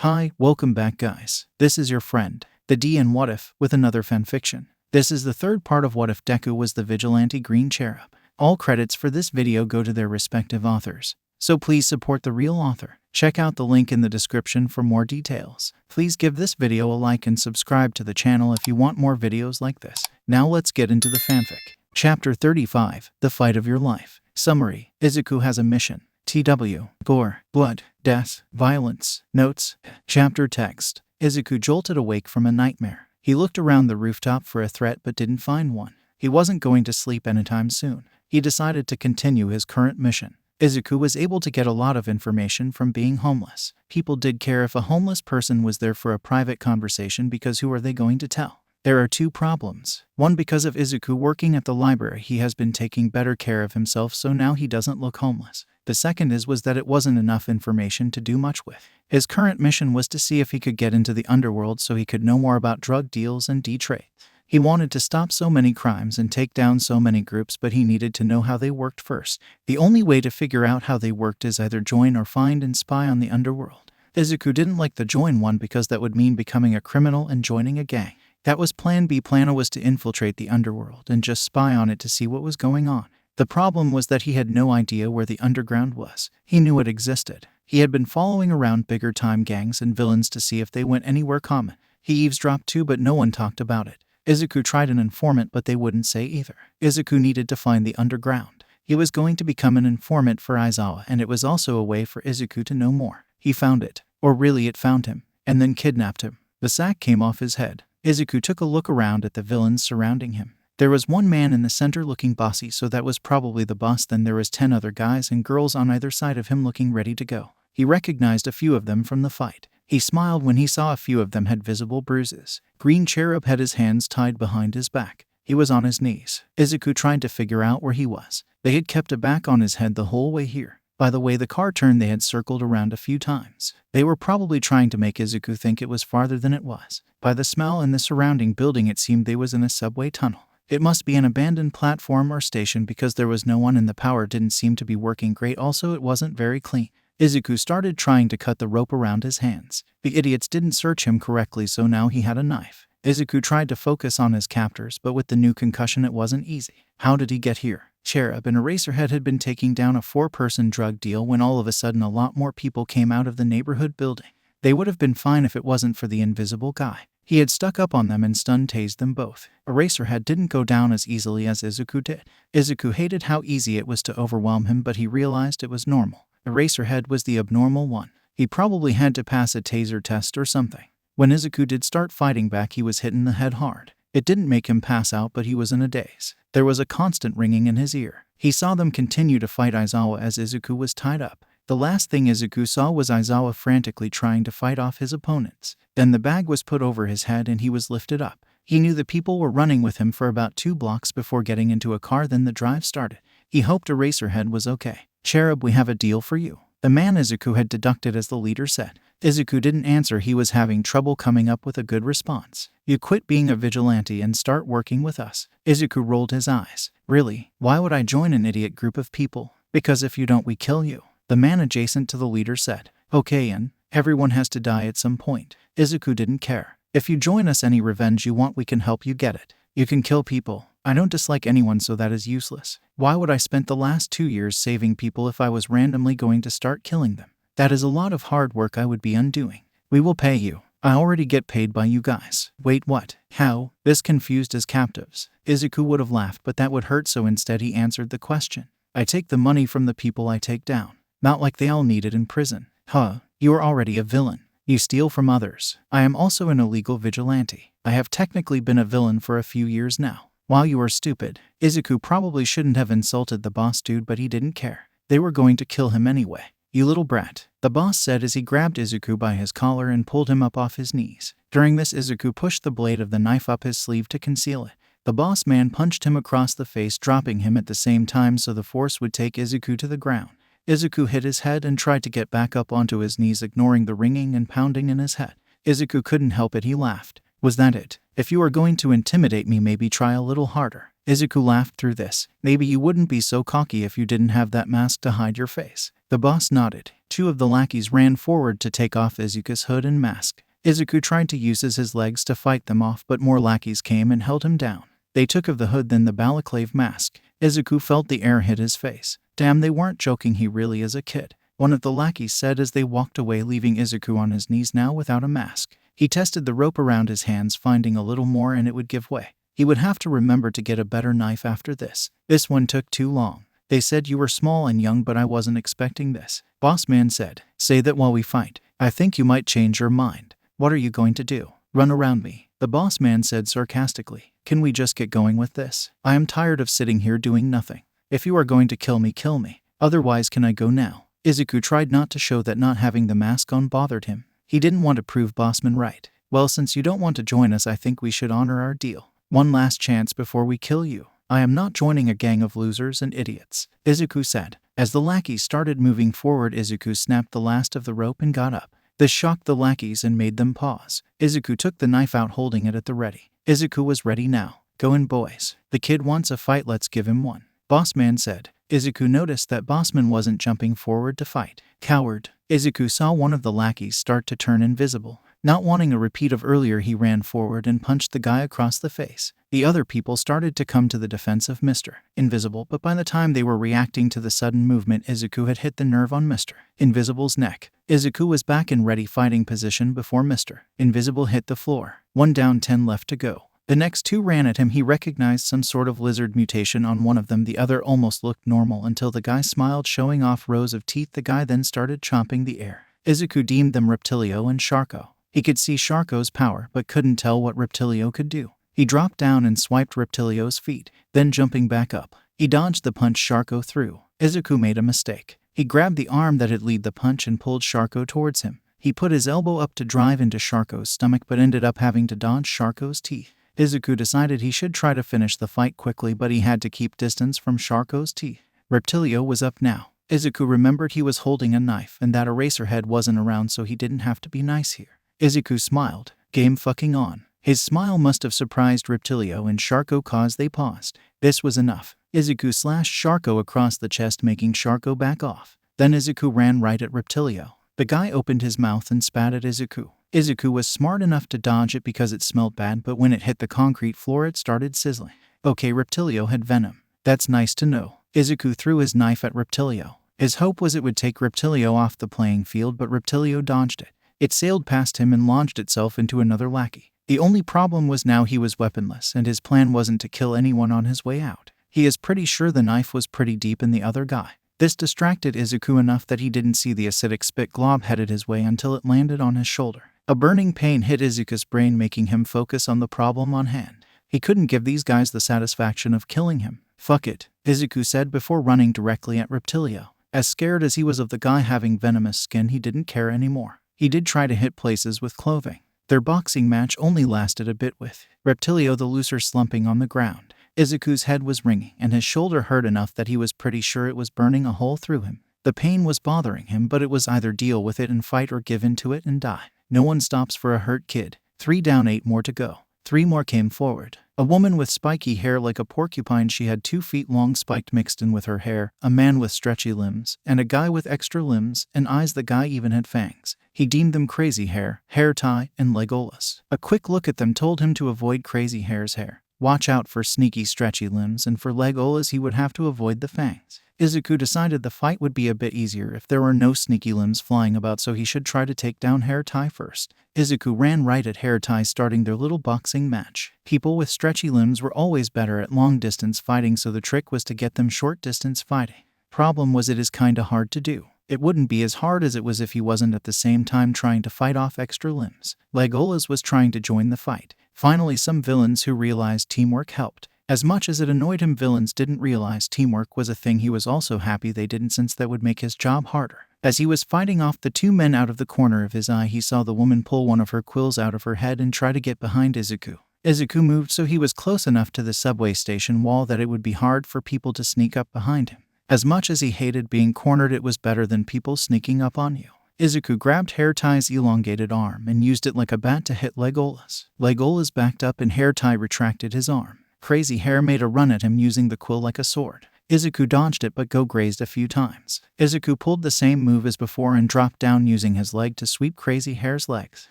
Hi, welcome back guys. This is your friend, the D and WhatIf, with another fanfiction. This is the third part of What If Deku was the vigilante green cherub. All credits for this video go to their respective authors. So please support the real author. Check out the link in the description for more details. Please give this video a like and subscribe to the channel if you want more videos like this. Now let's get into the fanfic. Chapter 35, The Fight of Your Life. Summary: Izuku has a mission. TW. Gore, blood, death, violence. Notes. Chapter text. Izuku jolted awake from a nightmare. He looked around the rooftop for a threat but didn't find one. He wasn't going to sleep anytime soon. He decided to continue his current mission. Izuku was able to get a lot of information from being homeless. People did care if a homeless person was there for a private conversation because who are they going to tell? There are two problems. One, because of Izuku working at the library, he has been taking better care of himself, so now he doesn't look homeless. The second was that it wasn't enough information to do much with. His current mission was to see if he could get into the underworld so he could know more about drug deals and trade. He wanted to stop so many crimes and take down so many groups, but he needed to know how they worked first. The only way to figure out how they worked is either join or find and spy on the underworld. Izuku didn't like the join one because that would mean becoming a criminal and joining a gang. That was plan B. Plan A was to infiltrate the underworld and just spy on it to see what was going on. The problem was that he had no idea where the underground was. He knew it existed. He had been following around bigger time gangs and villains to see if they went anywhere common. He eavesdropped too, but no one talked about it. Izuku tried an informant, but they wouldn't say either. Izuku needed to find the underground. He was going to become an informant for Aizawa, and it was also a way for Izuku to know more. He found it, or really it found him, and then kidnapped him. The sack came off his head. Izuku took a look around at the villains surrounding him. There was one man in the center looking bossy, so that was probably the boss. Then there was 10 other guys and girls on either side of him looking ready to go. He recognized a few of them from the fight. He smiled when he saw a few of them had visible bruises. Green Cherub had his hands tied behind his back. He was on his knees. Izuku tried to figure out where he was. They had kept a back on his head the whole way here. By the way the car turned, they had circled around a few times. They were probably trying to make Izuku think it was farther than it was. By the smell and the surrounding building, it seemed they was in a subway tunnel. It must be an abandoned platform or station because there was no one and the power didn't seem to be working great. Also, it wasn't very clean. Izuku started trying to cut the rope around his hands. The idiots didn't search him correctly, so now he had a knife. Izuku tried to focus on his captors, but with the new concussion it wasn't easy. How did he get here? Cherub and Eraserhead had been taking down a 4-person drug deal when all of a sudden a lot more people came out of the neighborhood building. They would have been fine if it wasn't for the invisible guy. He had stuck up on them and stun-tased them both. Eraserhead didn't go down as easily as Izuku did. Izuku hated how easy it was to overwhelm him, but he realized it was normal. Eraserhead was the abnormal one. He probably had to pass a taser test or something. When Izuku did start fighting back, he was hit in the head hard. It didn't make him pass out, but he was in a daze. There was a constant ringing in his ear. He saw them continue to fight Aizawa as Izuku was tied up. The last thing Izuku saw was Aizawa frantically trying to fight off his opponents. Then the bag was put over his head and he was lifted up. He knew the people were running with him for about 2 blocks before getting into a car. Then the drive started. He hoped Eraserhead was okay. Cherub, we have a deal for you. The man Izuku had deducted as the leader said. Izuku didn't answer. He was having trouble coming up with a good response. You quit being a vigilante and start working with us. Izuku rolled his eyes. Really? Why would I join an idiot group of people? Because if you don't, we kill you. The man adjacent to the leader said. Okay, and everyone has to die at some point. Izuku didn't care. If you join us, any revenge you want, we can help you get it. You can kill people. I don't dislike anyone, so that is useless. Why would I spend the last 2 years saving people if I was randomly going to start killing them? That is a lot of hard work I would be undoing. We will pay you. I already get paid by you guys. Wait, what? How? This confused as captives. Izuku would have laughed, but that would hurt, so instead he answered the question. I take the money from the people I take down. Not like they all need it in prison. Huh, you are already a villain. You steal from others. I am also an illegal vigilante. I have technically been a villain for a few years now. While you are stupid. Izuku probably shouldn't have insulted the boss dude, but he didn't care. They were going to kill him anyway. You little brat, the boss said as he grabbed Izuku by his collar and pulled him up off his knees. During this, Izuku pushed the blade of the knife up his sleeve to conceal it. The boss man punched him across the face, dropping him at the same time so the force would take Izuku to the ground. Izuku hit his head and tried to get back up onto his knees, ignoring the ringing and pounding in his head. Izuku couldn't help it. He laughed. Was that it? If you are going to intimidate me, maybe try a little harder. Izuku laughed through this. Maybe you wouldn't be so cocky if you didn't have that mask to hide your face. The boss nodded. Two of the lackeys ran forward to take off Izuku's hood and mask. Izuku tried to use his legs to fight them off, but more lackeys came and held him down. They took of the hood then the balaclava mask. Izuku felt the air hit his face. Damn, they weren't joking, he really is a kid. One of the lackeys said as they walked away, leaving Izuku on his knees now without a mask. He tested the rope around his hands, finding a little more and it would give way. He would have to remember to get a better knife after this. This one took too long. They said you were small and young, but I wasn't expecting this. Boss man said, say that while we fight. I think you might change your mind. What are you going to do? Run around me? The boss man said sarcastically. Can we just get going with this? I am tired of sitting here doing nothing. If you are going to kill me, kill me. Otherwise, can I go now? Izuku tried not to show that not having the mask on bothered him. He didn't want to prove Bossman right. Well, since you don't want to join us, I think we should honor our deal. One last chance before we kill you. I am not joining a gang of losers and idiots, Izuku said. As the lackeys started moving forward, Izuku snapped the last of the rope and got up. This shocked the lackeys and made them pause. Izuku took the knife out, holding it at the ready. Izuku was ready now. Go in, boys. The kid wants a fight, let's give him one. Bossman said. Izuku noticed that Bossman wasn't jumping forward to fight. Coward. Izuku saw one of the lackeys start to turn invisible. Not wanting a repeat of earlier, he ran forward and punched the guy across the face. The other people started to come to the defense of Mr. Invisible, but by the time they were reacting to the sudden movement, Izuku had hit the nerve on Mr. Invisible's neck. Izuku was back in ready fighting position before Mr. Invisible hit the floor. 1 down, 10 left to go. The next two ran at him. He recognized some sort of lizard mutation on one of them. The other almost looked normal until the guy smiled, showing off rows of teeth. The guy then started chomping the air. Izuku deemed them Reptilio and Sharko. He could see Sharko's power, but couldn't tell what Reptilio could do. He dropped down and swiped Reptilio's feet, then jumping back up, he dodged the punch Sharko threw. Izuku made a mistake. He grabbed the arm that had led the punch and pulled Sharko towards him. He put his elbow up to drive into Sharko's stomach, but ended up having to dodge Sharko's teeth. Izuku decided he should try to finish the fight quickly, but he had to keep distance from Sharko's teeth. Reptilio was up now. Izuku remembered he was holding a knife and that Eraserhead wasn't around, so he didn't have to be nice here. Izuku smiled. Game fucking on. His smile must have surprised Reptilio and Sharko cause they paused. This was enough. Izuku slashed Sharko across the chest, making Sharko back off. Then Izuku ran right at Reptilio. The guy opened his mouth and spat at Izuku. Izuku was smart enough to dodge it because it smelled bad, but when it hit the concrete floor it started sizzling. Okay, Reptilio had venom. That's nice to know. Izuku threw his knife at Reptilio. His hope was it would take Reptilio off the playing field, but Reptilio dodged it. It sailed past him and launched itself into another lackey. The only problem was now he was weaponless, and his plan wasn't to kill anyone on his way out. He is pretty sure the knife was pretty deep in the other guy. This distracted Izuku enough that he didn't see the acidic spit glob headed his way until it landed on his shoulder. A burning pain hit Izuku's brain, making him focus on the problem on hand. He couldn't give these guys the satisfaction of killing him. Fuck it, Izuku said before running directly at Reptilio. As scared as he was of the guy having venomous skin, he didn't care anymore. He did try to hit places with clothing. Their boxing match only lasted a bit, with Reptilio the loser slumping on the ground. Izuku's head was ringing and his shoulder hurt enough that he was pretty sure it was burning a hole through him. The pain was bothering him, but it was either deal with it and fight or give in to it and die. No one stops for a hurt kid. 3 down, 8 more to go. 3 more came forward. A woman with spiky hair like a porcupine. She had 2 feet long spiked mixed in with her hair, a man with stretchy limbs, and a guy with extra limbs and eyes. The guy even had fangs. He deemed them Crazy Hair, Hair Tie, and Legolas. A quick look at them told him to avoid Crazy Hair's hair. Watch out for sneaky stretchy limbs, and for Legolas he would have to avoid the fangs. Izuku decided the fight would be a bit easier if there were no sneaky limbs flying about, so he should try to take down Hair Tie first. Izuku ran right at Hair Tie, starting their little boxing match. People with stretchy limbs were always better at long-distance fighting, so the trick was to get them short-distance fighting. Problem was, it is kinda hard to do. It wouldn't be as hard as it was if he wasn't at the same time trying to fight off extra limbs. Legolas was trying to join the fight. Finally, some villains who realized teamwork helped. As much as it annoyed him, villains didn't realize teamwork was a thing. He was also happy they didn't, since that would make his job harder. As he was fighting off the 2 men, out of the corner of his eye he saw the woman pull one of her quills out of her head and try to get behind Izuku. Izuku moved so he was close enough to the subway station wall that it would be hard for people to sneak up behind him. As much as he hated being cornered, it was better than people sneaking up on you. Izuku grabbed Hair Tie's elongated arm and used it like a bat to hit Legolas. Legolas backed up and Hair Tie retracted his arm. Crazy Hair made a run at him using the quill like a sword. Izuku dodged it but grazed a few times. Izuku pulled the same move as before and dropped down using his leg to sweep Crazy Hair's legs.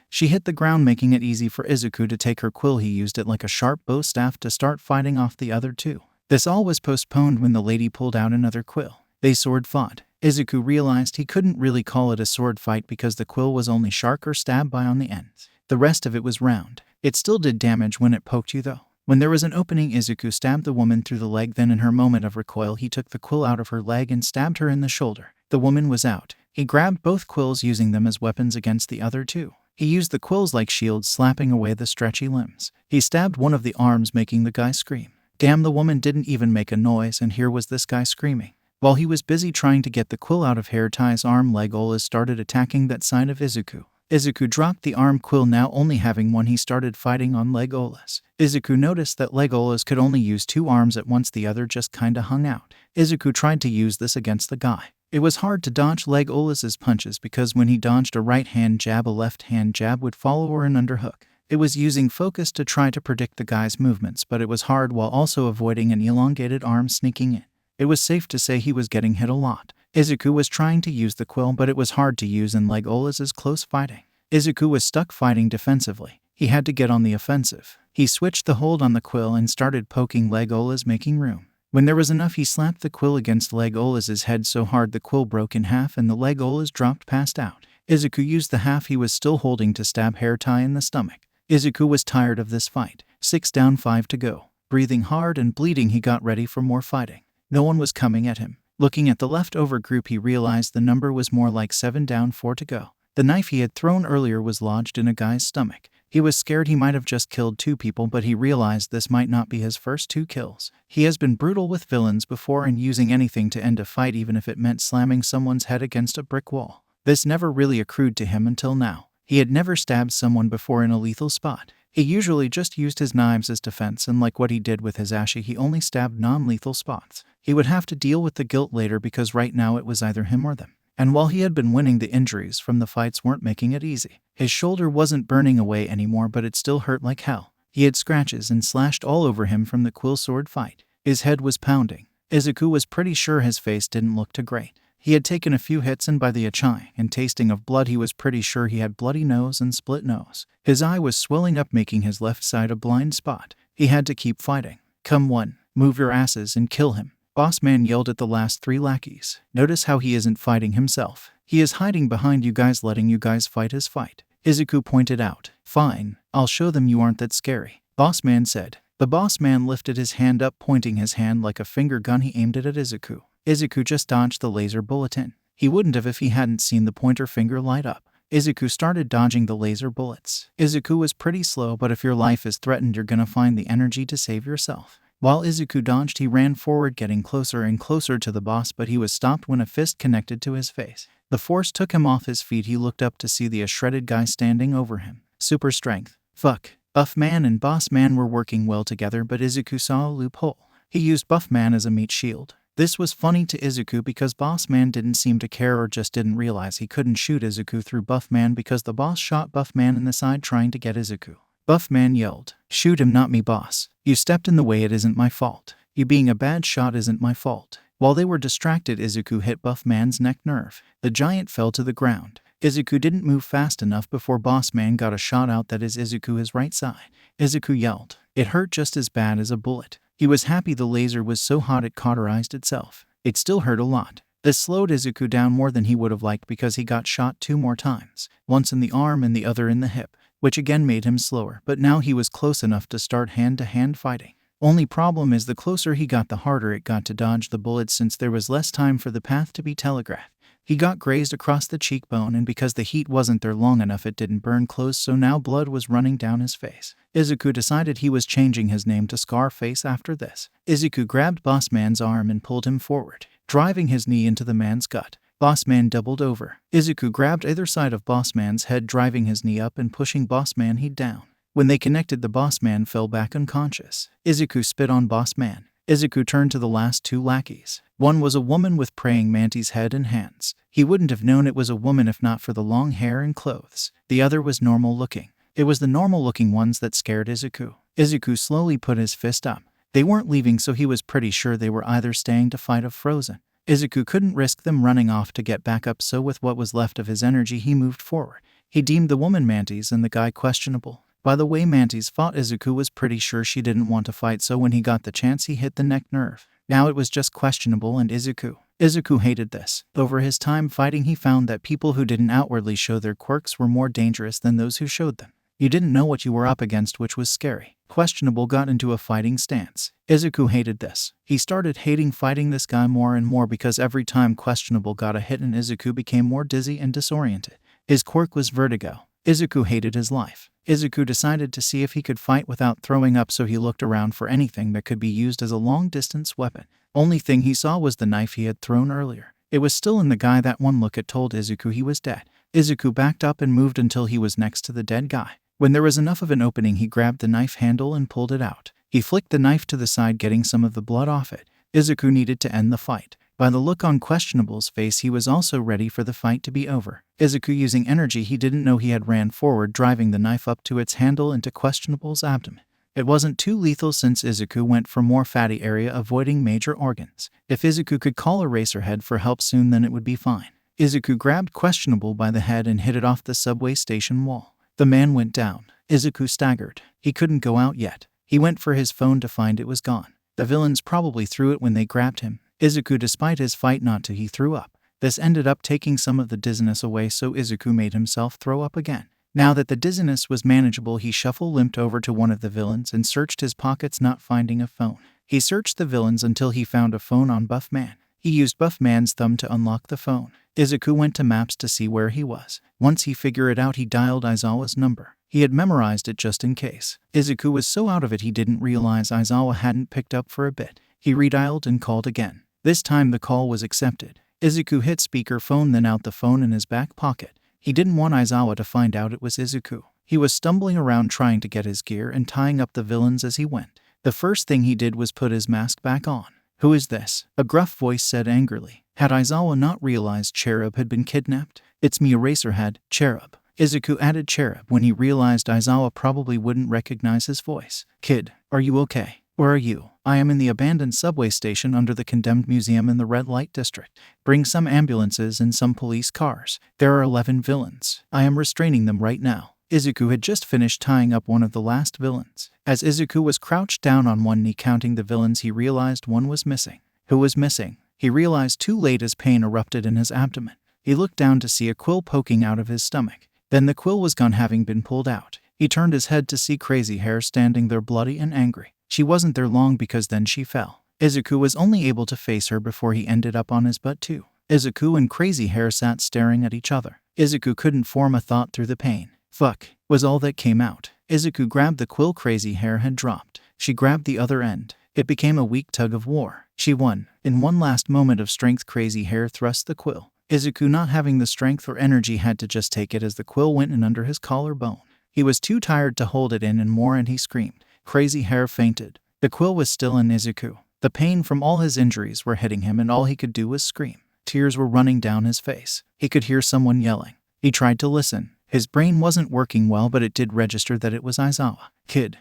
She hit the ground, making it easy for Izuku to take her quill. He used it like a sharp bow staff to start fighting off the other two. This all was postponed when the lady pulled out another quill. They sword fought. Izuku realized he couldn't really call it a sword fight because the quill was only sharp or stab by on the ends. The rest of it was round. It still did damage when it poked you though. When there was an opening, Izuku stabbed the woman through the leg. Then in her moment of recoil, he took the quill out of her leg and stabbed her in the shoulder. The woman was out. He grabbed both quills, using them as weapons against the other two. He used the quills like shields, slapping away the stretchy limbs. He stabbed one of the arms, making the guy scream. Damn, the woman didn't even make a noise, and here was this guy screaming. While he was busy trying to get the quill out of Hair Tie's arm, Legolas started attacking that side of Izuku. Izuku dropped the arm quill, now only having one. He started fighting on Legolas. Izuku noticed that Legolas could only use two arms at once, the other just kinda hung out. Izuku tried to use this against the guy. It was hard to dodge Legolas's punches because when he dodged a right hand jab, a left hand jab would follow or an underhook. It was using focus to try to predict the guy's movements, but it was hard while also avoiding an elongated arm sneaking in. It was safe to say he was getting hit a lot. Izuku was trying to use the quill, but it was hard to use in Legolas's close fighting. Izuku was stuck fighting defensively. He had to get on the offensive. He switched the hold on the quill and started poking Legolas, making room. When there was enough, he slapped the quill against Legolas's head so hard the quill broke in half and the Legolas dropped passed out. Izuku used the half he was still holding to stab Hair Tie in the stomach. Izuku was tired of this fight. 6 down, 5 to go. Breathing hard and bleeding, he got ready for more fighting. No one was coming at him. Looking at the leftover group, he realized the number was more like 7 down, 4 to go. The knife he had thrown earlier was lodged in a guy's stomach. He was scared he might have just killed 2 people, but he realized this might not be his first 2 kills. He has been brutal with villains before and using anything to end a fight, even if it meant slamming someone's head against a brick wall. This never really accrued to him until now. He had never stabbed someone before in a lethal spot. He usually just used his knives as defense, and like what he did with his ashi, he only stabbed non-lethal spots. He would have to deal with the guilt later because right now it was either him or them. And while he had been winning, the injuries from the fights weren't making it easy. His shoulder wasn't burning away anymore, but it still hurt like hell. He had scratches and slashed all over him from the quill sword fight. His head was pounding. Izuku was pretty sure his face didn't look too great. He had taken a few hits, and by the achai and tasting of blood, he was pretty sure he had bloody nose and split nose. His eye was swelling up, making his left side a blind spot. He had to keep fighting. Come on, move your asses and kill him. Boss Man yelled at the last 3 lackeys. Notice how he isn't fighting himself. He is hiding behind you guys, letting you guys fight his fight. Izuku pointed out. Fine, I'll show them you aren't that scary, Boss Man said. The Boss Man lifted his hand up, pointing his hand like a finger gun. He aimed it at Izuku. Izuku just dodged the laser bulletin. He wouldn't have if he hadn't seen the pointer finger light up. Izuku started dodging the laser bullets. Izuku was pretty slow, but if your life is threatened, you're gonna find the energy to save yourself. While Izuku dodged, he ran forward, getting closer and closer to the boss, but he was stopped when a fist connected to his face. The force took him off his feet. He looked up to see the shredded guy standing over him. Super strength. Fuck. Buff Man and Boss Man were working well together, but Izuku saw a loophole. He used Buff Man as a meat shield. This was funny to Izuku because Boss Man didn't seem to care, or just didn't realize he couldn't shoot Izuku through Buff Man because the boss shot Buff Man in the side trying to get Izuku. Buff Man yelled, "Shoot him, not me, boss. You stepped in the way, it isn't my fault. You being a bad shot isn't my fault." While they were distracted, Izuku hit Buff Man's neck nerve. The giant fell to the ground. Izuku didn't move fast enough before Boss Man got a shot out that is Izuku his right side. Izuku yelled. It hurt just as bad as a bullet. He was happy the laser was so hot it cauterized itself. It still hurt a lot. This slowed Izuku down more than he would have liked because he got shot 2 more times, once in the arm and the other in the hip, which again made him slower, but now he was close enough to start hand-to-hand fighting. Only problem is the closer he got, the harder it got to dodge the bullets since there was less time for the path to be telegraphed. He got grazed across the cheekbone, and because the heat wasn't there long enough, it didn't burn close, so now blood was running down his face. Izuku decided he was changing his name to Scarface after this. Izuku grabbed Boss Man's arm and pulled him forward, driving his knee into the man's gut. Boss Man doubled over. Izuku grabbed either side of Boss Man's head, driving his knee up and pushing Boss Man head down. When they connected, the Boss Man fell back unconscious. Izuku spit on Boss Man. Izuku turned to the last 2 lackeys. One was a woman with praying mantis head and hands. He wouldn't have known it was a woman if not for the long hair and clothes. The other was normal looking. It was the normal looking ones that scared Izuku. Izuku slowly put his fist up. They weren't leaving, so he was pretty sure they were either staying to fight or frozen. Izuku couldn't risk them running off to get back up, so with what was left of his energy he moved forward. He deemed the woman Mantis and the guy questionable. By the way Mantis fought, Izuku was pretty sure she didn't want to fight, so when he got the chance he hit the neck nerve. Now it was just questionable and Izuku. Izuku hated this. Over his time fighting he found that people who didn't outwardly show their quirks were more dangerous than those who showed them. You didn't know what you were up against, which was scary. Questionable got into a fighting stance. Izuku hated this. He started hating fighting this guy more and more because every time Questionable got a hit and Izuku became more dizzy and disoriented. His quirk was vertigo. Izuku hated his life. Izuku decided to see if he could fight without throwing up, so he looked around for anything that could be used as a long-distance weapon. Only thing he saw was the knife he had thrown earlier. It was still in the guy. That one look at told Izuku he was dead. Izuku backed up and moved until he was next to the dead guy. When there was enough of an opening, he grabbed the knife handle and pulled it out. He flicked the knife to the side, getting some of the blood off it. Izuku needed to end the fight. By the look on Questionable's face, he was also ready for the fight to be over. Izuku, using energy he didn't know he had, ran forward, driving the knife up to its handle into Questionable's abdomen. It wasn't too lethal since Izuku went for more fatty area, avoiding major organs. If Izuku could call Eraserhead for help soon, then it would be fine. Izuku grabbed Questionable by the head and hit it off the subway station wall. The man went down. Izuku staggered. He couldn't go out yet. He went for his phone to find it was gone. The villains probably threw it when they grabbed him. Izuku, despite his fight not to, he threw up. This ended up taking some of the dizziness away, so Izuku made himself throw up again. Now that the dizziness was manageable, he limped over to one of the villains and searched his pockets, not finding a phone. He searched the villains until he found a phone on Buff Man. He used Buff Man's thumb to unlock the phone. Izuku went to maps to see where he was. Once he figured it out, he dialed Aizawa's number. He had memorized it just in case. Izuku was so out of it he didn't realize Aizawa hadn't picked up for a bit. He redialed and called again. This time the call was accepted. Izuku hit speakerphone, then out the phone in his back pocket. He didn't want Aizawa to find out it was Izuku. He was stumbling around trying to get his gear and tying up the villains as he went. The first thing he did was put his mask back on. "Who is this?" a gruff voice said angrily. Had Aizawa not realized Cherub had been kidnapped? "It's me, Eraserhead, Cherub." Izuku added Cherub when he realized Aizawa probably wouldn't recognize his voice. "Kid, are you okay? Where are you?" "I am in the abandoned subway station under the condemned museum in the red light district. Bring some ambulances and some police cars. There are 11 villains. I am restraining them right now." Izuku had just finished tying up one of the last villains. As Izuku was crouched down on one knee counting the villains, he realized one was missing. Who was missing? He realized too late as pain erupted in his abdomen. He looked down to see a quill poking out of his stomach. Then the quill was gone, having been pulled out. He turned his head to see Crazy Hair standing there, bloody and angry. She wasn't there long because then she fell. Izuku was only able to face her before he ended up on his butt too. Izuku and Crazy Hair sat staring at each other. Izuku couldn't form a thought through the pain. "Fuck," was all that came out. Izuku grabbed the quill Crazy Hair had dropped. She grabbed the other end. It became a weak tug of war. She won. In one last moment of strength, Crazy Hair thrust the quill. Izuku, not having the strength or energy, had to just take it as the quill went in under his collarbone. He was too tired to hold it in and more, and he screamed. Crazy Hair fainted. The quill was still in Izuku. The pain from all his injuries were hitting him, and all he could do was scream. Tears were running down his face. He could hear someone yelling. He tried to listen. His brain wasn't working well, but it did register that it was Aizawa. Kid,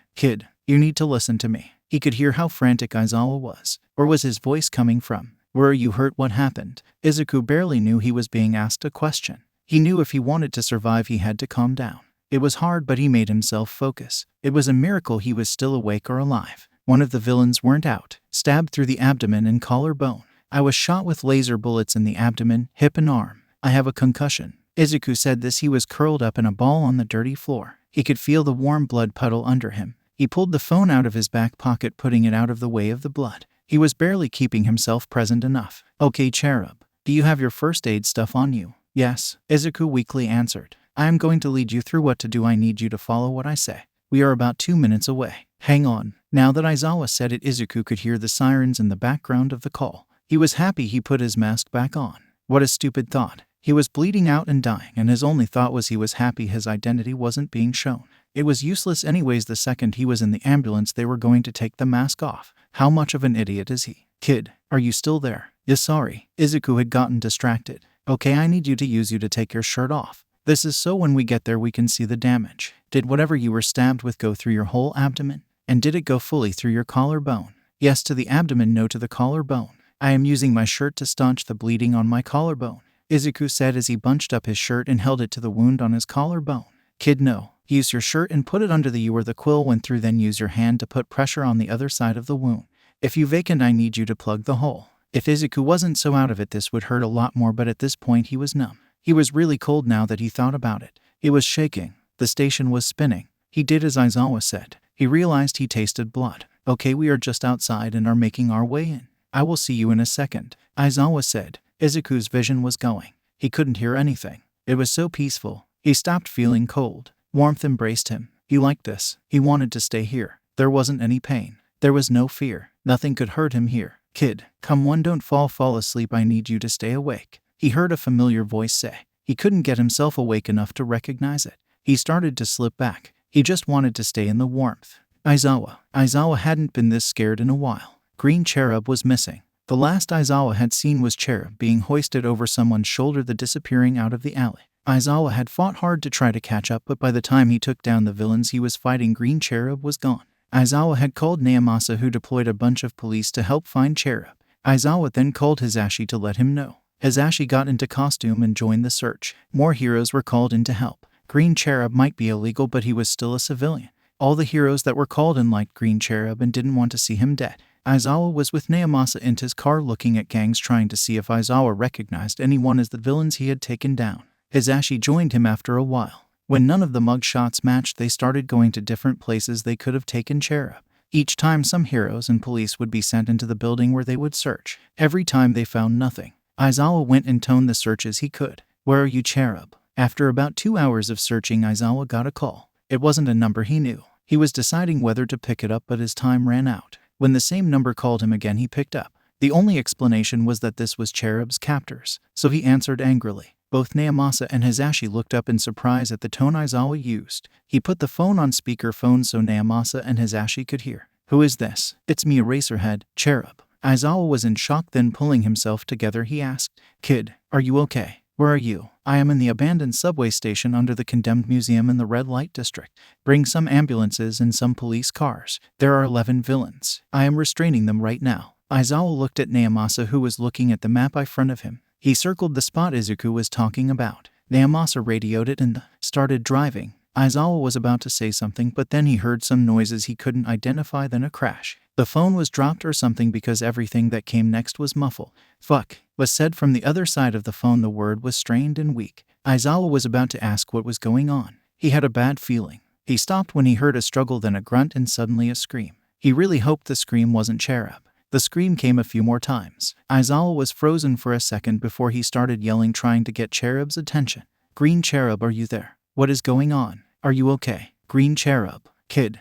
you need to listen to me." He could hear how frantic Aizawa was. Where was his voice coming from? "Where are you hurt? What happened?" Izuku barely knew he was being asked a question. He knew if he wanted to survive he had to calm down. It was hard, but he made himself focus. It was a miracle he was still awake or alive. One of the villains weren't out. Stabbed through the abdomen and collarbone. "I was shot with laser bullets in the abdomen, hip and arm. I have a concussion." Izuku said this. He was curled up in a ball on the dirty floor. He could feel the warm blood puddle under him. He pulled the phone out of his back pocket, putting it out of the way of the blood. He was barely keeping himself present enough. "Okay, Cherub. Do you have your first aid stuff on you?" "Yes," Izuku weakly answered. "I am going to lead you through what to do. I need you to follow what I say. We are about 2 minutes away." "Hang on." Now that Aizawa said it, Izuku could hear the sirens in the background of the call. He was happy he put his mask back on. What a stupid thought. He was bleeding out and dying, and his only thought was he was happy his identity wasn't being shown. It was useless anyways. The second he was in the ambulance, they were going to take the mask off. How much of an idiot is he? "Kid, are you still there?" "Yes, sorry." Izuku had gotten distracted. "Okay, I need you to take your shirt off. This is so when we get there we can see the damage. Did whatever you were stabbed with go through your whole abdomen? And did it go fully through your collarbone?" Yes to the abdomen, no to the collarbone. I am using my shirt to staunch the bleeding on my collarbone, Izuku said as he bunched up his shirt and held it to the wound on his collarbone. Kid, no. Use your shirt and put it under the where the quill went through, then use your hand to put pressure on the other side of the wound. If you vacant, I need you to plug the hole. If Izuku wasn't so out of it, this would hurt a lot more, but at this point he was numb. He was really cold now that he thought about it. It was shaking. The station was spinning. He did as Aizawa said. He realized he tasted blood. Okay, we are just outside and are making our way in. I will see you in a second, Aizawa said. Izuku's vision was going. He couldn't hear anything. It was so peaceful. He stopped feeling cold. Warmth embraced him. He liked this. He wanted to stay here. There wasn't any pain. There was no fear. Nothing could hurt him here. Kid, come on, don't fall asleep. I need you to stay awake. He heard a familiar voice say. He couldn't get himself awake enough to recognize it. He started to slip back. He just wanted to stay in the warmth. Aizawa hadn't been this scared in a while. Green Cherub was missing. The last Aizawa had seen was Cherub being hoisted over someone's shoulder, the disappearing out of the alley. Aizawa had fought hard to try to catch up, but by the time he took down the villains he was fighting, Green Cherub was gone. Aizawa had called Naomasa, who deployed a bunch of police to help find Cherub. Aizawa then called Hisashi to let him know. Hisashi got into costume and joined the search. More heroes were called in to help. Green Cherub might be illegal, but he was still a civilian. All the heroes that were called in liked Green Cherub and didn't want to see him dead. Aizawa was with Naomasa in his car looking at gangs, trying to see if Aizawa recognized anyone as the villains he had taken down. Hisashi joined him after a while. When none of the mug shots matched, they started going to different places they could have taken Cherub. Each time some heroes and police would be sent into the building where they would search. Every time they found nothing. Aizawa went and toned the search as he could. Where are you, Cherub? After about 2 hours of searching, Aizawa got a call. It wasn't a number he knew. He was deciding whether to pick it up, but his time ran out. When the same number called him again, he picked up. The only explanation was that this was Cherub's captors, so he answered angrily. Both Naomasa and Hisashi looked up in surprise at the tone Aizawa used. He put the phone on speakerphone so Naomasa and Hisashi could hear. Who is this? It's me, Eraserhead, Cherub. Aizawa was in shock, then pulling himself together he asked, Kid, are you okay? Where are you? I am in the abandoned subway station under the condemned museum in the red light district. Bring some ambulances and some police cars. There are 11 villains. I am restraining them right now. Aizawa looked at Naomasa, who was looking at the map in front of him. He circled the spot Izuku was talking about. Naomasa radioed it and started driving. Aizawa was about to say something, but then he heard some noises he couldn't identify, then a crash. The phone was dropped or something, because everything that came next was muffled. Fuck, was said from the other side of the phone. The word was strained and weak. Aizawa was about to ask what was going on. He had a bad feeling. He stopped when he heard a struggle, then a grunt, and suddenly a scream. He really hoped the scream wasn't Cherub. The scream came a few more times. Aizawa was frozen for a second before he started yelling, trying to get Cherub's attention. Green Cherub, are you there? What is going on? Are you okay? Green Cherub. Kid,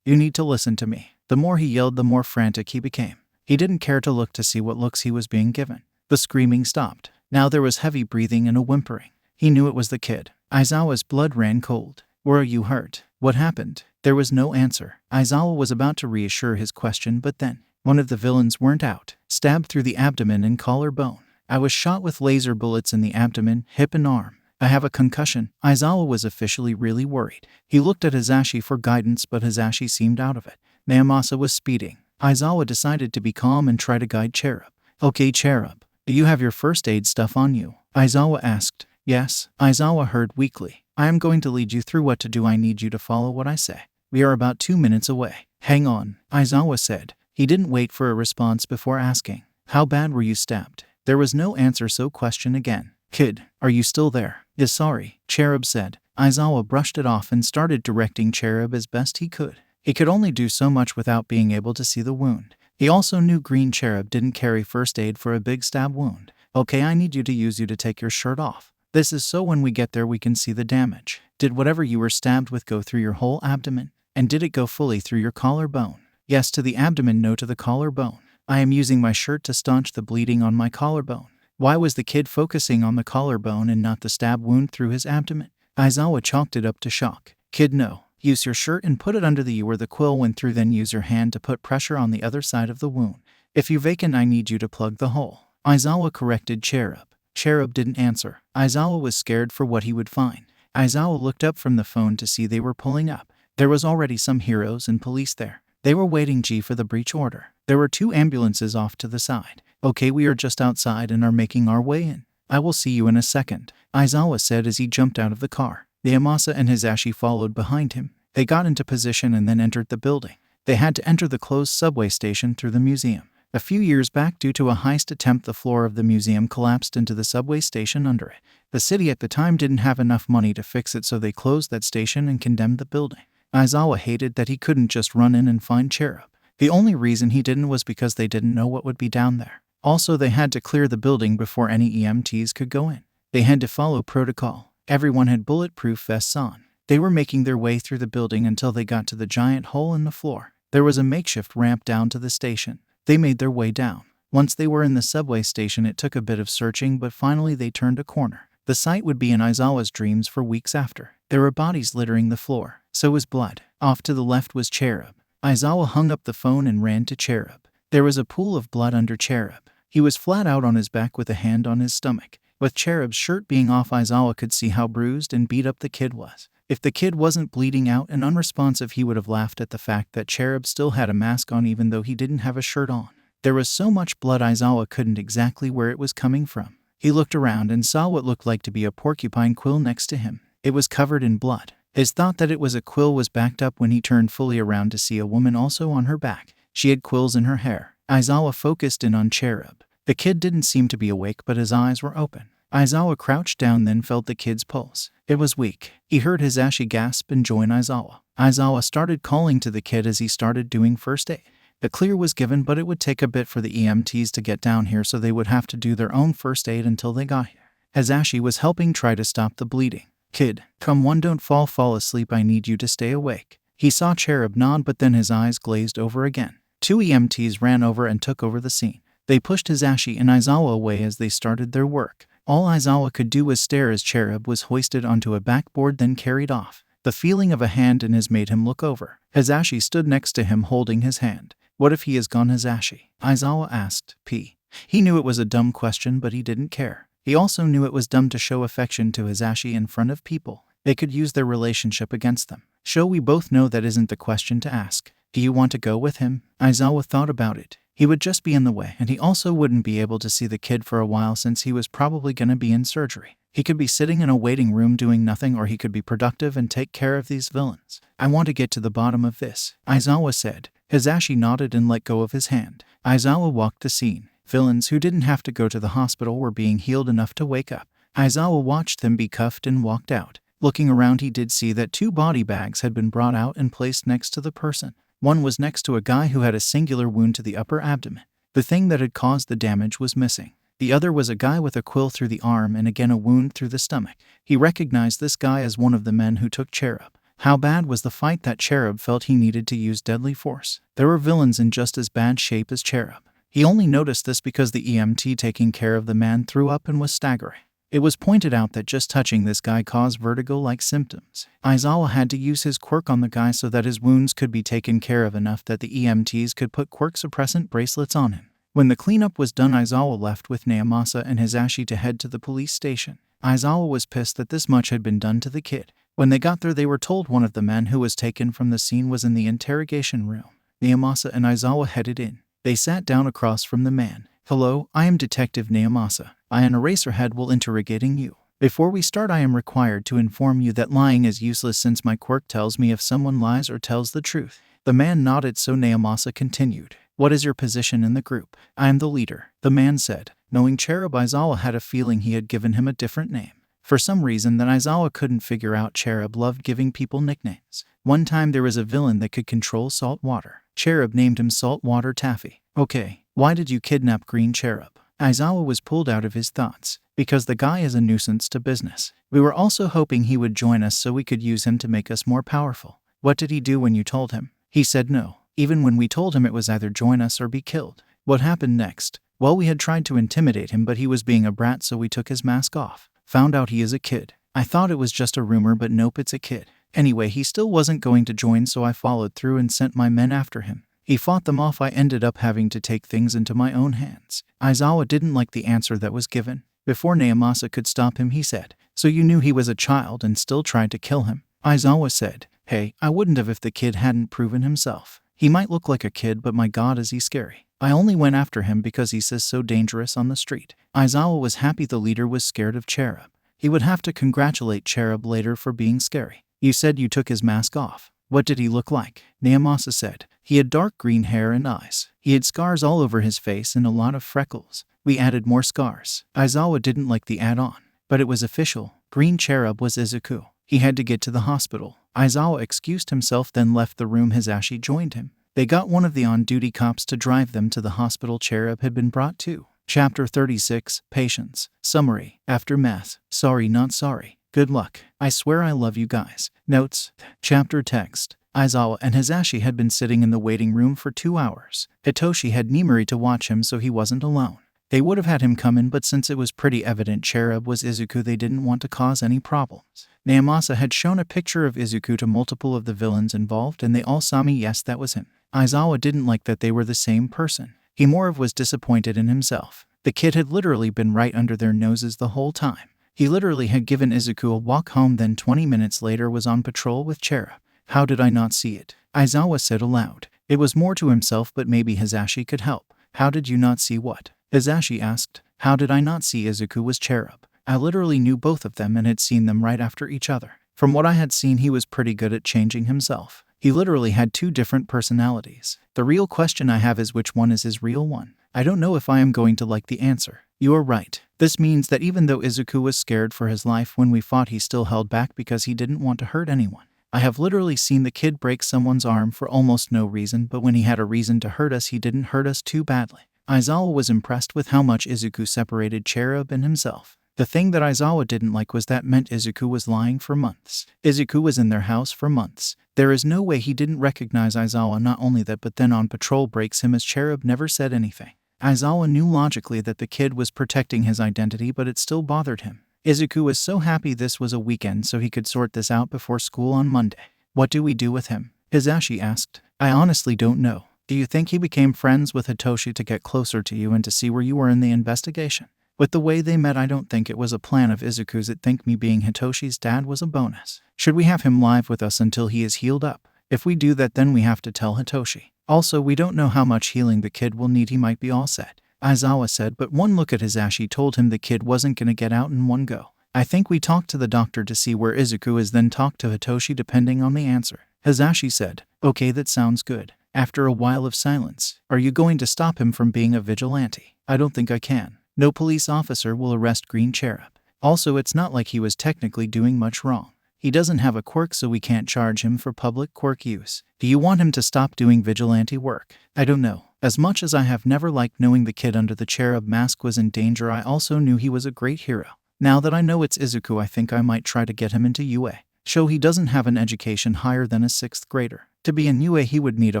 you need to listen to me. The more he yelled, the more frantic he became. He didn't care to look to see what looks he was being given. The screaming stopped. Now there was heavy breathing and a whimpering. He knew it was the kid. Aizawa's blood ran cold. Were you hurt? What happened? There was no answer. Aizawa was about to reassure his question, but then one of the villains weren't out, stabbed through the abdomen and collarbone. I was shot with laser bullets in the abdomen, hip and arm. I have a concussion. Aizawa was officially really worried. He looked at Hisashi for guidance, but Hisashi seemed out of it. Naomasa was speeding. Aizawa decided to be calm and try to guide Cherub. Okay, Cherub, do you have your first aid stuff on you? Aizawa asked. Yes, Aizawa heard weakly. I am going to lead you through what to do. I need you to follow what I say. We are about 2 minutes away. Hang on, Aizawa said. He didn't wait for a response before asking, how bad were you stabbed? There was no answer, so question again. Kid, are you still there? Yes, sorry, Cherub said. Aizawa brushed it off and started directing Cherub as best he could. He could only do so much without being able to see the wound. He also knew Green Cherub didn't carry first aid for a big stab wound. Okay, I need you to take your shirt off. This is so when we get there we can see the damage. Did whatever you were stabbed with go through your whole abdomen? And did it go fully through your collarbone? Yes to the abdomen, no to the collarbone. I am using my shirt to staunch the bleeding on my collarbone. Why was the kid focusing on the collarbone and not the stab wound through his abdomen? Aizawa chalked it up to shock. Kid, no. Use your shirt and put it under where the quill went through, then use your hand to put pressure on the other side of the wound. If you vacant, I need you to plug the hole. Aizawa corrected Cherub. Cherub didn't answer. Aizawa was scared for what he would find. Aizawa looked up from the phone to see they were pulling up. There was already some heroes and police there. They were waiting for the breach order. There were 2 ambulances off to the side. Okay, we are just outside and are making our way in. I will see you in a second, Aizawa said as he jumped out of the car. Naomasa and Hisashi followed behind him. They got into position and then entered the building. They had to enter the closed subway station through the museum. A few years back, due to a heist attempt, the floor of the museum collapsed into the subway station under it. The city at the time didn't have enough money to fix it, so they closed that station and condemned the building. Aizawa hated that he couldn't just run in and find Cherub. The only reason he didn't was because they didn't know what would be down there. Also, they had to clear the building before any EMTs could go in. They had to follow protocol. Everyone had bulletproof vests on. They were making their way through the building until they got to the giant hole in the floor. There was a makeshift ramp down to the station. They made their way down. Once they were in the subway station, it took a bit of searching, but finally they turned a corner. The sight would be in Aizawa's dreams for weeks after. There were bodies littering the floor. So was blood. Off to the left was Cherub. Aizawa hung up the phone and ran to Cherub. There was a pool of blood under Cherub. He was flat out on his back with a hand on his stomach. With Cherub's shirt being off, Aizawa could see how bruised and beat up the kid was. If the kid wasn't bleeding out and unresponsive, he would have laughed at the fact that Cherub still had a mask on even though he didn't have a shirt on. There was so much blood Aizawa couldn't exactly where it was coming from. He looked around and saw what looked like to be a porcupine quill next to him. It was covered in blood. His thought that it was a quill was backed up when he turned fully around to see a woman also on her back. She had quills in her hair. Aizawa focused in on Cherub. The kid didn't seem to be awake, but his eyes were open. Aizawa crouched down, then felt the kid's pulse. It was weak. He heard Hisashi gasp and join Aizawa. Aizawa started calling to the kid as he started doing first aid. The clear was given, but it would take a bit for the EMTs to get down here, so they would have to do their own first aid until they got here. Hisashi was helping try to stop the bleeding. Kid, come on, don't fall asleep, I need you to stay awake. He saw Cherub nod, but then his eyes glazed over again. 2 EMTs ran over and took over the scene. They pushed Hisashi and Aizawa away as they started their work. All Aizawa could do was stare as Cherub was hoisted onto a backboard, then carried off. The feeling of a hand in his made him look over. Hisashi stood next to him holding his hand. What if he is gone, Hisashi? Aizawa asked. He knew it was a dumb question, but he didn't care. He also knew it was dumb to show affection to Hisashi in front of people. They could use their relationship against them. We both know that isn't the question to ask. Do you want to go with him? Aizawa thought about it. He would just be in the way, and he also wouldn't be able to see the kid for a while since he was probably going to be in surgery. He could be sitting in a waiting room doing nothing, or he could be productive and take care of these villains. I want to get to the bottom of this, Aizawa said. Hisashi nodded and let go of his hand. Aizawa walked the scene. Villains who didn't have to go to the hospital were being healed enough to wake up. Aizawa watched them be cuffed and walked out. Looking around, he did see that 2 body bags had been brought out and placed next to the person. One was next to a guy who had a singular wound to the upper abdomen. The thing that had caused the damage was missing. The other was a guy with a quill through the arm and again a wound through the stomach. He recognized this guy as one of the men who took Cherub. How bad was the fight that Cherub felt he needed to use deadly force? There were villains in just as bad shape as Cherub. He only noticed this because the EMT taking care of the man threw up and was staggering. It was pointed out that just touching this guy caused vertigo-like symptoms. Aizawa had to use his quirk on the guy so that his wounds could be taken care of enough that the EMTs could put quirk suppressant bracelets on him. When the cleanup was done, Aizawa left with Naomasa and Hisashi to head to the police station. Aizawa was pissed that this much had been done to the kid. When they got there, they were told one of the men who was taken from the scene was in the interrogation room. Naomasa and Aizawa headed in. They sat down across from the man. Hello, I am Detective Naomasa. I am Eraserhead will interrogating you. Before we start, I am required to inform you that lying is useless since my quirk tells me if someone lies or tells the truth. The man nodded, so Naomasa continued. What is your position in the group? I am the leader, the man said. Knowing Cherub, Aizawa had a feeling he had given him a different name. For some reason that Aizawa couldn't figure out, Cherub loved giving people nicknames. One time there was a villain that could control salt water. Cherub named him Saltwater Taffy. Okay, why did you kidnap Green Cherub? Aizawa was pulled out of his thoughts. Because the guy is a nuisance to business. We were also hoping he would join us so we could use him to make us more powerful. What did he do when you told him? He said no. Even when we told him it was either join us or be killed. What happened next? Well, we had tried to intimidate him, but he was being a brat, so we took his mask off. Found out he is a kid. I thought it was just a rumor, but nope, it's a kid. Anyway, he still wasn't going to join, so I followed through and sent my men after him. He fought them off. I ended up having to take things into my own hands. Aizawa didn't like the answer that was given. Before Naomasa could stop him, he said, so you knew he was a child and still tried to kill him? Aizawa said, hey, I wouldn't have if the kid hadn't proven himself. He might look like a kid, but my god is he scary. I only went after him because he says so dangerous on the street. Aizawa was happy the leader was scared of Cherub. He would have to congratulate Cherub later for being scary. You said you took his mask off. What did he look like? Naomasa said. He had dark green hair and eyes. He had scars all over his face and a lot of freckles. We added more scars. Aizawa didn't like the add-on, but it was official. Green Cherub was Izuku. He had to get to the hospital. Aizawa excused himself, then left the room. Hisashi joined him. They got one of the on-duty cops to drive them to the hospital Cherub had been brought to. Chapter 36, Patience. Summary. Aftermath. Sorry not sorry. Good luck. I swear I love you guys. Notes. Chapter text. Aizawa and Hisashi had been sitting in the waiting room for 2 hours. Hitoshi had Nimuri to watch him so he wasn't alone. They would have had him come in, but since it was pretty evident Cherub was Izuku, they didn't want to cause any problems. Naomasa had shown a picture of Izuku to multiple of the villains involved, and they all saw me. Yes, that was him. Aizawa didn't like that they were the same person. He more of was disappointed in himself. The kid had literally been right under their noses the whole time. He literally had given Izuku a walk home, then 20 minutes later was on patrol with Cherub. How did I not see it? Aizawa said aloud. It was more to himself, but maybe Hisashi could help. How did you not see what? Hisashi asked. How did I not see Izuku was Cherub? I literally knew both of them and had seen them right after each other. From what I had seen, he was pretty good at changing himself. He literally had 2 different personalities. The real question I have is which one is his real one? I don't know if I am going to like the answer. You are right. This means that even though Izuku was scared for his life when we fought, he still held back because he didn't want to hurt anyone. I have literally seen the kid break someone's arm for almost no reason, but when he had a reason to hurt us, he didn't hurt us too badly. Aizawa was impressed with how much Izuku separated Cherub and himself. The thing that Aizawa didn't like was that meant Izuku was lying for months. Izuku was in their house for months. There is no way he didn't recognize Aizawa. Not only that, but then on patrol breaks him as Cherub never said anything. Aizawa knew logically that the kid was protecting his identity, but it still bothered him. Izuku was so happy this was a weekend so he could sort this out before school on Monday. What do we do with him? Hisashi asked. I honestly don't know. Do you think he became friends with Hitoshi to get closer to you and to see where you were in the investigation? With the way they met, I don't think it was a plan of Izuku's. I think me being Hitoshi's dad was a bonus. Should we have him live with us until he is healed up? If we do that, then we have to tell Hitoshi. Also, we don't know how much healing the kid will need. He might be all set, Aizawa said, but one look at Hisashi told him the kid wasn't going to get out in one go. I think we talk to the doctor to see where Izuku is, then talk to Hitoshi depending on the answer. Hisashi said. Okay, that sounds good. After a while of silence. Are you going to stop him from being a vigilante? I don't think I can. No police officer will arrest Green Cherub. Also, it's not like he was technically doing much wrong. He doesn't have a quirk, so we can't charge him for public quirk use. Do you want him to stop doing vigilante work? I don't know. As much as I have never liked knowing the kid under the Cherub mask was in danger, I also knew he was a great hero. Now that I know it's Izuku, I think I might try to get him into UA. Show he doesn't have an education higher than a 6th grader. To be in UA, he would need a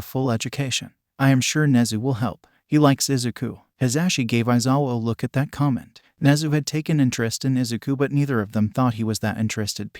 full education. I am sure Nezu will help. He likes Izuku. Hisashi gave Aizawa a look at that comment. Nezu had taken interest in Izuku, but neither of them thought he was that interested.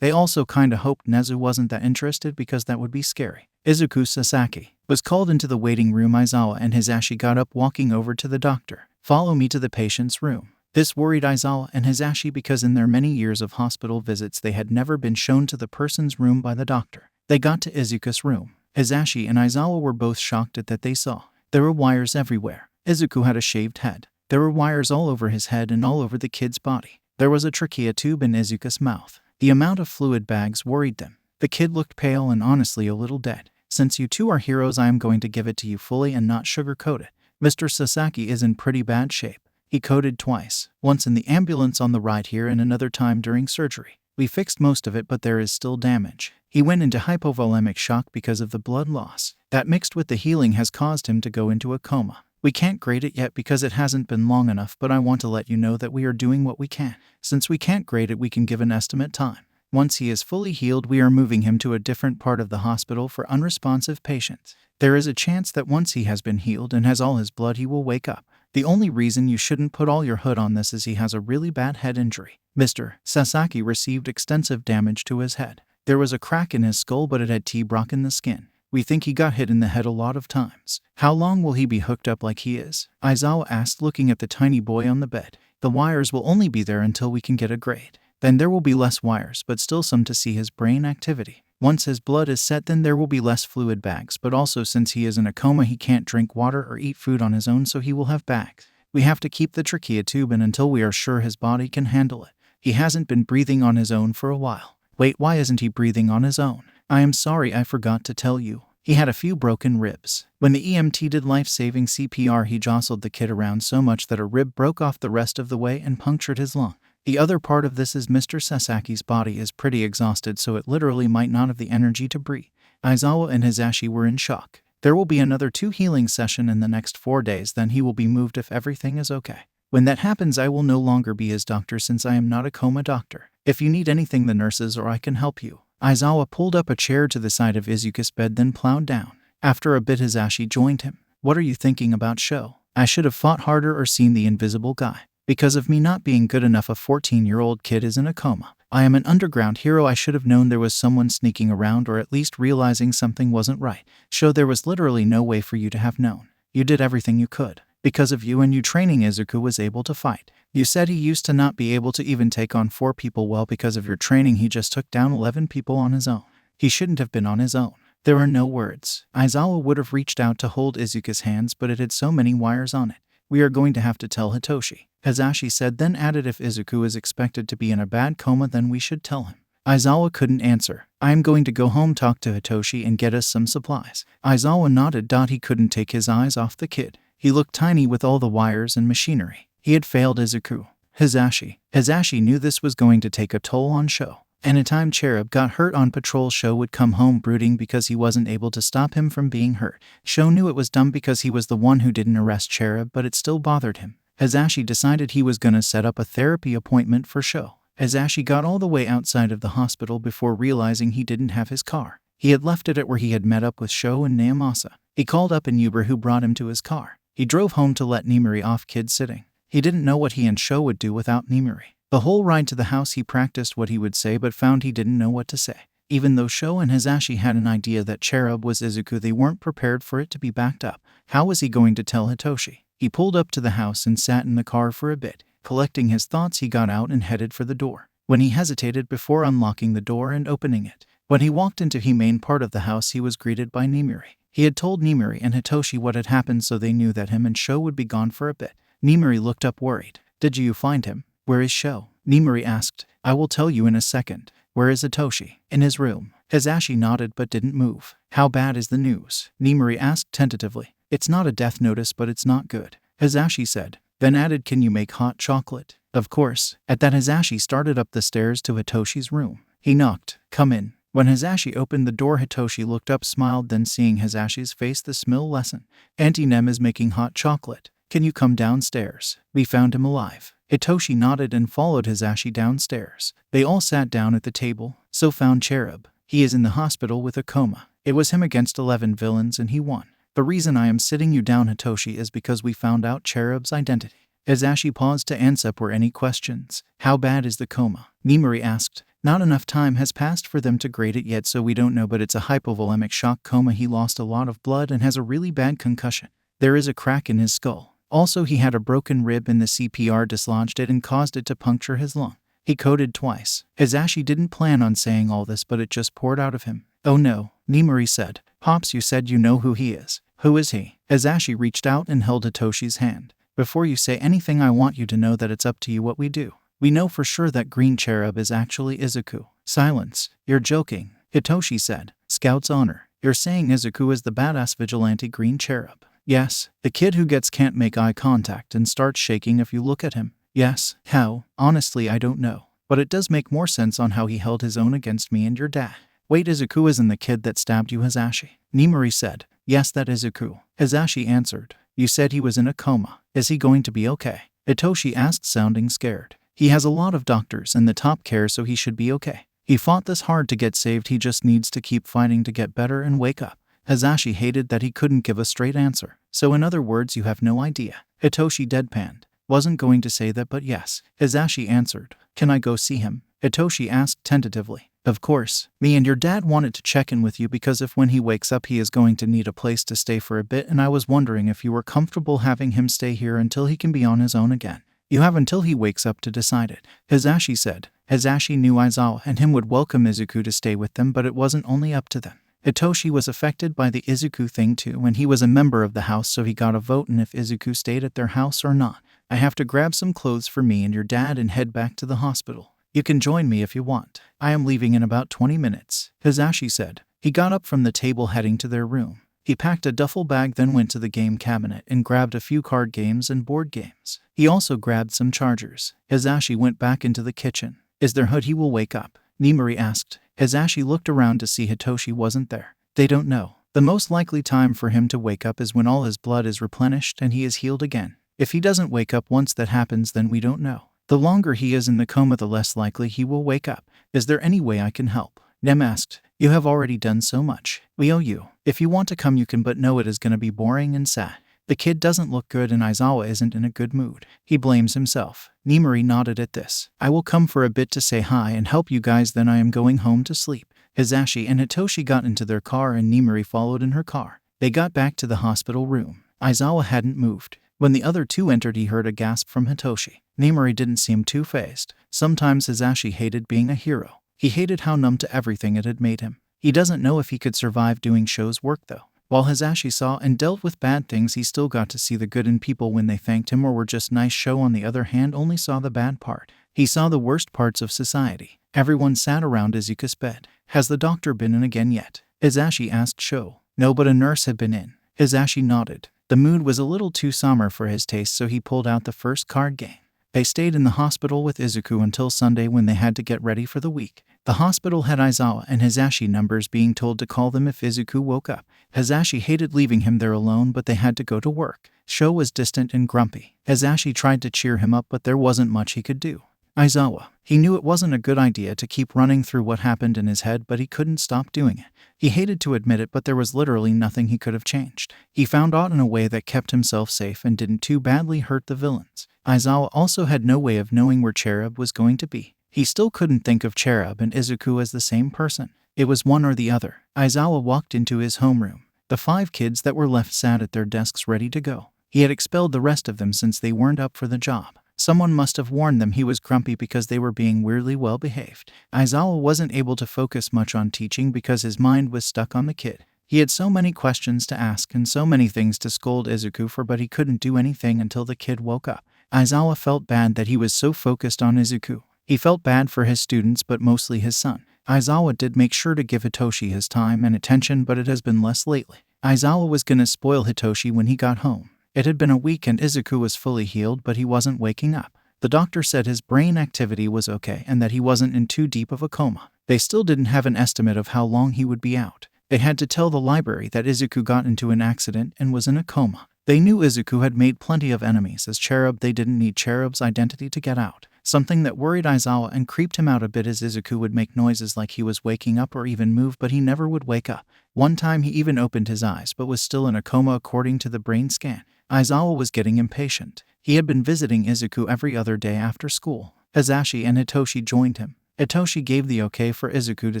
They also kinda hoped Nezu wasn't that interested because that would be scary. Izuku Sasaki was called into the waiting room. Aizawa and Hisashi got up, walking over to the doctor. Follow me to the patient's room. This worried Aizawa and Hisashi because in their many years of hospital visits they had never been shown to the person's room by the doctor. They got to Izuku's room. Hisashi and Aizawa were both shocked at that they saw. There were wires everywhere. Izuku had a shaved head. There were wires all over his head and all over the kid's body. There was a trachea tube in Izuku's mouth. The amount of fluid bags worried them. The kid looked pale and honestly a little dead. Since you two are heroes, I am going to give it to you fully and not sugarcoat it. Mr. Sasaki is in pretty bad shape. He coded twice, once in the ambulance on the ride here and another time during surgery. We fixed most of it, but there is still damage. He went into hypovolemic shock because of the blood loss. That mixed with the healing has caused him to go into a coma. We can't grade it yet because it hasn't been long enough, but I want to let you know that we are doing what we can. Since we can't grade it, we can give an estimate time. Once he is fully healed, we are moving him to a different part of the hospital for unresponsive patients. There is a chance that once he has been healed and has all his blood, he will wake up. The only reason you shouldn't put all your hood on this is he has a really bad head injury. Mr. Sasaki received extensive damage to his head. There was a crack in his skull, but it had broken the skin. We think he got hit in the head a lot of times. How long will he be hooked up like he is? Aizawa asked, looking at the tiny boy on the bed. The wires will only be there until we can get a grade. Then there will be less wires, but still some to see his brain activity. Once his blood is set, then there will be less fluid bags, but also since he is in a coma he can't drink water or eat food on his own, so he will have bags. We have to keep the trachea tube in until we are sure his body can handle it. He hasn't been breathing on his own for a while. Wait, why isn't he breathing on his own? I am sorry, I forgot to tell you. He had a few broken ribs. When the EMT did life-saving CPR, he jostled the kid around so much that a rib broke off the rest of the way and punctured his lung. The other part of this is Mr. Sasaki's body is pretty exhausted, so it literally might not have the energy to breathe. Aizawa and Hisashi were in shock. There will be another 2 healing sessions in the next 4 days, then he will be moved if everything is okay. When that happens, I will no longer be his doctor since I am not a coma doctor. If you need anything, the nurses or I can help you. Aizawa pulled up a chair to the side of Izuku's bed, then plowed down. After a bit, Hisashi joined him. What are you thinking about, Sho? I should have fought harder or seen the invisible guy. Because of me not being good enough, a 14-year-old kid is in a coma. I am an underground hero. I should have known there was someone sneaking around, or at least realizing something wasn't right. Sho, there was literally no way for you to have known. You did everything you could. Because of you and you training, Izuku was able to fight. You said he used to not be able to even take on 4 people. Well, because of your training, he just took down 11 people on his own. He shouldn't have been on his own. There are no words. Aizawa would have reached out to hold Izuku's hands, but it had so many wires on it. We are going to have to tell Hitoshi, Hisashi said, then added, if Izuku is expected to be in a bad coma, then we should tell him. Aizawa couldn't answer. I am going to go home, talk to Hitoshi, and get us some supplies. Aizawa nodded. He couldn't take his eyes off the kid. He looked tiny with all the wires and machinery. He had failed Izuku. Hisashi knew this was going to take a toll on Sho. Anytime Cherub got hurt on patrol, Sho would come home brooding because he wasn't able to stop him from being hurt. Sho knew it was dumb because he was the one who didn't arrest Cherub, but it still bothered him. Hisashi decided he was gonna set up a therapy appointment for Sho. Hisashi got all the way outside of the hospital before realizing he didn't have his car. He had left it at where he had met up with Sho and Naomasa. He called up an Uber who brought him to his car. He drove home to let Nimuri off, kid sitting. He didn't know what he and Sho would do without Nimuri. The whole ride to the house he practiced what he would say, but found he didn't know what to say. Even though Sho and Hisashi had an idea that Cherub was Izuku, they weren't prepared for it to be backed up. How was he going to tell Hitoshi? He pulled up to the house and sat in the car for a bit. Collecting his thoughts, he got out and headed for the door. When he hesitated before unlocking the door and opening it. When he walked into the main part of the house, he was greeted by Nimuri. He had told Nimuri and Hitoshi what had happened, so they knew that him and Sho would be gone for a bit. Nimuri looked up worried. Did you find him? Where is Sho? Nimuri asked. I will tell you in a second. Where is Hitoshi? In his room. Hisashi nodded but didn't move. How bad is the news? Nimuri asked tentatively. It's not a death notice, but it's not good. Hisashi said. Then added, can you make hot chocolate? Of course. At that, Hisashi started up the stairs to Hitoshi's room. He knocked. Come in. When Hisashi opened the door, Hitoshi looked up, smiled, then seeing Hisashi's face, the smell lessened. Auntie Nem is making hot chocolate. Can you come downstairs? We found him alive. Hitoshi nodded and followed Hisashi downstairs. They all sat down at the table. So found Cherub. He is in the hospital with a coma. It was him against 11 villains and he won. The reason I am sitting you down, Hitoshi, is because we found out Cherub's identity. Hisashi paused to answer. Were any questions? How bad is the coma? Nimuri asked. Not enough time has passed for them to grade it yet, so we don't know, but it's a hypovolemic shock coma. He lost a lot of blood and has a really bad concussion. There is a crack in his skull. Also, he had a broken rib and the CPR dislodged it and caused it to puncture his lung. He coded twice. Hisashi didn't plan on saying all this, but it just poured out of him. Oh no, Nimuri said. Pops, you said you know who he is. Who is he? Hisashi reached out and held Hitoshi's hand. Before you say anything, I want you to know that it's up to you what we do. We know for sure that Green Cherub is actually Izuku. Silence. You're joking, Hitoshi said. Scout's honor. You're saying Izuku is the badass vigilante Green Cherub? Yes. The kid who can't make eye contact and starts shaking if you look at him? Yes. How? Honestly, I don't know. But it does make more sense on how he held his own against me and your dad. Wait, Izuku isn't the kid that stabbed you, Hisashi? Nimuri said. Yes, that Izuku. Hisashi answered. You said he was in a coma. Is he going to be okay? Hitoshi asked, sounding scared. He has a lot of doctors and the top care, so he should be okay. He fought this hard to get saved. He just needs to keep fighting to get better and wake up. Hisashi hated that he couldn't give a straight answer. So in other words, you have no idea. Hitoshi deadpanned. Wasn't going to say that, but yes. Hisashi answered. Can I go see him? Hitoshi asked tentatively. Of course. Me and your dad wanted to check in with you because if when he wakes up he is going to need a place to stay for a bit, and I was wondering if you were comfortable having him stay here until he can be on his own again. You have until he wakes up to decide it, Hisashi said. Hisashi knew Aizawa and him would welcome Izuku to stay with them, but it wasn't only up to them. Hitoshi was affected by the Izuku thing too, and he was a member of the house, so he got a vote in if Izuku stayed at their house or not. I have to grab some clothes for me and your dad and head back to the hospital. You can join me if you want. I am leaving in about 20 minutes, Hisashi said. He got up from the table heading to their room. He packed a duffel bag, then went to the game cabinet and grabbed a few card games and board games. He also grabbed some chargers. Hisashi went back into the kitchen. Is there hood? He will wake up, Nimari asked. Hisashi looked around to see Hitoshi wasn't there. They don't know. The most likely time for him to wake up is when all his blood is replenished and he is healed again. If he doesn't wake up once that happens, then we don't know. The longer he is in the coma, the less likely he will wake up. Is there any way I can help? Nem asked. You have already done so much. We owe you. If you want to come you can, but no, it is going to be boring and sad. The kid doesn't look good and Aizawa isn't in a good mood. He blames himself. Nimari nodded at this. I will come for a bit to say hi and help you guys, then I am going home to sleep. Hisashi and Hitoshi got into their car and Nimari followed in her car. They got back to the hospital room. Aizawa hadn't moved. When the other two entered, he heard a gasp from Hitoshi. Nimari didn't seem too fazed. Sometimes Hisashi hated being a hero. He hated how numb to everything it had made him. He doesn't know if he could survive doing show's work though. While Hisashi saw and dealt with bad things, he still got to see the good in people when they thanked him or were just nice. Sho, on the other hand, only saw the bad part. He saw the worst parts of society. Everyone sat around Izuku's bed. Has the doctor been in again yet? Hisashi asked Sho. No, but a nurse had been in. Hisashi nodded. The mood was a little too somber for his taste, so he pulled out the first card game. They stayed in the hospital with Izuku until Sunday when they had to get ready for the week. The hospital had Aizawa and Hisashi numbers, being told to call them if Izuku woke up. Hisashi hated leaving him there alone, but they had to go to work. Sho was distant and grumpy. Hisashi tried to cheer him up, but there wasn't much he could do. Aizawa. He knew it wasn't a good idea to keep running through what happened in his head, but he couldn't stop doing it. He hated to admit it, but there was literally nothing he could have changed. He found out in a way that kept himself safe and didn't too badly hurt the villains. Aizawa also had no way of knowing where Cherub was going to be. He still couldn't think of Cherub and Izuku as the same person. It was one or the other. Aizawa walked into his homeroom. The 5 kids that were left sat at their desks ready to go. He had expelled the rest of them since they weren't up for the job. Someone must have warned them he was grumpy because they were being weirdly well behaved. Aizawa wasn't able to focus much on teaching because his mind was stuck on the kid. He had so many questions to ask and so many things to scold Izuku for, but he couldn't do anything until the kid woke up. Aizawa felt bad that he was so focused on Izuku. He felt bad for his students, but mostly his son. Aizawa did make sure to give Hitoshi his time and attention, but it has been less lately. Aizawa was gonna spoil Hitoshi when he got home. It had been a week and Izuku was fully healed, but he wasn't waking up. The doctor said his brain activity was okay and that he wasn't in too deep of a coma. They still didn't have an estimate of how long he would be out. They had to tell the library that Izuku got into an accident and was in a coma. They knew Izuku had made plenty of enemies as Cherub. They didn't need Cherub's identity to get out. Something that worried Aizawa and creeped him out a bit is Izuku would make noises like he was waking up or even move, but he never would wake up. One time he even opened his eyes but was still in a coma according to the brain scan. Aizawa was getting impatient. He had been visiting Izuku every other day after school. Hisashi and Hitoshi joined him. Hitoshi gave the okay for Izuku to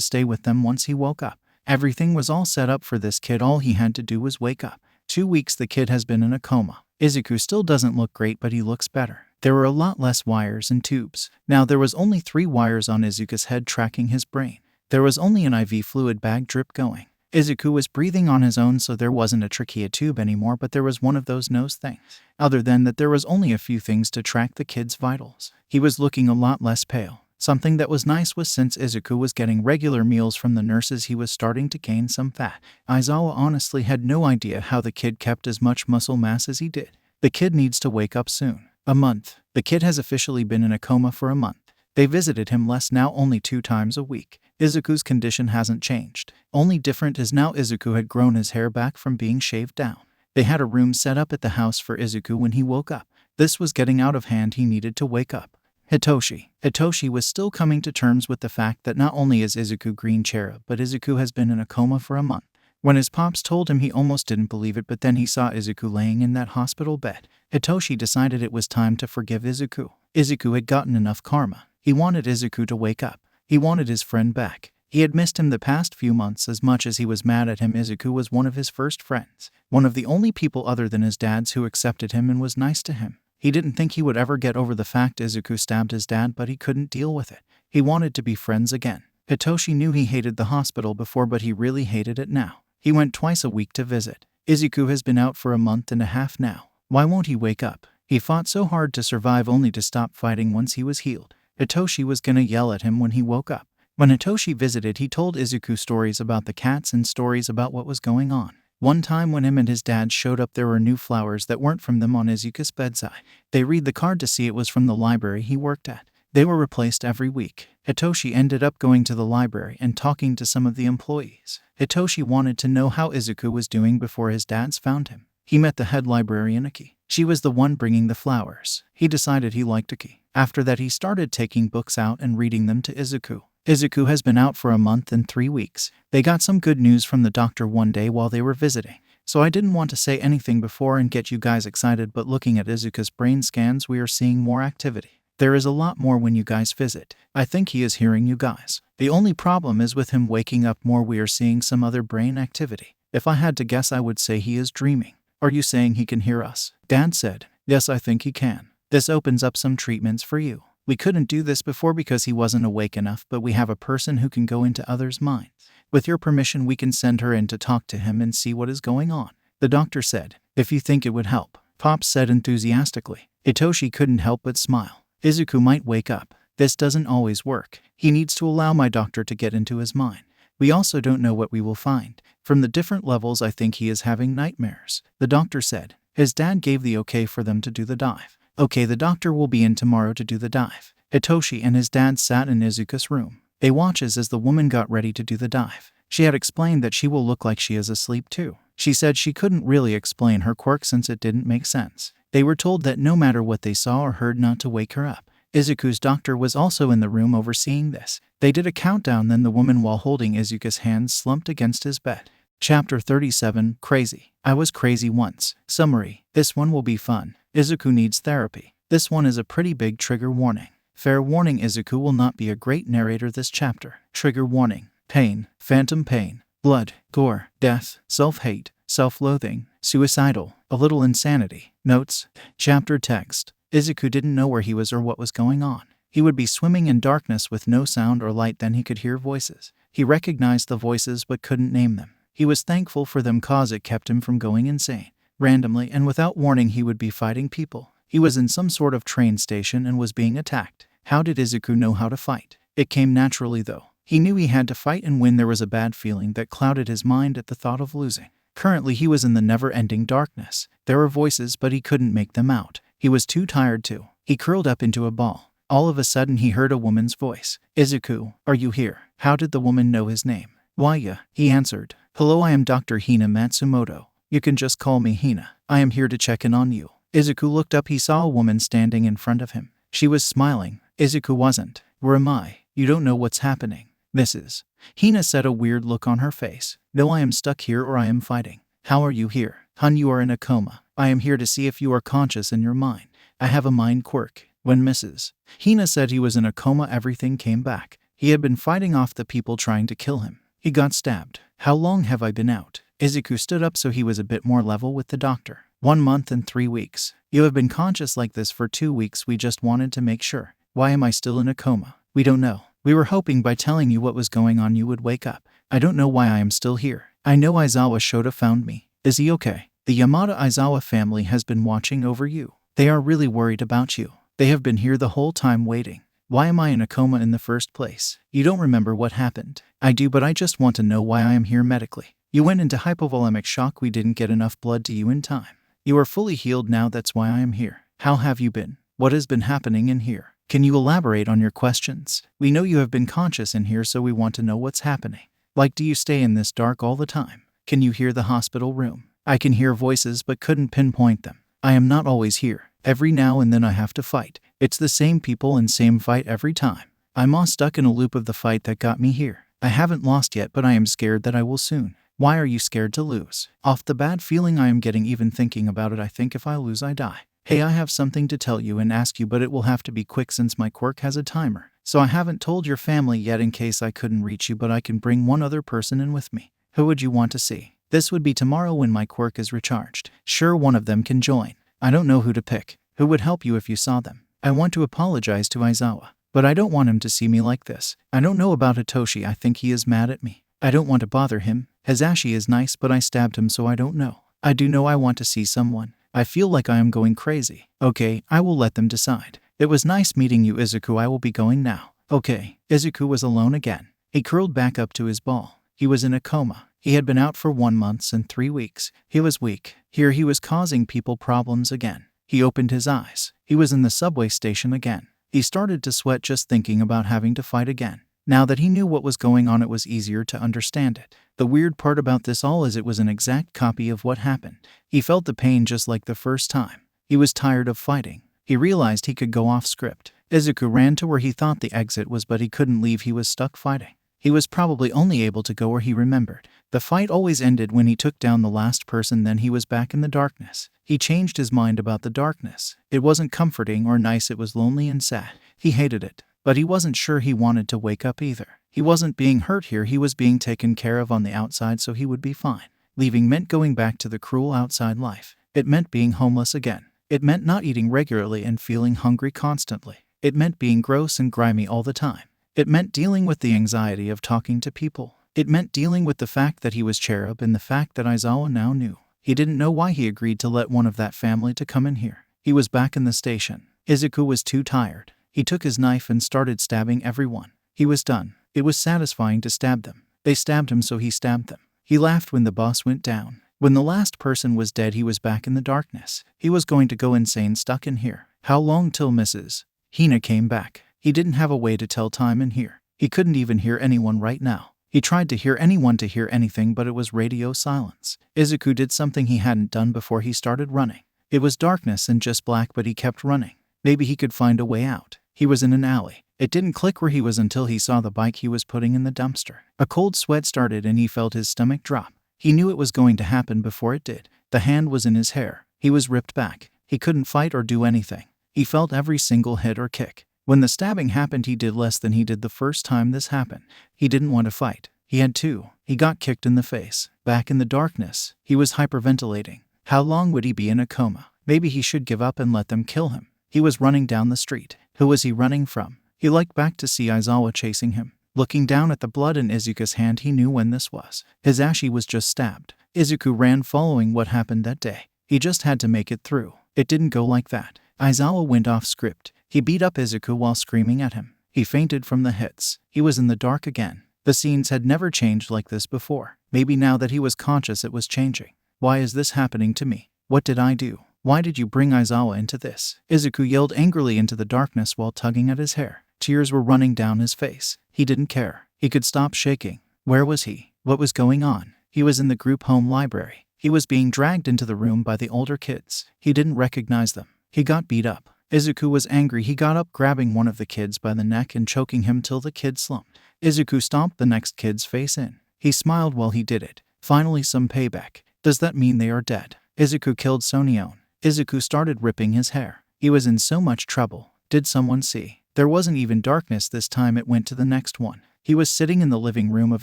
stay with them once he woke up. Everything was all set up for this kid. All he had to do was wake up. 2 weeks the kid has been in a coma. Izuku still doesn't look great, but he looks better. There were a lot less wires and tubes. Now there was only 3 wires on Izuku's head tracking his brain. There was only an IV fluid bag drip going. Izuku was breathing on his own, so there wasn't a trachea tube anymore, but there was one of those nose things. Other than that, there was only a few things to track the kid's vitals. He was looking a lot less pale. Something that was nice was since Izuku was getting regular meals from the nurses, he was starting to gain some fat. Aizawa honestly had no idea how the kid kept as much muscle mass as he did. The kid needs to wake up soon. A month. The kid has officially been in a coma for a month. They visited him less now, only 2 times a week. Izuku's condition hasn't changed. Only different is now Izuku had grown his hair back from being shaved down. They had a room set up at the house for Izuku when he woke up. This was getting out of hand. He needed to wake up. Hitoshi was still coming to terms with the fact that not only is Izuku Green Cherub, but Izuku has been in a coma for a month. When his pops told him, he almost didn't believe it, but then he saw Izuku laying in that hospital bed. Hitoshi decided it was time to forgive Izuku. Izuku had gotten enough karma. He wanted Izuku to wake up. He wanted his friend back. He had missed him the past few months. As much as he was mad at him, Izuku was one of his first friends. One of the only people other than his dad's who accepted him and was nice to him. He didn't think he would ever get over the fact Izuku stabbed his dad, but he couldn't deal with it. He wanted to be friends again. Hitoshi knew he hated the hospital before, but he really hated it now. He went twice a week to visit. Izuku has been out for a month and a half now. Why won't he wake up? He fought so hard to survive only to stop fighting once he was healed. Hitoshi was gonna yell at him when he woke up. When Hitoshi visited, he told Izuku stories about the cats and stories about what was going on. One time when him and his dad showed up, there were new flowers that weren't from them on Izuku's bedside. They read the card to see it was from the library he worked at. They were replaced every week. Hitoshi ended up going to the library and talking to some of the employees. Hitoshi wanted to know how Izuku was doing before his dads found him. He met the head librarian Aki. She was the one bringing the flowers. He decided he liked Aki. After that, he started taking books out and reading them to Izuku. Izuku has been out for a month and 3 weeks. They got some good news from the doctor one day while they were visiting. So I didn't want to say anything before and get you guys excited, but looking at Izuku's brain scans, we are seeing more activity. There is a lot more when you guys visit. I think he is hearing you guys. The only problem is with him waking up more, we are seeing some other brain activity. If I had to guess, I would say he is dreaming. Are you saying he can hear us? Dad said. Yes, I think he can. This opens up some treatments for you. We couldn't do this before because he wasn't awake enough, but we have a person who can go into others' minds. With your permission, we can send her in to talk to him and see what is going on. The doctor said. If you think it would help. Pops said enthusiastically. Hitoshi couldn't help but smile. Izuku might wake up. This doesn't always work. He needs to allow my doctor to get into his mind. We also don't know what we will find. From the different levels, I think he is having nightmares. The doctor said. His dad gave the okay for them to do the dive. Okay, the doctor will be in tomorrow to do the dive. Hitoshi and his dad sat in Izuku's room. They watches as the woman got ready to do the dive. She had explained that she will look like she is asleep too. She said she couldn't really explain her quirk since it didn't make sense. They were told that no matter what they saw or heard, not to wake her up. Izuku's doctor was also in the room overseeing this. They did a countdown, then the woman, while holding Izuku's hand, slumped against his bed. Chapter 37, Crazy. I was crazy once. Summary. This one will be fun. Izuku needs therapy. This one is a pretty big trigger warning. Fair warning, Izuku will not be a great narrator this chapter. Trigger warning. Pain, phantom pain, blood, gore, death, self-hate, self-loathing, suicidal, a little insanity. Notes. Chapter text. Izuku didn't know where he was or what was going on. He would be swimming in darkness with no sound or light, then he could hear voices. He recognized the voices but couldn't name them. He was thankful for them cause it kept him from going insane. Randomly and without warning, he would be fighting people. He was in some sort of train station and was being attacked. How did Izuku know how to fight? It came naturally though. He knew he had to fight and win. There was a bad feeling that clouded his mind at the thought of losing. Currently he was in the never-ending darkness. There were voices but he couldn't make them out. He was too tired to. He curled up into a ball. All of a sudden he heard a woman's voice. Izuku, are you here? How did the woman know his name? Why, yeah, he answered. Hello, I am Dr. Hina Matsumoto. You can just call me Hina. I am here to check in on you. Izuku looked up. He saw a woman standing in front of him. She was smiling. Izuku wasn't. Where am I? You don't know what's happening. Mrs. Hina said, a weird look on her face. No, I am stuck here or I am fighting. How are you here? Hun, you are in a coma. I am here to see if you are conscious in your mind. I have a mind quirk. When Mrs. Hina said he was in a coma, everything came back. He had been fighting off the people trying to kill him. He got stabbed. How long have I been out? Izuku stood up so he was a bit more level with the doctor. 1 month and 3 weeks. You have been conscious like this for 2 weeks. We just wanted to make sure. Why am I still in a coma? We don't know. We were hoping by telling you what was going on you would wake up. I don't know why I am still here. I know Aizawa Shota found me. Is he okay? The Yamada Aizawa family has been watching over you. They are really worried about you. They have been here the whole time waiting. Why am I in a coma in the first place? You don't remember what happened. I do, but I just want to know why I am here medically. You went into hypovolemic shock. We didn't get enough blood to you in time. You are fully healed now. That's why I am here. How have you been? What has been happening in here? Can you elaborate on your questions? We know you have been conscious in here, so we want to know what's happening. Like, do you stay in this dark all the time? Can you hear the hospital room? I can hear voices but couldn't pinpoint them. I am not always here. Every now and then I have to fight. It's the same people and same fight every time. I'm all stuck in a loop of the fight that got me here. I haven't lost yet, but I am scared that I will soon. Why are you scared to lose? Off the bad feeling I am getting, even thinking about it, I think if I lose I die. Hey, I have something to tell you and ask you, but it will have to be quick since my quirk has a timer. So I haven't told your family yet in case I couldn't reach you, but I can bring one other person in with me. Who would you want to see? This would be tomorrow when my quirk is recharged. Sure, one of them can join. I don't know who to pick. Who would help you if you saw them? I want to apologize to Aizawa. But I don't want him to see me like this. I don't know about Hitoshi, I think he is mad at me. I don't want to bother him. Hisashi is nice but I stabbed him so I don't know. I do know I want to see someone. I feel like I am going crazy. Okay, I will let them decide. It was nice meeting you, Izuku. I will be going now. Okay. Izuku was alone again. He curled back up to his ball. He was in a coma. He had been out for 1 month and 3 weeks. He was weak. Here he was causing people problems again. He opened his eyes. He was in the subway station again. He started to sweat just thinking about having to fight again. Now that he knew what was going on, it was easier to understand it. The weird part about this all is it was an exact copy of what happened. He felt the pain just like the first time. He was tired of fighting. He realized he could go off script. Izuku ran to where he thought the exit was, but he couldn't leave. He was stuck fighting. He was probably only able to go where he remembered. The fight always ended when he took down the last person, then he was back in the darkness. He changed his mind about the darkness. It wasn't comforting or nice, it was lonely and sad. He hated it, but he wasn't sure he wanted to wake up either. He wasn't being hurt here, he was being taken care of on the outside, so he would be fine. Leaving meant going back to the cruel outside life. It meant being homeless again. It meant not eating regularly and feeling hungry constantly. It meant being gross and grimy all the time. It meant dealing with the anxiety of talking to people. It meant dealing with the fact that he was Cherub and the fact that Aizawa now knew. He didn't know why he agreed to let one of that family to come in here. He was back in the station. Izuku was too tired. He took his knife and started stabbing everyone. He was done. It was satisfying to stab them. They stabbed him, so he stabbed them. He laughed when the boss went down. When the last person was dead, he was back in the darkness. He was going to go insane stuck in here. How long till Mrs. Hina came back? He didn't have a way to tell time in here. He couldn't even hear anyone right now. He tried to hear anyone to hear anything, but it was radio silence. Izuku did something he hadn't done before. He started running. It was darkness and just black, but he kept running. Maybe he could find a way out. He was in an alley. It didn't click where he was until he saw the bike he was putting in the dumpster. A cold sweat started and he felt his stomach drop. He knew it was going to happen before it did. The hand was in his hair. He was ripped back. He couldn't fight or do anything. He felt every single hit or kick. When the stabbing happened, he did less than he did the first time this happened. He didn't want to fight. He had to. He got kicked in the face. Back in the darkness, he was hyperventilating. How long would he be in a coma? Maybe he should give up and let them kill him. He was running down the street. Who was he running from? He looked back to see Aizawa chasing him. Looking down at the blood in Izuku's hand, he knew when this was. Hisashi was just stabbed. Izuku ran following what happened that day. He just had to make it through. It didn't go like that. Aizawa went off script. He beat up Izuku while screaming at him. He fainted from the hits. He was in the dark again. The scenes had never changed like this before. Maybe now that he was conscious it was changing. Why is this happening to me? What did I do? Why did you bring Aizawa into this? Izuku yelled angrily into the darkness while tugging at his hair. Tears were running down his face. He didn't care. He could stop shaking. Where was he? What was going on? He was in the group home library. He was being dragged into the room by the older kids. He didn't recognize them. He got beat up. Izuku was angry. He got up, grabbing one of the kids by the neck and choking him till the kid slumped. Izuku stomped the next kid's face in. He smiled while he did it. Finally some payback. Does that mean they are dead? Izuku killed Sonyeon. Izuku started ripping his hair. He was in so much trouble. Did someone see? There wasn't even darkness this time. It went to the next one. He was sitting in the living room of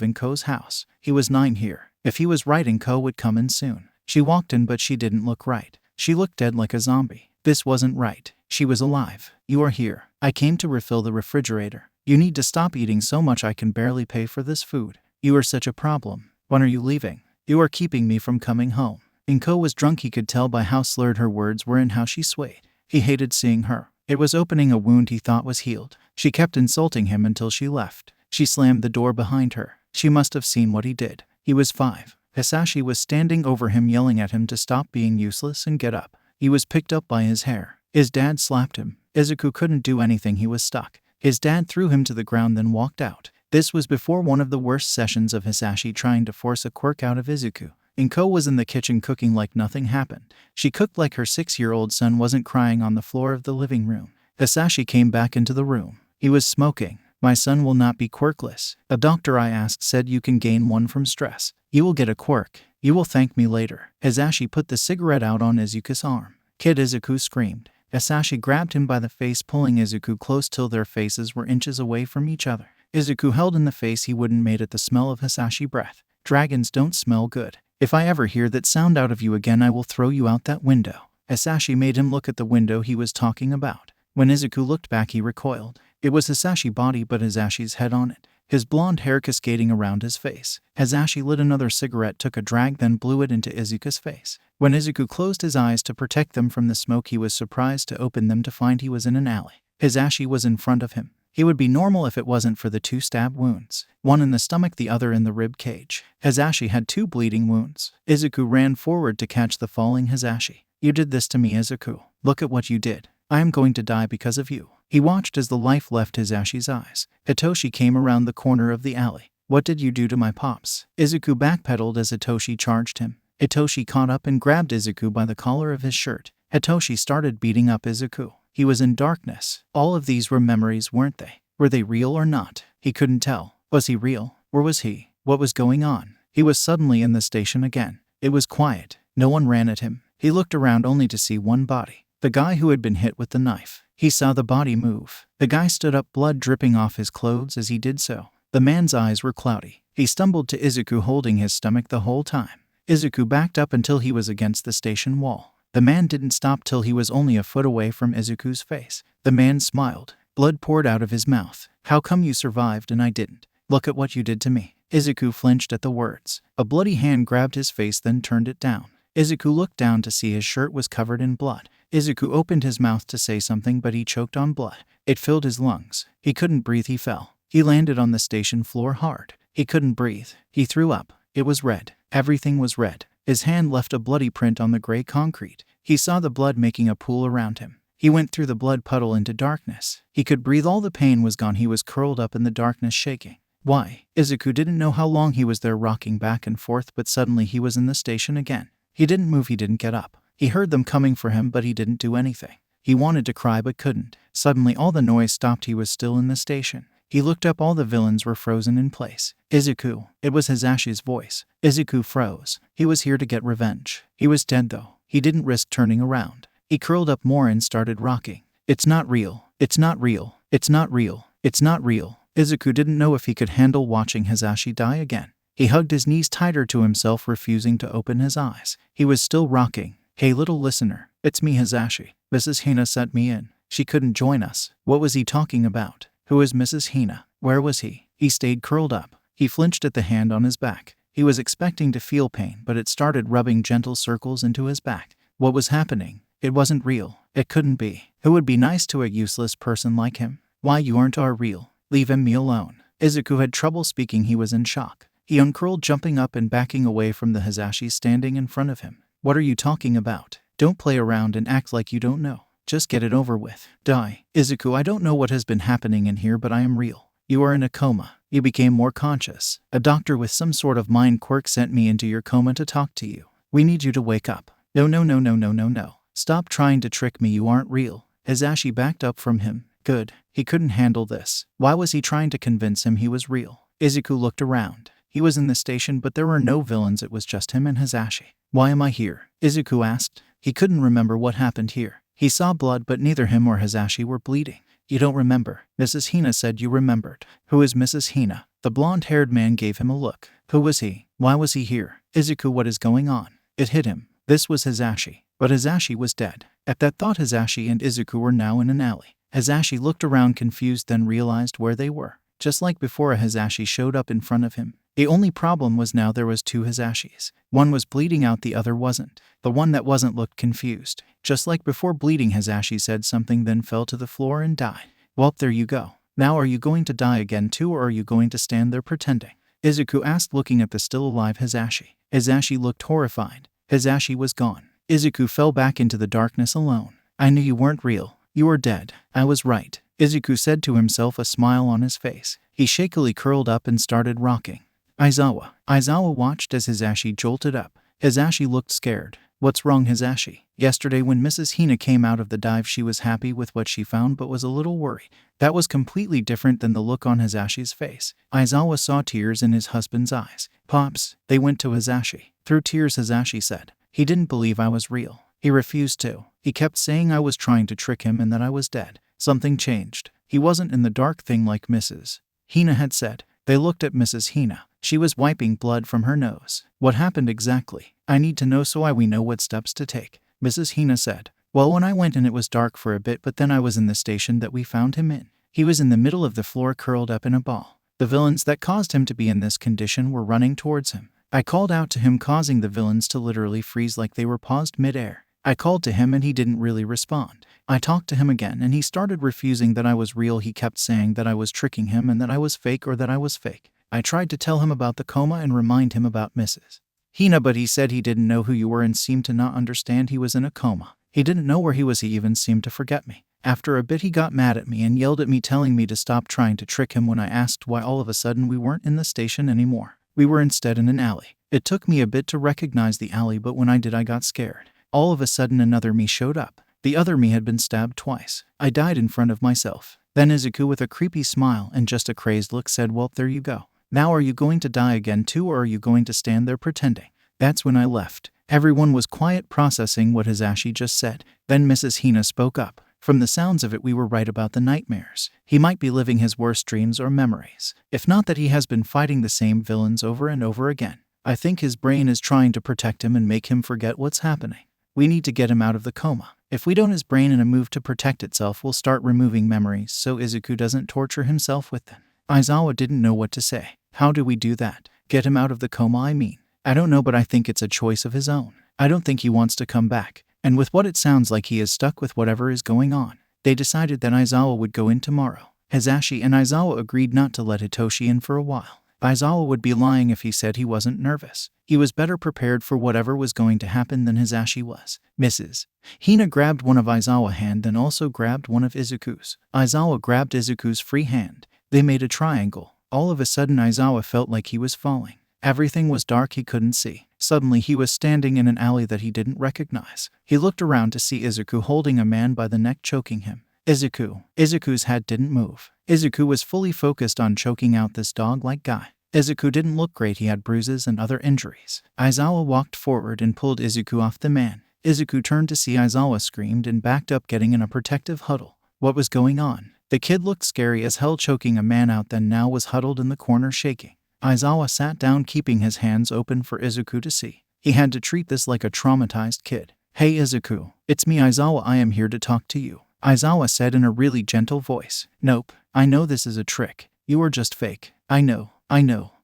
Inko's house. He was 9 here. If he was right, Inko would come in soon. She walked in, but she didn't look right. She looked dead, like a zombie. This wasn't right. She was alive. You are here. I came to refill the refrigerator. You need to stop eating so much. I can barely pay for this food. You are such a problem. When are you leaving? You are keeping me from coming home. Inko was drunk. He could tell by how slurred her words were and how she swayed. He hated seeing her. It was opening a wound he thought was healed. She kept insulting him until she left. She slammed the door behind her. She must have seen what he did. He was 5. Hisashi was standing over him, yelling at him to stop being useless and get up. He was picked up by his hair. His dad slapped him. Izuku couldn't do anything. He was stuck. His dad threw him to the ground, then walked out. This was before one of the worst sessions of Hisashi trying to force a quirk out of Izuku. Inko was in the kitchen cooking like nothing happened. She cooked like her 6-year-old son wasn't crying on the floor of the living room. Hisashi came back into the room. He was smoking. My son will not be quirkless. A doctor I asked said you can gain one from stress. You will get a quirk. You will thank me later. Hisashi put the cigarette out on Izuku's arm. Kid, Izuku screamed. Hisashi grabbed him by the face, pulling Izuku close till their faces were inches away from each other. Izuku held in the face he wouldn't made at the smell of Hisashi breath. Dragons don't smell good. If I ever hear that sound out of you again, I will throw you out that window. Hisashi made him look at the window he was talking about. When Izuku looked back, he recoiled. It was Hisashi's body, but Hisashi's head on it, his blonde hair cascading around his face. Hisashi lit another cigarette, took a drag, then blew it into Izuku's face. When Izuku closed his eyes to protect them from the smoke, he was surprised to open them to find he was in an alley. Hisashi was in front of him. He would be normal if it wasn't for the 2 stab wounds, one in the stomach, the other in the rib cage. Hisashi had 2 bleeding wounds. Izuku ran forward to catch the falling Hisashi. "You did this to me, Izuku. Look at what you did. I am going to die because of you." He watched as the life left Hisashi's eyes. Hitoshi came around the corner of the alley. "What did you do to my pops?" Izuku backpedaled as Hitoshi charged him. Hitoshi caught up and grabbed Izuku by the collar of his shirt. Hitoshi started beating up Izuku. He was in darkness. All of these were memories, weren't they? Were they real or not? He couldn't tell. Was he real? Or was he? What was going on? He was suddenly in the station again. It was quiet. No one ran at him. He looked around only to see one body. The guy who had been hit with the knife. He saw the body move. The guy stood up, blood dripping off his clothes as he did so. The man's eyes were cloudy. He stumbled to Izuku, holding his stomach the whole time. Izuku backed up until he was against the station wall. The man didn't stop till he was only a foot away from Izuku's face. The man smiled. Blood poured out of his mouth. "How come you survived and I didn't? Look at what you did to me." Izuku flinched at the words. A bloody hand grabbed his face, then turned it down. Izuku looked down to see his shirt was covered in blood. Izuku opened his mouth to say something, but he choked on blood. It filled his lungs. He couldn't breathe. He fell. He landed on the station floor hard. He couldn't breathe. He threw up. It was red. Everything was red. His hand left a bloody print on the gray concrete. He saw the blood making a pool around him. He went through the blood puddle into darkness. He could breathe. All the pain was gone. He was curled up in the darkness, shaking. Why? Izuku didn't know how long he was there, rocking back and forth, but suddenly he was in the station again. He didn't move. He didn't get up. He heard them coming for him, but he didn't do anything. He wanted to cry but couldn't. Suddenly all the noise stopped. He was still in the station. He looked up. All the villains were frozen in place. "Izuku." It was Hisashi's voice. Izuku froze. He was here to get revenge. He was dead though. He didn't risk turning around. He curled up more and started rocking. "It's not real. It's not real. It's not real. It's not real." Izuku didn't know if he could handle watching Hisashi die again. He hugged his knees tighter to himself, refusing to open his eyes. He was still rocking. "Hey little listener, it's me, Hisashi. Mrs. Hina sent me in. She couldn't join us." What was he talking about? Who is Mrs. Hina? Where was he? He stayed curled up. He flinched at the hand on his back. He was expecting to feel pain, but it started rubbing gentle circles into his back. What was happening? It wasn't real. It couldn't be. Who would be nice to a useless person like him? "Why, you aren't real. Leave me alone." Izuku had trouble speaking. He was in shock. He uncurled, jumping up and backing away from the Hisashi standing in front of him. "What are you talking about? Don't play around and act like you don't know. Just get it over with. Die." "Izuku, I don't know what has been happening in here, but I am real. You are in a coma. You became more conscious. A doctor with some sort of mind quirk sent me into your coma to talk to you. We need you to wake up." No. Stop trying to trick me. You aren't real." Hisashi backed up from him. Good. He couldn't handle this. Why was he trying to convince him he was real? Izuku looked around. He was in the station, but there were no villains. It was just him and Hisashi. "Why am I here?" Izuku asked. He couldn't remember what happened here. He saw blood, but neither him or Hisashi were bleeding. "You don't remember?" Mrs. Hina said you remembered. "Who is Mrs. Hina?" The blonde-haired man gave him a look. Who was he? Why was he here? "Izuku, what is going on?" It hit him. This was Hisashi. But Hisashi was dead. At that thought, Hisashi and Izuku were now in an alley. Hisashi looked around confused, then realized where they were. Just like before, a Hisashi showed up in front of him. The only problem was now there was 2 Hisashis. One was bleeding out, the other wasn't. The one that wasn't looked confused. Just like before, bleeding Hisashi said something, then fell to the floor and died. "Well, there you go. Now are you going to die again too, or are you going to stand there pretending?" Izuku asked, looking at the still alive Hisashi. Hisashi looked horrified. Hisashi was gone. Izuku fell back into the darkness alone. "I knew you weren't real. You were dead. I was right," Izuku said to himself, a smile on his face. He shakily curled up and started rocking. Aizawa watched as Hisashi jolted up. Hisashi looked scared. "What's wrong, Hisashi?" Yesterday when Mrs. Hina came out of the dive, she was happy with what she found but was a little worried. That was completely different than the look on Hisashi's face. Aizawa saw tears in his husband's eyes. "Pops." They went to Hisashi. Through tears, Hisashi said, "He didn't believe I was real. He refused to. He kept saying I was trying to trick him and that I was dead. Something changed. He wasn't in the dark thing like Mrs. Hina had said." They looked at Mrs. Hina. She was wiping blood from her nose. "What happened exactly? I need to know so we know what steps to take," Mrs. Hina said. Well, when I went in it was dark for a bit, but then I was in the station that we found him in. He was in the middle of the floor curled up in a ball. The villains that caused him to be in this condition were running towards him. I called out to him, causing the villains to literally freeze like they were paused mid-air. I called to him and he didn't really respond. I talked to him again and he started refusing that I was real. He kept saying that I was tricking him and that I was fake, or that I was fake. I tried to tell him about the coma and remind him about Mrs. Hina, but he said he didn't know who you were and seemed to not understand he was in a coma. He didn't know where he was. He even seemed to forget me. After a bit he got mad at me and yelled at me, telling me to stop trying to trick him. When I asked why, all of a sudden we weren't in the station anymore. We were instead in an alley. It took me a bit to recognize the alley, but when I did I got scared. All of a sudden another me showed up. The other me had been stabbed twice. I died in front of myself. Then Izuku, with a creepy smile and just a crazed look, said, "Well, there you go. Now are you going to die again too, or are you going to stand there pretending?" That's when I left. Everyone was quiet, processing what Hisashi just said. Then Mrs. Hina spoke up. From the sounds of it, we were right about the nightmares. He might be living his worst dreams or memories. If not that he has been fighting the same villains over and over again. I think his brain is trying to protect him and make him forget what's happening. We need to get him out of the coma. If we don't, his brain, in a move to protect itself, will start removing memories so Izuku doesn't torture himself with them. Aizawa didn't know what to say. How do we do that? Get him out of the coma, I mean. I don't know, but I think it's a choice of his own. I don't think he wants to come back. And with what it sounds like, he is stuck with whatever is going on. They decided that Aizawa would go in tomorrow. Hisashi and Aizawa agreed not to let Hitoshi in for a while. Aizawa would be lying if he said he wasn't nervous. He was better prepared for whatever was going to happen than Hisashi was. Mrs. Hina grabbed one of Aizawa's hand, then also grabbed one of Izuku's. Aizawa grabbed Izuku's free hand. They made a triangle. All of a sudden Aizawa felt like he was falling. Everything was dark, he couldn't see. Suddenly he was standing in an alley that he didn't recognize. He looked around to see Izuku holding a man by the neck, choking him. Izuku's head didn't move. Izuku was fully focused on choking out this dog-like guy. Izuku didn't look great, he had bruises and other injuries. Aizawa walked forward and pulled Izuku off the man. Izuku turned to see Aizawa, screamed and backed up, getting in a protective huddle. What was going on? The kid looked scary as hell, choking a man out, then now was huddled in the corner shaking. Aizawa sat down, keeping his hands open for Izuku to see. He had to treat this like a traumatized kid. "Hey Izuku, it's me Aizawa, I am here to talk to you," Aizawa said in a really gentle voice. "Nope, I know this is a trick. You are just fake. I know,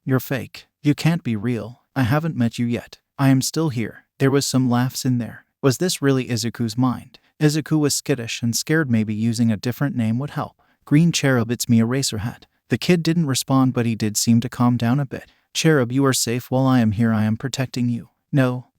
you're fake. You can't be real. I haven't met you yet. I am still here." There was some laughs in there. Was this really Izuku's mind? Izuku was skittish and scared. Maybe using a different name would help. "Green Cherub, it's me Eraserhead." The kid didn't respond, but he did seem to calm down a bit. "Cherub, you are safe while I am here. I am protecting you." No,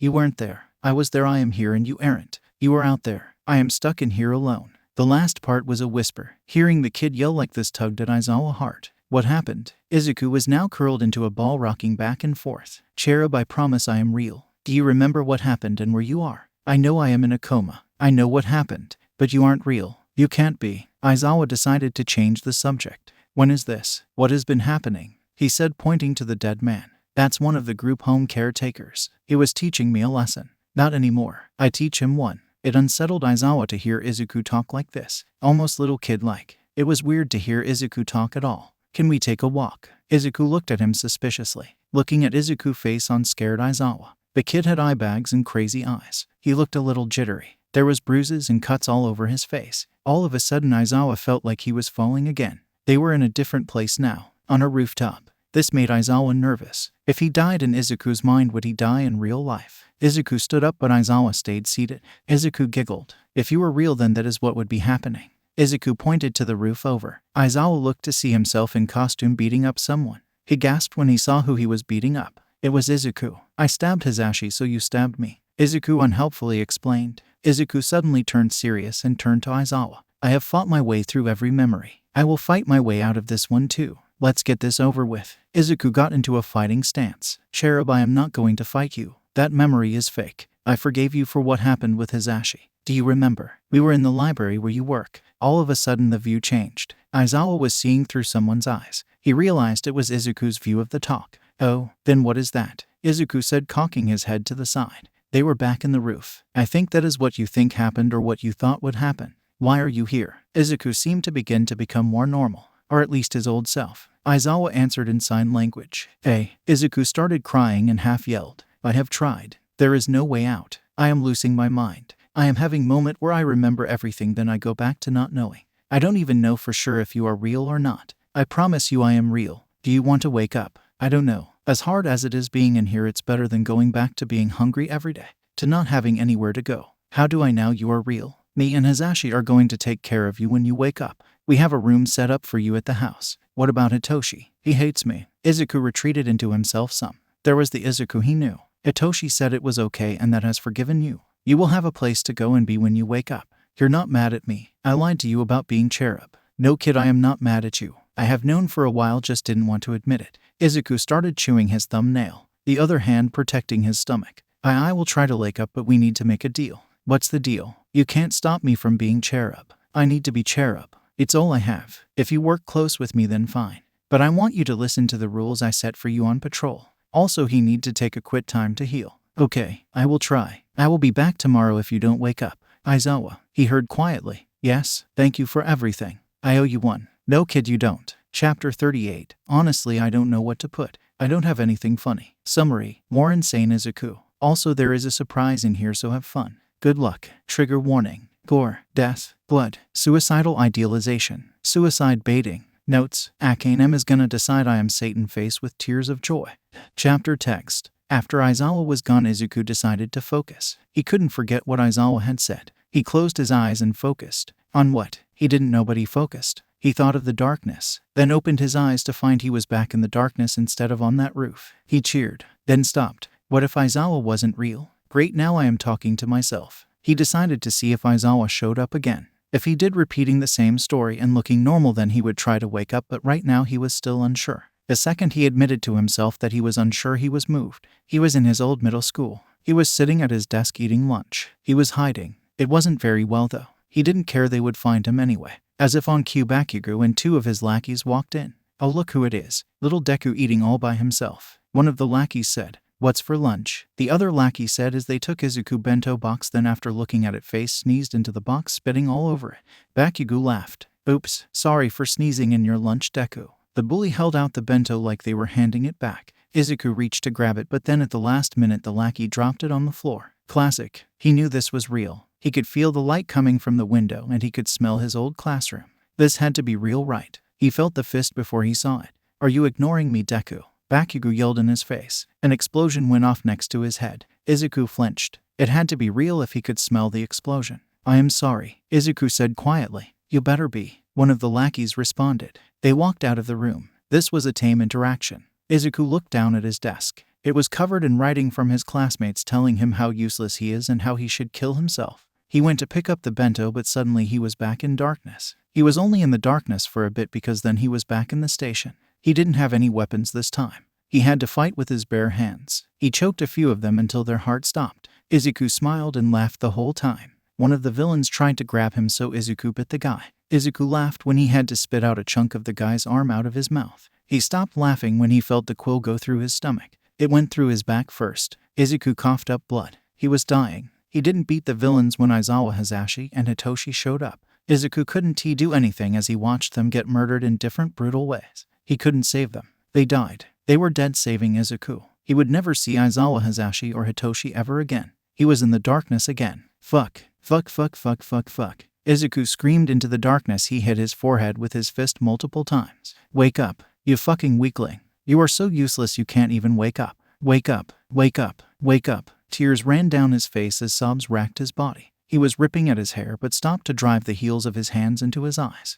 you weren't there. I was there. I am here and you aren't. You were out there. I am stuck in here alone. The last part was a whisper. Hearing the kid yell like this tugged at Aizawa's heart. What happened? Izuku was now curled into a ball, rocking back and forth. "Cherub, I promise I am real. Do you remember what happened and where you are? I know I am in a coma. I know what happened. But you aren't real. You can't be." Aizawa decided to change the subject. "When is this? What has been happening?" he said, pointing to the dead man. "That's one of the group home caretakers. He was teaching me a lesson." "Not anymore. I teach him one." It unsettled Aizawa to hear Izuku talk like this, almost little kid-like. It was weird to hear Izuku talk at all. "Can we take a walk?" Izuku looked at him suspiciously, looking at Izuku's face on scared Aizawa. The kid had eye bags and crazy eyes. He looked a little jittery. There was bruises and cuts all over his face. All of a sudden Aizawa felt like he was falling again. They were in a different place now, on a rooftop. This made Aizawa nervous. If he died in Izuku's mind, would he die in real life? Izuku stood up, but Aizawa stayed seated. Izuku giggled. "If you were real, then that is what would be happening." Izuku pointed to the roof over. Aizawa looked to see himself in costume beating up someone. He gasped when he saw who he was beating up. It was Izuku. "I stabbed Hisashi, so you stabbed me," Izuku unhelpfully explained. Izuku suddenly turned serious and turned to Aizawa. "I have fought my way through every memory. I will fight my way out of this one too. Let's get this over with." Izuku got into a fighting stance. "Cherub, I am not going to fight you. That memory is fake. I forgave you for what happened with Hisashi. Do you remember? We were in the library where you work." All of a sudden the view changed. Aizawa was seeing through someone's eyes. He realized it was Izuku's view of the talk. "Oh, then what is that?" Izuku said, cocking his head to the side. They were back in the roof. "I think that is what you think happened, or what you thought would happen. Why are you here?" Izuku seemed to begin to become more normal, or at least his old self. Aizawa answered in sign language. Izuku started crying and half yelled. "I have tried. There is no way out. I am losing my mind. I am having moment where I remember everything, then I go back to not knowing. I don't even know for sure if you are real or not. I promise you I am real. Do you want to wake up? I don't know. As hard as it is being in here, it's better than going back to being hungry every day, to not having anywhere to go. How do I know you are real? Me and Hisashi are going to take care of you when you wake up. We have a room set up for you at the house. What about Hitoshi? He hates me. Izuku retreated into himself some. There was the Izuku he knew. Hitoshi said it was okay and that has forgiven you. You will have a place to go and be when you wake up. You're not mad at me. I lied to you about being Cherub. No kid, I am not mad at you. I have known for a while, just didn't want to admit it. Izuku started chewing his thumbnail, the other hand protecting his stomach. I will try to wake up, but we need to make a deal. What's the deal? You can't stop me from being Cherub. I need to be Cherub. It's all I have. If you work close with me, then fine. But I want you to listen to the rules I set for you on patrol. Also, he need to take a quit time to heal. Okay, I will try. I will be back tomorrow if you don't wake up. Aizawa, he heard quietly. Yes, thank you for everything. I owe you one. No kid, you don't. Chapter 38. Honestly, I don't know what to put. I don't have anything funny. Summary. More insane Izuku. Also, there is a surprise in here, so have fun. Good luck. Trigger warning. Gore, death, blood, suicidal idealization, suicide baiting. Notes. Akanem is gonna decide I am Satan face with tears of joy. Chapter text. After Aizawa was gone, Izuku decided to focus. He couldn't forget what Aizawa had said. He closed his eyes and focused. On what? He didn't know, but he focused. He thought of the darkness, then opened his eyes to find he was back in the darkness instead of on that roof. He cheered, then stopped. What if Aizawa wasn't real? Great, now I am talking to myself. He decided to see if Aizawa showed up again. If he did, repeating the same story and looking normal, then he would try to wake up, but right now he was still unsure. The second he admitted to himself that he was unsure, he was moved. He was in his old middle school. He was sitting at his desk eating lunch. He was hiding. It wasn't very well though. He didn't care, they would find him anyway. As if on cue, Bakugo and two of his lackeys walked in. Oh, look who it is. Little Deku eating all by himself. One of the lackeys said, "What's for lunch?" The other lackey said as they took Izuku bento box, then after looking at it, face sneezed into the box, spitting all over it. Bakugo laughed. Oops, sorry for sneezing in your lunch, Deku. The bully held out the bento like they were handing it back. Izuku reached to grab it, but then at the last minute the lackey dropped it on the floor. Classic. He knew this was real. He could feel the light coming from the window and he could smell his old classroom. This had to be real, right? He felt the fist before he saw it. Are you ignoring me, Deku? Bakugo yelled in his face. An explosion went off next to his head. Izuku flinched. It had to be real if he could smell the explosion. I am sorry, Izuku said quietly. You better be. One of the lackeys responded. They walked out of the room. This was a tame interaction. Izuku looked down at his desk. It was covered in writing from his classmates telling him how useless he is and how he should kill himself. He went to pick up the bento, but suddenly he was back in darkness. He was only in the darkness for a bit because then he was back in the station. He didn't have any weapons this time. He had to fight with his bare hands. He choked a few of them until their heart stopped. Izuku smiled and laughed the whole time. One of the villains tried to grab him, so Izuku bit the guy. Izuku laughed when he had to spit out a chunk of the guy's arm out of his mouth. He stopped laughing when he felt the quill go through his stomach. It went through his back first. Izuku coughed up blood. He was dying. He didn't beat the villains when Aizawa, Hisashi, and Hitoshi showed up. Izuku couldn't do anything as he watched them get murdered in different brutal ways. He couldn't save them. They died. They were dead, saving Izuku. He would never see Aizawa, Hisashi, or Hitoshi ever again. He was in the darkness again. Fuck. Fuck, fuck, fuck, fuck, fuck. Izuku screamed into the darkness. He hit his forehead with his fist multiple times. Wake up, you fucking weakling. You are so useless you can't even wake up. Wake up, wake up, wake up. Tears ran down his face as sobs racked his body. He was ripping at his hair but stopped to drive the heels of his hands into his eyes.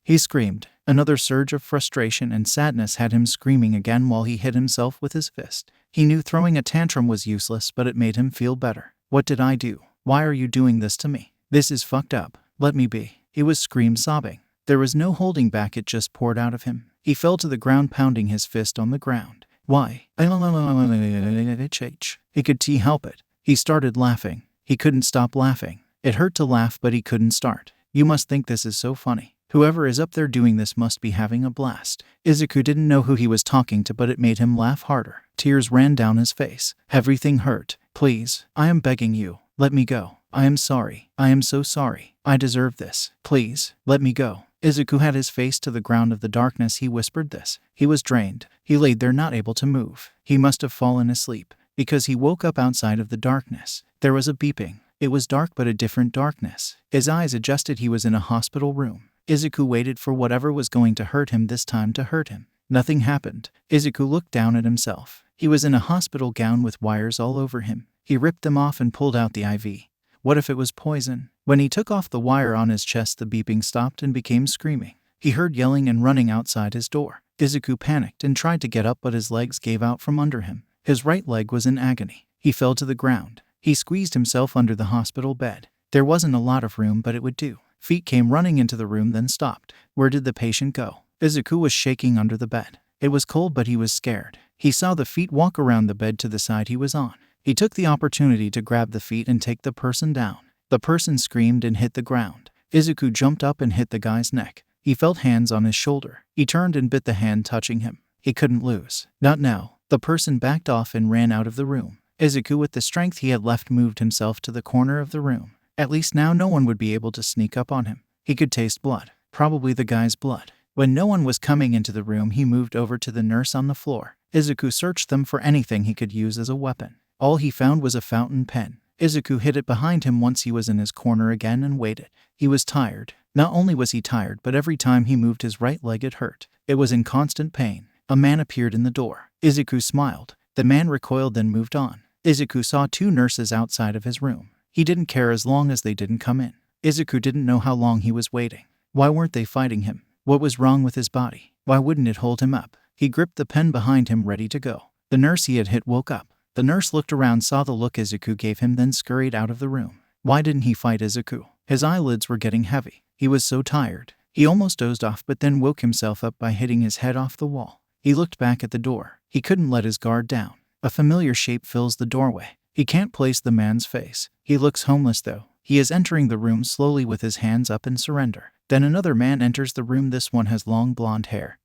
He screamed. Another surge of frustration and sadness had him screaming again while he hit himself with his fist. He knew throwing a tantrum was useless, but it made him feel better. What did I do? Why are you doing this to me? This is fucked up. Let me be. He was screamed, sobbing. There was no holding back, it just poured out of him. He fell to the ground, pounding his fist on the ground. Why? He could help it. He started laughing. He couldn't stop laughing. It hurt to laugh, but he couldn't start. You must think this is so funny. Whoever is up there doing this must be having a blast. Izuku didn't know who he was talking to, but it made him laugh harder. Tears ran down his face. Everything hurt. Please, I am begging you. Let me go. I am sorry. I am so sorry. I deserve this. Please, let me go. Izuku had his face to the ground of the darkness. He whispered this. He was drained. He laid there not able to move. He must have fallen asleep. because he woke up outside of the darkness. There was a beeping. It was dark but a different darkness. His eyes adjusted. He was in a hospital room. Izuku waited for whatever was going to hurt him this time to hurt him. Nothing happened. Izuku looked down at himself. He was in a hospital gown with wires all over him. He ripped them off and pulled out the IV. What if it was poison? When he took off the wire on his chest, the beeping stopped and became screaming. He heard yelling and running outside his door. Izuku panicked and tried to get up, but his legs gave out from under him. His right leg was in agony. He fell to the ground. He squeezed himself under the hospital bed. There wasn't a lot of room, but it would do. Feet came running into the room, then stopped. Where did the patient go? Izuku was shaking under the bed. It was cold, but he was scared. He saw the feet walk around the bed to the side he was on. He took the opportunity to grab the feet and take the person down. The person screamed and hit the ground. Izuku jumped up and hit the guy's neck. He felt hands on his shoulder. He turned and bit the hand touching him. He couldn't lose. Not now. The person backed off and ran out of the room. Izuku, with the strength he had left, moved himself to the corner of the room. At least now no one would be able to sneak up on him. He could taste blood. Probably the guy's blood. When no one was coming into the room, he moved over to the nurse on the floor. Izuku searched them for anything he could use as a weapon. All he found was a fountain pen. Izuku hid it behind him once he was in his corner again and waited. He was tired. Not only was he tired, but every time he moved his right leg it hurt. It was in constant pain. A man appeared in the door. Izuku smiled. The man recoiled, then moved on. Izuku saw two nurses outside of his room. He didn't care as long as they didn't come in. Izuku didn't know how long he was waiting. Why weren't they fighting him? What was wrong with his body? Why wouldn't it hold him up? He gripped the pen behind him, ready to go. The nurse he had hit woke up. The nurse looked around, saw the look Izuku gave him, then scurried out of the room. Why didn't he fight Izuku? His eyelids were getting heavy. He was so tired. He almost dozed off, but then woke himself up by hitting his head off the wall. He looked back at the door. He couldn't let his guard down. A familiar shape fills the doorway. He can't place the man's face. He looks homeless though. He is entering the room slowly with his hands up in surrender. Then another man enters the room. This one has long blonde hair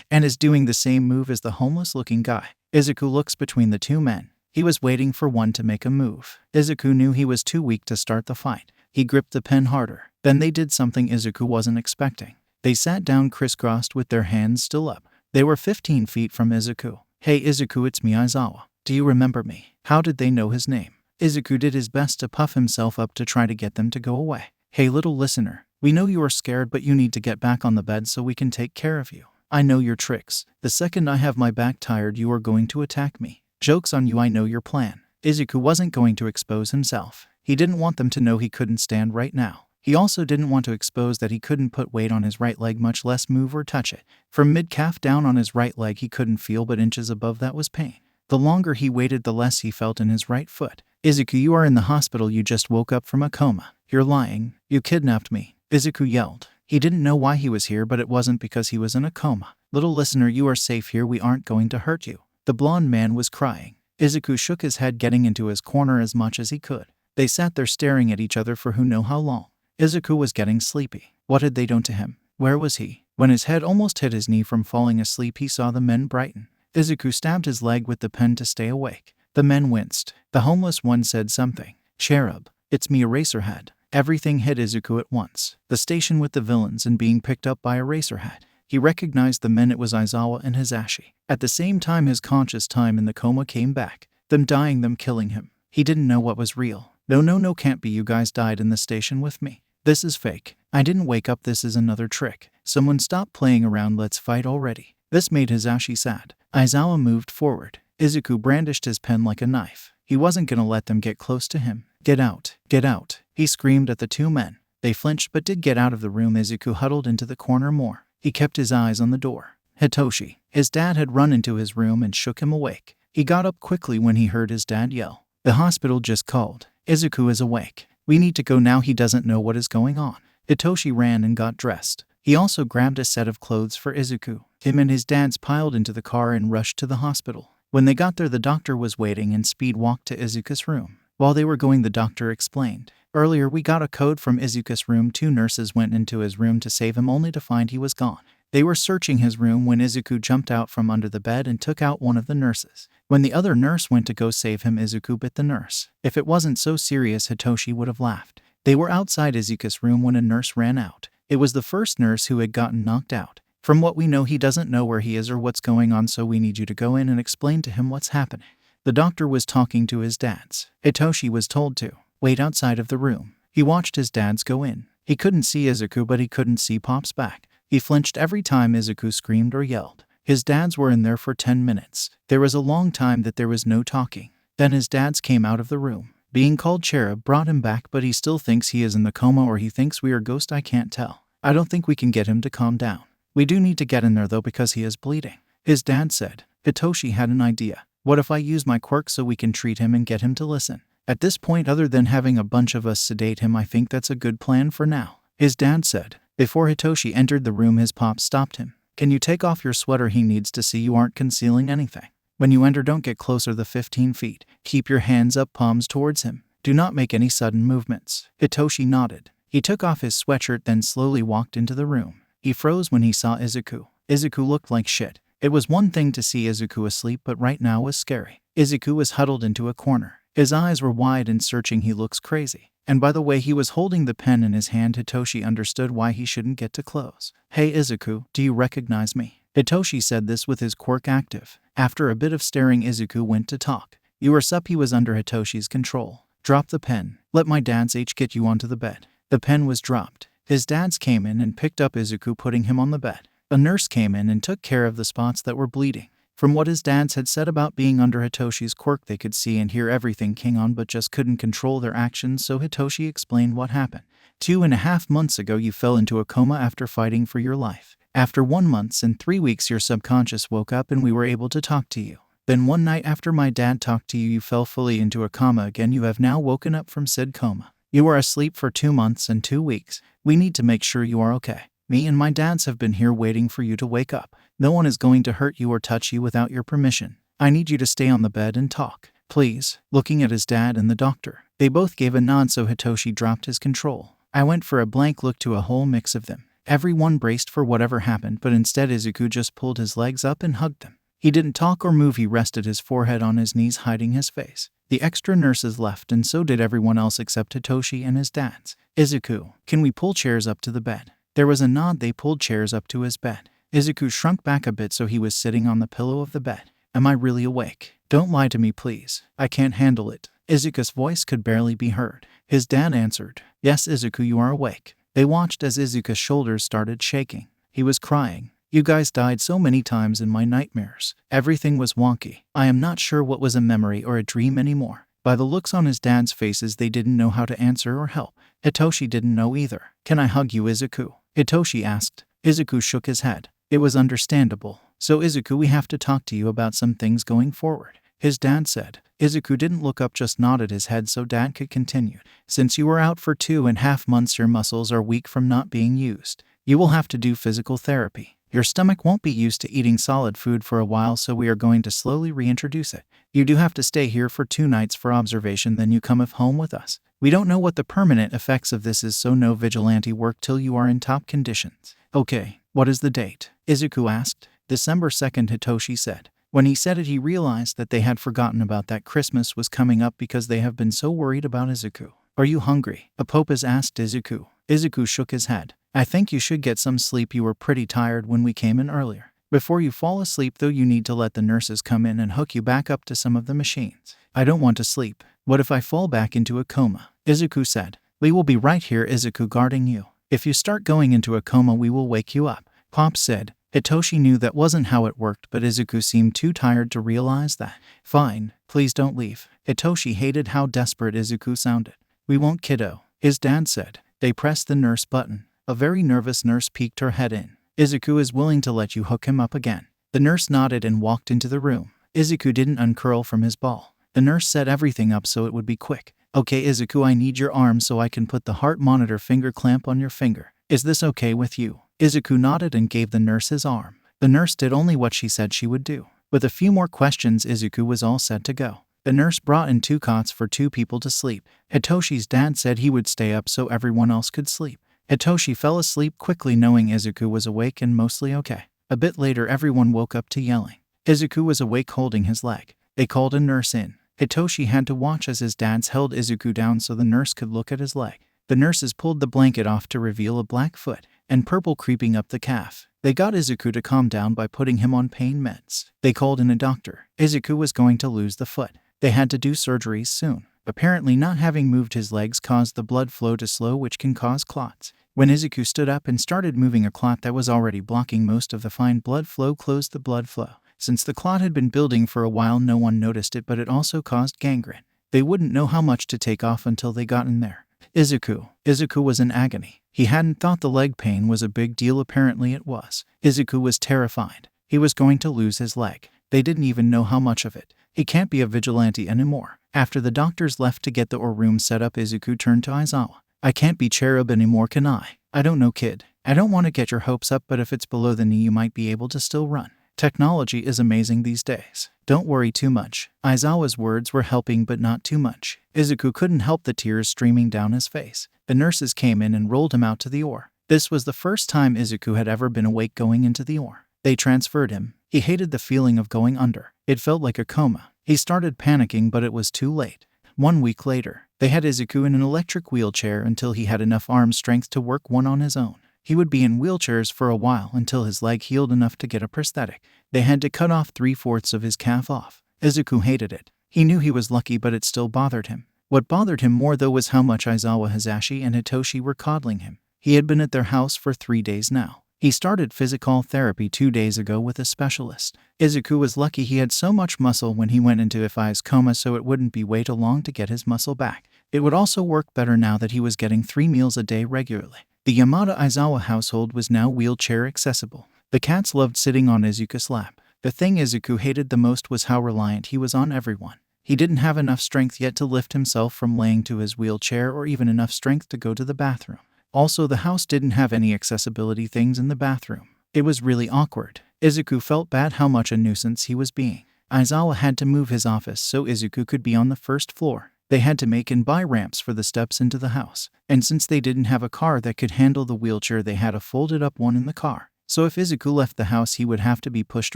and is doing the same move as the homeless-looking guy. Izuku looks between the two men. He was waiting for one to make a move. Izuku knew he was too weak to start the fight. He gripped the pen harder. Then they did something Izuku wasn't expecting. They sat down crisscrossed with their hands still up. They were 15 feet from Izuku. Hey Izuku, it's me, Aizawa. Do you remember me? How did they know his name? Izuku did his best to puff himself up to try to get them to go away. Hey little listener, we know you are scared, but you need to get back on the bed so we can take care of you. I know your tricks. The second I have my back tired, you are going to attack me. Joke's on you, I know your plan. Izuku wasn't going to expose himself. He didn't want them to know he couldn't stand right now. He also didn't want to expose that he couldn't put weight on his right leg, much less move or touch it. From mid-calf down on his right leg he couldn't feel, but inches above that was pain. The longer he waited, the less he felt in his right foot. Izuku, you are in the hospital. You just woke up from a coma. You're lying. You kidnapped me. Izuku yelled. He didn't know why he was here, but it wasn't because he was in a coma. Little listener, you are safe here. We aren't going to hurt you. The blonde man was crying. Izuku shook his head, getting into his corner as much as he could. They sat there staring at each other for who knew how long. Izuku was getting sleepy. What had they done to him? Where was he? When his head almost hit his knee from falling asleep, he saw the men brighten. Izuku stabbed his leg with the pen to stay awake. The men winced. The homeless one said something. Cherub, it's me, Eraserhead. Everything hit Izuku at once. The station with the villains and being picked up by Eraserhead. He recognized the men. It was Aizawa and Hisashi. At the same time, his conscious time in the coma came back. Them dying, them killing him. He didn't know what was real. No, can't be. You guys died in the station with me. This is fake. I didn't wake up. This is another trick. Someone stop playing around. Let's fight already. This made Hisashi sad. Aizawa moved forward. Izuku brandished his pen like a knife. He wasn't gonna let them get close to him. Get out. Get out. He screamed at the two men. They flinched but did get out of the room. Izuku huddled into the corner more. He kept his eyes on the door. Hitoshi. His dad had run into his room and shook him awake. He got up quickly when he heard his dad yell. The hospital just called. Izuku is awake. We need to go now. He doesn't know what is going on. Hitoshi ran and got dressed. He also grabbed a set of clothes for Izuku. Him and his dads piled into the car and rushed to the hospital. When they got there, the doctor was waiting and speed walked to Izuku's room. While they were going, the doctor explained. Earlier, we got a code from Izuku's room. 2 nurses went into his room to save him, only to find he was gone. They were searching his room when Izuku jumped out from under the bed and took out one of the nurses. When the other nurse went to go save him, Izuku bit the nurse. If it wasn't so serious, Hitoshi would have laughed. They were outside Izuku's room when a nurse ran out. It was the first nurse who had gotten knocked out. From what we know, he doesn't know where he is or what's going on, so we need you to go in and explain to him what's happening. The doctor was talking to his dads. Hitoshi was told to wait outside of the room. He watched his dads go in. He couldn't see Izuku, but he couldn't see Pop's back. He flinched every time Izuku screamed or yelled. His dads were in there for 10 minutes. There was a long time that there was no talking. Then his dads came out of the room. Being called Cherub brought him back, but he still thinks he is in the coma, or he thinks we are ghost. I can't tell. I don't think we can get him to calm down. We do need to get in there though, because he is bleeding. His dad said. Hitoshi had an idea. What if I use my quirk so we can treat him and get him to listen? At this point, other than having a bunch of us sedate him, I think that's a good plan for now. His dad said. Before Hitoshi entered the room, his pop stopped him. Can you take off your sweater? He needs to see you aren't concealing anything. When you enter, don't get closer than 15 feet. Keep your hands up, palms towards him. Do not make any sudden movements. Hitoshi nodded. He took off his sweatshirt, then slowly walked into the room. He froze when he saw Izuku. Izuku looked like shit. It was one thing to see Izuku asleep, but right now was scary. Izuku was huddled into a corner. His eyes were wide and searching. He looks crazy. And by the way he was holding the pen in his hand, Hitoshi understood why he shouldn't get too close. Hey Izuku, do you recognize me? Hitoshi said this with his quirk active. After a bit of staring, Izuku went to talk. You are sup? He was under Hitoshi's control. Drop the pen. Let my dads get you onto the bed. The pen was dropped. His dads came in and picked up Izuku, putting him on the bed. A nurse came in and took care of the spots that were bleeding. From what his dads had said about being under Hitoshi's quirk, they could see and hear everything King on, but just couldn't control their actions, so Hitoshi explained what happened. 2.5 months ago, you fell into a coma after fighting for your life. After 1 month and 3 weeks, your subconscious woke up and we were able to talk to you. Then one night after my dad talked to you, you fell fully into a coma again. You have now woken up from said coma. You were asleep for 2 months and 2 weeks. We need to make sure you are okay. Me and my dads have been here waiting for you to wake up. No one is going to hurt you or touch you without your permission. I need you to stay on the bed and talk, please. Looking at his dad and the doctor, they both gave a nod, so Hitoshi dropped his control. I went for a blank look to a whole mix of them. Everyone braced for whatever happened, but instead Izuku just pulled his legs up and hugged them. He didn't talk or move. He rested his forehead on his knees, hiding his face. The extra nurses left, and so did everyone else except Hitoshi and his dads. Izuku, can we pull chairs up to the bed? There was a nod. They pulled chairs up to his bed. Izuku shrunk back a bit, so he was sitting on the pillow of the bed. Am I really awake? Don't lie to me, please. I can't handle it. Izuku's voice could barely be heard. His dad answered, Yes, Izuku, you are awake. They watched as Izuku's shoulders started shaking. He was crying. You guys died so many times in my nightmares. Everything was wonky. I am not sure what was a memory or a dream anymore. By the looks on his dad's faces, they didn't know how to answer or help. Hitoshi didn't know either. Can I hug you, Izuku? Hitoshi asked. Izuku shook his head. It was understandable. So Izuku, we have to talk to you about some things going forward, his dad said. Izuku didn't look up, just nodded his head so dad could continue. Since you were out for 2.5 months, your muscles are weak from not being used. You will have to do physical therapy. Your stomach won't be used to eating solid food for a while, so we are going to slowly reintroduce it. You do have to stay here for 2 nights for observation, then you come home with us. We don't know what the permanent effects of this is, so no vigilante work till you are in top conditions. Okay, what is the date? Izuku asked. December 2nd, Hitoshi said. When he said it, he realized that they had forgotten about that Christmas was coming up because they have been so worried about Izuku. Are you hungry? Apopas asked Izuku. Izuku shook his head. I think you should get some sleep. You were pretty tired when we came in earlier. Before you fall asleep though, you need to let the nurses come in and hook you back up to some of the machines. I don't want to sleep. What if I fall back into a coma? Izuku said. We will be right here, Izuku, guarding you. If you start going into a coma, we will wake you up, Pop said. Hitoshi knew that wasn't how it worked, but Izuku seemed too tired to realize that. Fine, please don't leave. Hitoshi hated how desperate Izuku sounded. We won't, kiddo, his dad said. They pressed the nurse button. A very nervous nurse peeked her head in. Izuku is willing to let you hook him up again. The nurse nodded and walked into the room. Izuku didn't uncurl from his ball. The nurse set everything up so it would be quick. Okay, Izuku, I need your arm so I can put the heart monitor finger clamp on your finger. Is this okay with you? Izuku nodded and gave the nurse his arm. The nurse did only what she said she would do. With a few more questions, Izuku was all set to go. The nurse brought in 2 cots for 2 people to sleep. Hitoshi's dad said he would stay up so everyone else could sleep. Hitoshi fell asleep quickly, knowing Izuku was awake and mostly okay. A bit later, everyone woke up to yelling. Izuku was awake, holding his leg. They called a nurse in. Hitoshi had to watch as his dads held Izuku down so the nurse could look at his leg. The nurses pulled the blanket off to reveal a black foot. and purple creeping up the calf. They got Izuku to calm down by putting him on pain meds. They called in a doctor. Izuku was going to lose the foot. They had to do surgeries soon. Apparently not having moved his legs caused the blood flow to slow, which can cause clots. When Izuku stood up and started moving, a clot that was already blocking most of the fine blood flow closed the blood flow. Since the clot had been building for a while, no one noticed it, but it also caused gangrene. They wouldn't know how much to take off until they got in there. Izuku was in agony. He hadn't thought the leg pain was a big deal. Apparently it was. Izuku was terrified. He was going to lose his leg. They didn't even know how much of it. He can't be a vigilante anymore. After the doctors left to get the room set up, Izuku turned to Aizawa. I can't be Cherub anymore, can I? I don't know, kid. I don't want to get your hopes up, but if it's below the knee, you might be able to still run. Technology is amazing these days. Don't worry too much. Aizawa's words were helping, but not too much. Izuku couldn't help the tears streaming down his face. The nurses came in and rolled him out to the OR. This was the first time Izuku had ever been awake going into the OR. They transferred him. He hated the feeling of going under. It felt like a coma. He started panicking, but it was too late. 1 week later, they had Izuku in an electric wheelchair until he had enough arm strength to work one on his own. He would be in wheelchairs for a while until his leg healed enough to get a prosthetic. They had to cut off 3/4 of his calf off. Izuku hated it. He knew he was lucky, but it still bothered him. What bothered him more, though, was how much Aizawa, Hasashi, and Hitoshi were coddling him. He had been at their house for 3 days now. He started physical therapy 2 days ago with a specialist. Izuku was lucky he had so much muscle when he went into Ifai's coma, so it wouldn't be way too long to get his muscle back. It would also work better now that he was getting 3 meals a day regularly. The Yamada Aizawa household was now wheelchair accessible. The cats loved sitting on Izuku's lap. The thing Izuku hated the most was how reliant he was on everyone. He didn't have enough strength yet to lift himself from laying to his wheelchair, or even enough strength to go to the bathroom. Also, the house didn't have any accessibility things in the bathroom. It was really awkward. Izuku felt bad how much a nuisance he was being. Aizawa had to move his office so Izuku could be on the first floor. They had to make and buy ramps for the steps into the house. And since they didn't have a car that could handle the wheelchair, they had a folded up one in the car. So if Izuku left the house, he would have to be pushed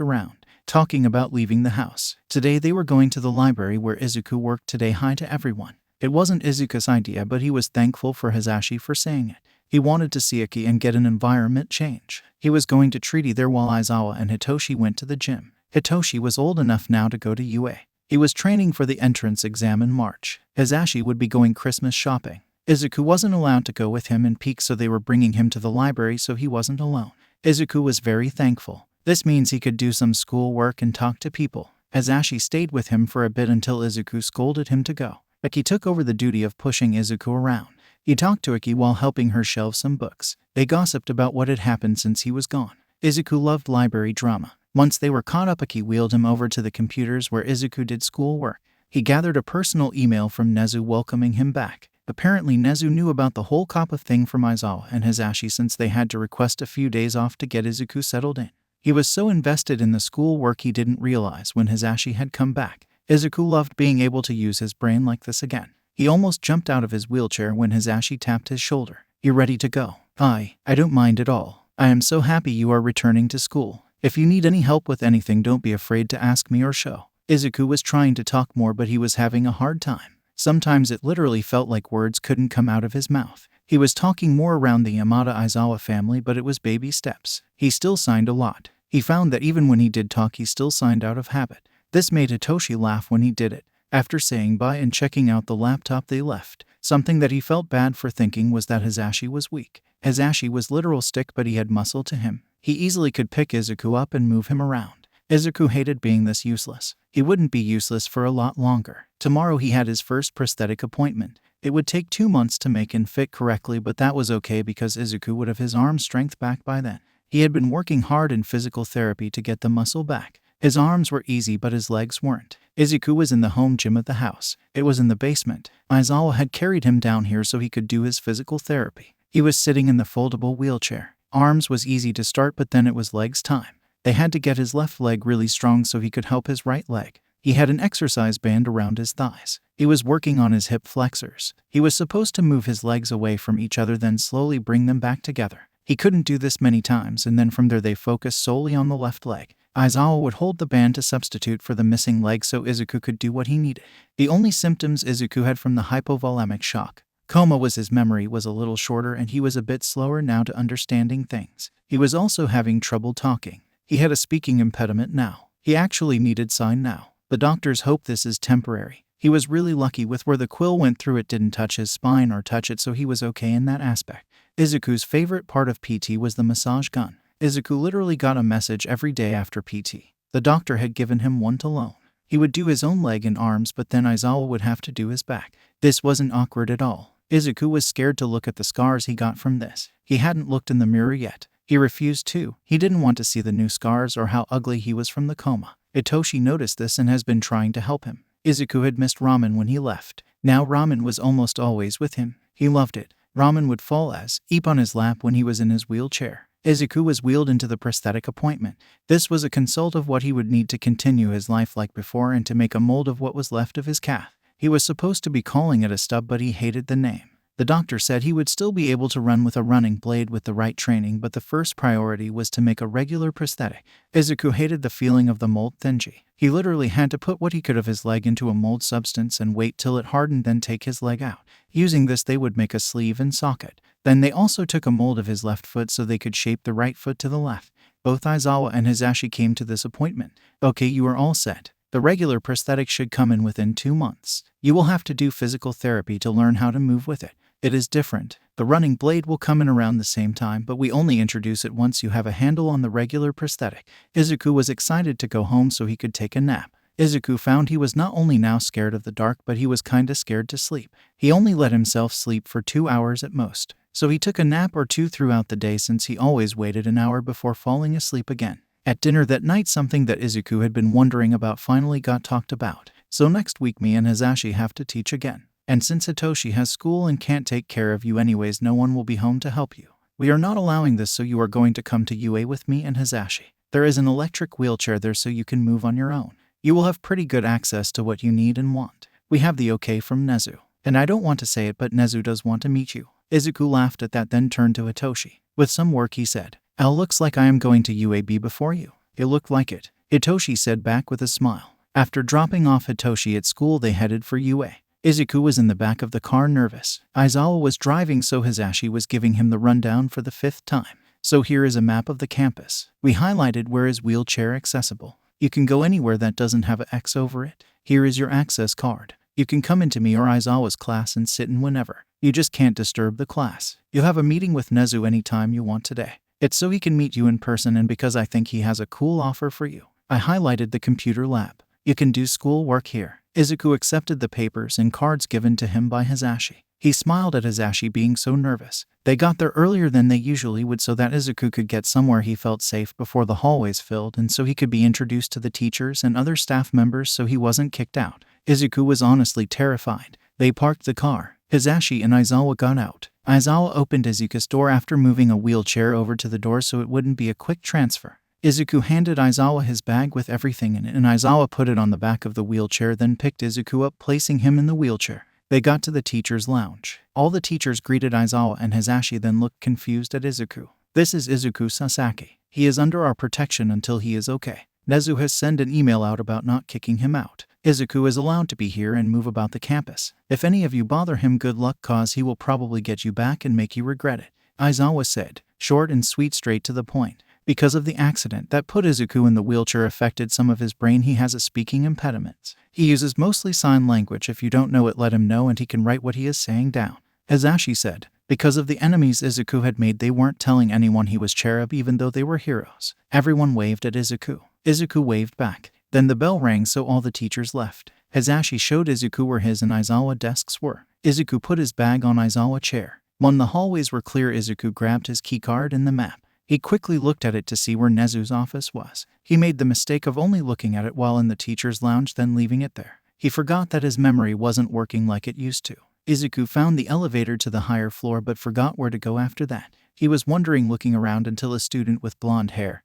around. Talking about leaving the house. Today they were going to the library where Izuku worked today. Hi to everyone. It wasn't Izuku's idea, but he was thankful for Hasashi for saying it. He wanted to see Iki and get an environment change. He was going to treaty there while Aizawa and Hitoshi went to the gym. Hitoshi was old enough now to go to UA. He was training for the entrance exam in March. Hasashi would be going Christmas shopping. Izuku wasn't allowed to go with him and Peak, so they were bringing him to the library so he wasn't alone. Izuku was very thankful. This means he could do some school work and talk to people. Hasashi stayed with him for a bit until Izuku scolded him to go. Iki took over the duty of pushing Izuku around. He talked to Iki while helping her shelve some books. They gossiped about what had happened since he was gone. Izuku loved library drama. Once they were caught up, Iki wheeled him over to the computers where Izuku did schoolwork. He gathered a personal email from Nezu welcoming him back. Apparently Nezu knew about the whole Kappa thing from Aizawa and Hasashi, since they had to request a few days off to get Izuku settled in. He was so invested in the schoolwork he didn't realize when Hasashi had come back. Izuku loved being able to use his brain like this again. He almost jumped out of his wheelchair when Hasashi tapped his shoulder. "You ready to go?" I don't mind at all. I am so happy you are returning to school. If you need any help with anything, don't be afraid to ask me or show. Izuku was trying to talk more, but he was having a hard time. Sometimes it literally felt like words couldn't come out of his mouth. He was talking more around the Yamada Aizawa family, but it was baby steps. He still signed a lot. He found that even when he did talk, he still signed out of habit. This made Hitoshi laugh when he did it. After saying bye and checking out the laptop, they left. Something that he felt bad for thinking was that Hasashi was weak. Hasashi was literal stick, but he had muscle to him. He easily could pick Izuku up and move him around. Izuku hated being this useless. He wouldn't be useless for a lot longer. Tomorrow he had his first prosthetic appointment. It would take 2 months to make and fit correctly, but that was okay because Izuku would have his arm strength back by then. He had been working hard in physical therapy to get the muscle back. His arms were easy, but his legs weren't. Izuku was in the home gym of the house. It was in the basement. Aizawa had carried him down here so he could do his physical therapy. He was sitting in the foldable wheelchair. Arms was easy to start, but then it was legs time. They had to get his left leg really strong so he could help his right leg. He had an exercise band around his thighs. He was working on his hip flexors. He was supposed to move his legs away from each other, then slowly bring them back together. He couldn't do this many times, and then from there they focused solely on the left leg. Aizawa would hold the band to substitute for the missing leg so Izuku could do what he needed. The only symptoms Izuku had from the hypovolemic shock Coma was his memory was a little shorter and he was a bit slower now to understanding things. He was also having trouble talking. He had a speaking impediment now. He actually needed sign now. The doctors hope this is temporary. He was really lucky with where the quill went through. It didn't touch his spine or touch it, so he was okay in that aspect. Izuku's favorite part of PT was the massage gun. Izuku literally got a message every day after PT. The doctor had given him one to loan. He would do his own leg and arms, but then Aizawa would have to do his back. This wasn't awkward at all. Izuku was scared to look at the scars he got from this. He hadn't looked in the mirror yet. He refused to. He didn't want to see the new scars or how ugly he was from the coma. Itoshi noticed this and has been trying to help him. Izuku had missed ramen when he left. Now ramen was almost always with him. He loved it. Ramen would fall as eep on his lap when he was in his wheelchair. Izuku was wheeled into the prosthetic appointment. This was a consult of what he would need to continue his life like before and to make a mold of what was left of his calf. He was supposed to be calling it a stub, but he hated the name. The doctor said he would still be able to run with a running blade with the right training, but the first priority was to make a regular prosthetic. Izuku hated the feeling of the mold thingy. He literally had to put what he could of his leg into a mold substance and wait till it hardened, then take his leg out. Using this, they would make a sleeve and socket. Then they also took a mold of his left foot so they could shape the right foot to the left. Both Aizawa and Hisashi came to this appointment. Okay, you are all set. The regular prosthetic should come in within 2 months. You will have to do physical therapy to learn how to move with it. It is different. The running blade will come in around the same time, but we only introduce it once you have a handle on the regular prosthetic. Izuku was excited to go home so he could take a nap. Izuku found he was not only now scared of the dark, but he was kinda scared to sleep. He only let himself sleep for 2 hours at most. So he took a nap or two throughout the day, since he always waited an hour before falling asleep again. At dinner that night, something that Izuku had been wondering about finally got talked about. So next week me and Hisashi have to teach again. And since Hitoshi has school and can't take care of you anyways, no one will be home to help you. We are not allowing this, so you are going to come to UA with me and Hisashi. There is an electric wheelchair there so you can move on your own. You will have pretty good access to what you need and want. We have the okay from Nezu. And I don't want to say it, but Nezu does want to meet you. Izuku laughed at that, then turned to Hitoshi. With some work, he said, "Al, looks like I am going to UAB before you." It looked like it, Hitoshi said back with a smile. After dropping off Hitoshi at school, they headed for UA. Izuku was in the back of the car, nervous. Aizawa was driving, so Hisashi was giving him the rundown for the 5th time. So here is a map of the campus. We highlighted where is wheelchair accessible. You can go anywhere that doesn't have an X over it. Here is your access card. You can come into me or Aizawa's class and sit in whenever. You just can't disturb the class. You'll have a meeting with Nezu anytime you want today. It's so he can meet you in person, and because I think he has a cool offer for you. I highlighted the computer lab. You can do school work here. Izuku accepted the papers and cards given to him by Hisashi. He smiled at Hisashi being so nervous. They got there earlier than they usually would so that Izuku could get somewhere he felt safe before the hallways filled, and so he could be introduced to the teachers and other staff members so he wasn't kicked out. Izuku was honestly terrified. They parked the car. Hisashi and Aizawa got out. Aizawa opened Izuku's door after moving a wheelchair over to the door so it wouldn't be a quick transfer. Izuku handed Aizawa his bag with everything in it, and Aizawa put it on the back of the wheelchair, then picked Izuku up, placing him in the wheelchair. They got to the teacher's lounge. All the teachers greeted Aizawa, and Hisashi then looked confused at Izuku. "This is Izuku Sasaki. He is under our protection until he is okay. Nezu has sent an email out about not kicking him out. Izuku is allowed to be here and move about the campus. If any of you bother him, good luck, cause he will probably get you back and make you regret it," Aizawa said, short and sweet, straight to the point. Because of the accident that put Izuku in the wheelchair affected some of his brain, he has a speaking impediment. He uses mostly sign language. If you don't know it, let him know and he can write what he is saying down. Hisashi said, because of the enemies Izuku had made, they weren't telling anyone he was Cherub even though they were heroes. Everyone waved at Izuku. Izuku waved back. Then the bell rang, so all the teachers left. Hisashi showed Izuku where his and Aizawa desks were. Izuku put his bag on Aizawa's chair. When the hallways were clear, Izuku grabbed his keycard and the map. He quickly looked at it to see where Nezu's office was. He made the mistake of only looking at it while in the teacher's lounge, then leaving it there. He forgot that his memory wasn't working like it used to. Izuku found the elevator to the higher floor but forgot where to go after that. He was wondering, looking around, until a student with blonde hair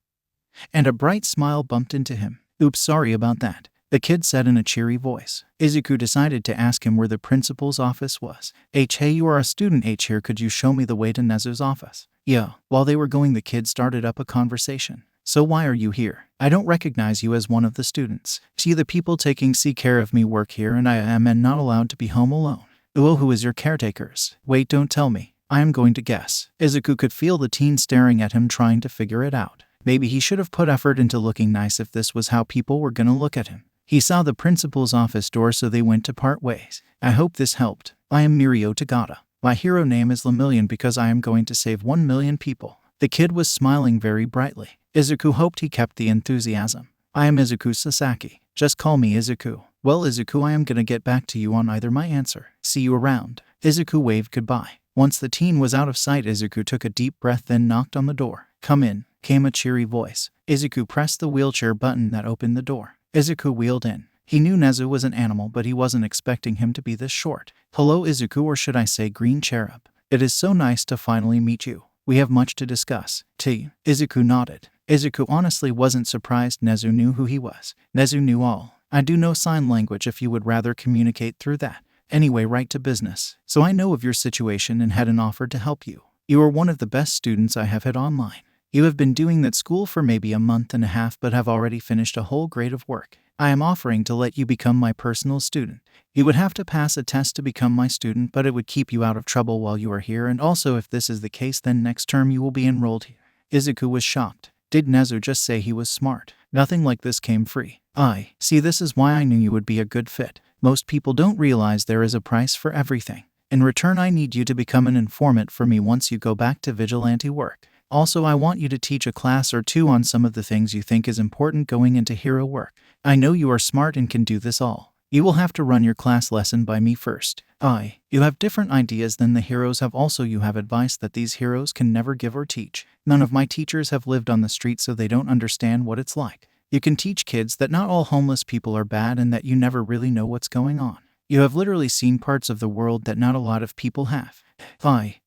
and a bright smile bumped into him. "Oops, sorry about that," the kid said in a cheery voice. Izuku decided to ask him where the principal's office was. Hey, you are a student here, could you show me the way to Nezu's office? Yeah. While they were going, the kid started up a conversation. "So why are you here? I don't recognize you as one of the students. See, the people taking care of me work here and I am not allowed to be home alone." "Oh, who is your caretakers? Wait, don't tell me. I am going to guess." Izuku could feel the teen staring at him, trying to figure it out. Maybe he should have put effort into looking nice if this was how people were gonna look at him. He saw the principal's office door, so they went to part ways. "I hope this helped. I am Mirio Tagata. My hero name is Lemillion because I am going to save 1 million people." The kid was smiling very brightly. Izuku hoped he kept the enthusiasm. "I am Izuku Sasaki. Just call me Izuku." "Well, Izuku, I am gonna get back to you on either my answer. See you around." Izuku waved goodbye. Once the teen was out of sight, Izuku took a deep breath, then knocked on the door. "Come in," came a cheery voice. Izuku pressed the wheelchair button that opened the door. Izuku wheeled in. He knew Nezu was an animal, but he wasn't expecting him to be this short. "Hello, Izuku, or should I say Green Cherub. It is so nice to finally meet you. We have much to discuss." Izuku nodded. Izuku honestly wasn't surprised Nezu knew who he was. Nezu knew all. "I do know sign language if you would rather communicate through that. Anyway, right to business. So I know of your situation and had an offer to help you. You are one of the best students I have had online. You have been doing that school for maybe a month and a half but have already finished a whole grade of work. I am offering to let you become my personal student. You would have to pass a test to become my student, but it would keep you out of trouble while you are here, and also if this is the case, then next term you will be enrolled here." Izuku was shocked. Did Nezu just say he was smart? Nothing like this came free. See, this is why I knew you would be a good fit. Most people don't realize there is a price for everything. In return, I need you to become an informant for me once you go back to vigilante work. Also, I want you to teach a class or two on some of the things you think is important going into hero work. I know you are smart and can do this all. You will have to run your class lesson by me first. You have different ideas than the heroes have. Also, you have advice that these heroes can never give or teach. None of my teachers have lived on the street, so they don't understand what it's like. You can teach kids that not all homeless people are bad and that you never really know what's going on. You have literally seen parts of the world that not a lot of people have.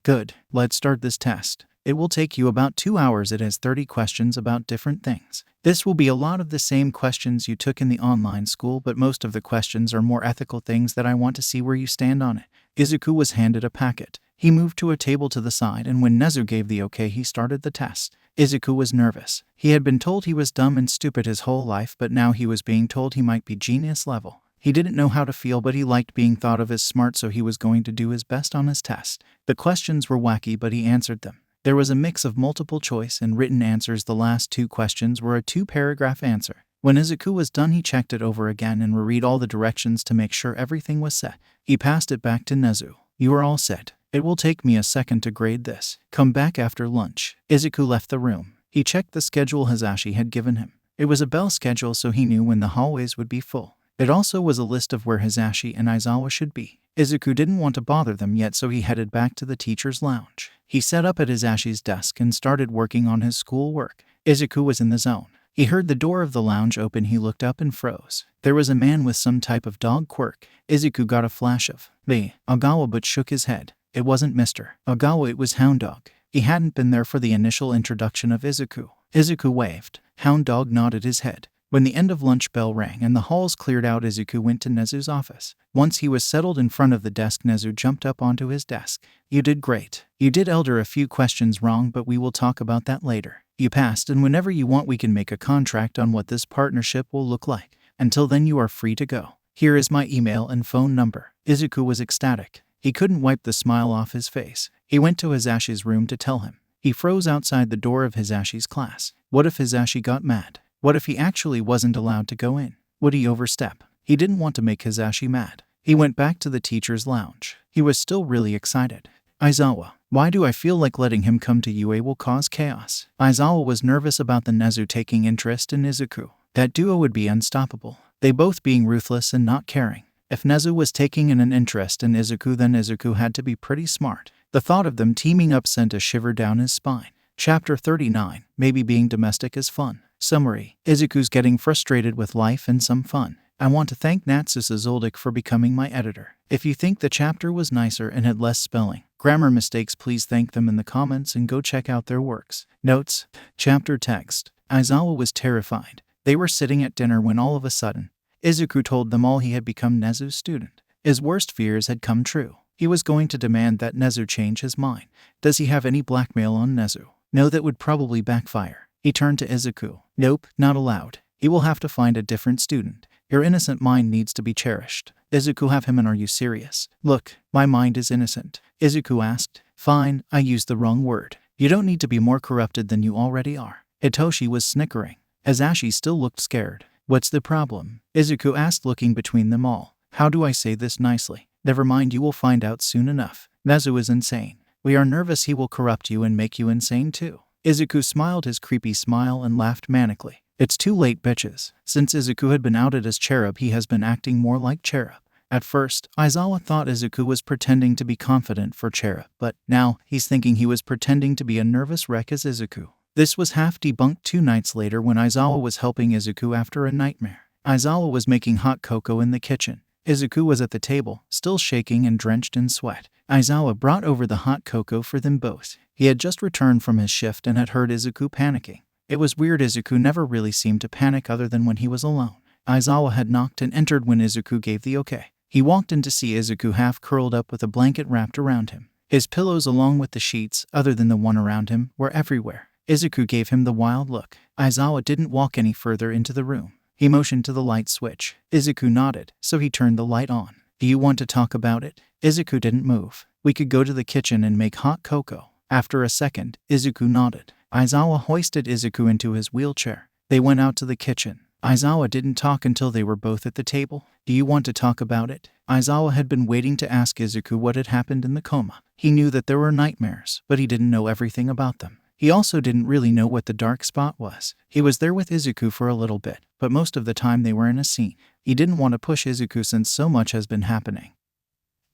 Good. Let's start this test. It will take you about 2 hours. It has 30 questions about different things. This will be a lot of the same questions you took in the online school, but most of the questions are more ethical things that I want to see where you stand on it. Izuku was handed a packet. He moved to a table to the side, and when Nezu gave the okay, he started the test. Izuku was nervous. He had been told he was dumb and stupid his whole life, but now he was being told he might be genius level. He didn't know how to feel, but he liked being thought of as smart, so he was going to do his best on his test. The questions were wacky, but he answered them. There was a mix of multiple choice and written answers. The last 2 questions were a 2-paragraph answer. When Izuku was done, he checked it over again and reread all the directions to make sure everything was set. He passed it back to Nezu. "You are all set. It will take me a second to grade this. Come back after lunch." Izuku left the room. He checked the schedule Hazashi had given him. It was a bell schedule, so he knew when the hallways would be full. It also was a list of where Hazashi and Aizawa should be. Izuku didn't want to bother them yet, so he headed back to the teacher's lounge. He sat up at Hazashi's desk and started working on his school work. Izuku was in the zone. He heard the door of the lounge open. He looked up and froze. There was a man with some type of dog quirk. Izuku got a flash of Agawa, but shook his head. It wasn't Mr. Agawa, it was Hound Dog. He hadn't been there for the initial introduction of Izuku. Izuku waved. Hound Dog nodded his head. When the end of lunch bell rang and the halls cleared out, Izuku went to Nezu's office. Once he was settled in front of the desk, Nezu jumped up onto his desk. "You did great. You did, Elder, a few questions wrong, but we will talk about that later. You passed, and whenever you want we can make a contract on what this partnership will look like. Until then you are free to go. Here is my email and phone number." Izuku was ecstatic. He couldn't wipe the smile off his face. He went to Hazashi's room to tell him. He froze outside the door of Hazashi's class. What if Hazashi got mad? What if he actually wasn't allowed to go in? Would he overstep? He didn't want to make Hazashi mad. He went back to the teacher's lounge. He was still really excited. "Aizawa, why do I feel like letting him come to UA will cause chaos?" Aizawa was nervous about the Nezu taking interest in Izuku. That duo would be unstoppable, they both being ruthless and not caring. If Nezu was taking an interest in Izuku, then Izuku had to be pretty smart. The thought of them teaming up sent a shiver down his spine. Chapter 39. Maybe being domestic is fun. Summary. Izuku's getting frustrated with life and some fun. I want to thank Natsusa Zoldyck for becoming my editor. If you think the chapter was nicer and had less spelling, grammar mistakes, please thank them in the comments and go check out their works. Notes. Chapter text. Aizawa was terrified. They were sitting at dinner when all of a sudden, Izuku told them all he had become Nezu's student. His worst fears had come true. He was going to demand that Nezu change his mind. Does he have any blackmail on Nezu? No, that would probably backfire. He turned to Izuku. Nope, not allowed. He will have to find a different student. Your innocent mind needs to be cherished. Izuku have him, and are you serious? Look, my mind is innocent. Izuku asked. Fine, I used the wrong word. You don't need to be more corrupted than you already are. Hitoshi was snickering, as Ashi still looked scared. What's the problem? Izuku asked, looking between them all. How do I say this nicely? Never mind, you will find out soon enough. Nezu is insane. We are nervous he will corrupt you and make you insane too. Izuku smiled his creepy smile and laughed manically. It's too late, bitches. Since Izuku had been outed as Cherub, he has been acting more like Cherub. At first, Aizawa thought Izuku was pretending to be confident for Cherub, but now he's thinking he was pretending to be a nervous wreck as Izuku. This was half debunked 2 nights later when Aizawa was helping Izuku after a nightmare. Aizawa was making hot cocoa in the kitchen. Izuku was at the table, still shaking and drenched in sweat. Aizawa brought over the hot cocoa for them both. He had just returned from his shift and had heard Izuku panicking. It was weird, Izuku never really seemed to panic other than when he was alone. Aizawa had knocked and entered when Izuku gave the okay. He walked in to see Izuku half curled up with a blanket wrapped around him. His pillows, along with the sheets, other than the one around him, were everywhere. Izuku gave him the wild look. Aizawa didn't walk any further into the room. He motioned to the light switch. Izuku nodded, so he turned the light on. Do you want to talk about it? Izuku didn't move. We could go to the kitchen and make hot cocoa. After a second, Izuku nodded. Aizawa hoisted Izuku into his wheelchair. They went out to the kitchen. Aizawa didn't talk until they were both at the table. Do you want to talk about it? Aizawa had been waiting to ask Izuku what had happened in the coma. He knew that there were nightmares, but he didn't know everything about them. He also didn't really know what the dark spot was. He was there with Izuku for a little bit, but most of the time they were in a scene. He didn't want to push Izuku since so much has been happening.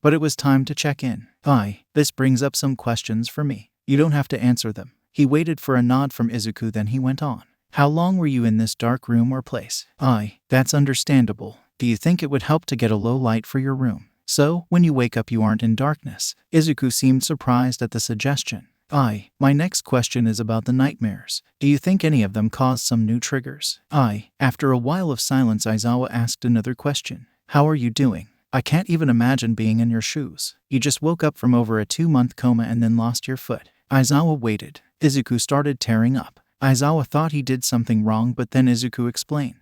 But it was time to check in. This brings up some questions for me. You don't have to answer them. He waited for a nod from Izuku, then he went on. How long were you in this dark room or place? That's understandable. Do you think it would help to get a low light for your room? So, when you wake up you aren't in darkness. Izuku seemed surprised at the suggestion. My next question is about the nightmares. Do you think any of them caused some new triggers? After a while of silence, Aizawa asked another question. How are you doing? I can't even imagine being in your shoes. You just woke up from over a 2-month coma and then lost your foot. Aizawa waited. Izuku started tearing up. Aizawa thought he did something wrong, but then Izuku explained.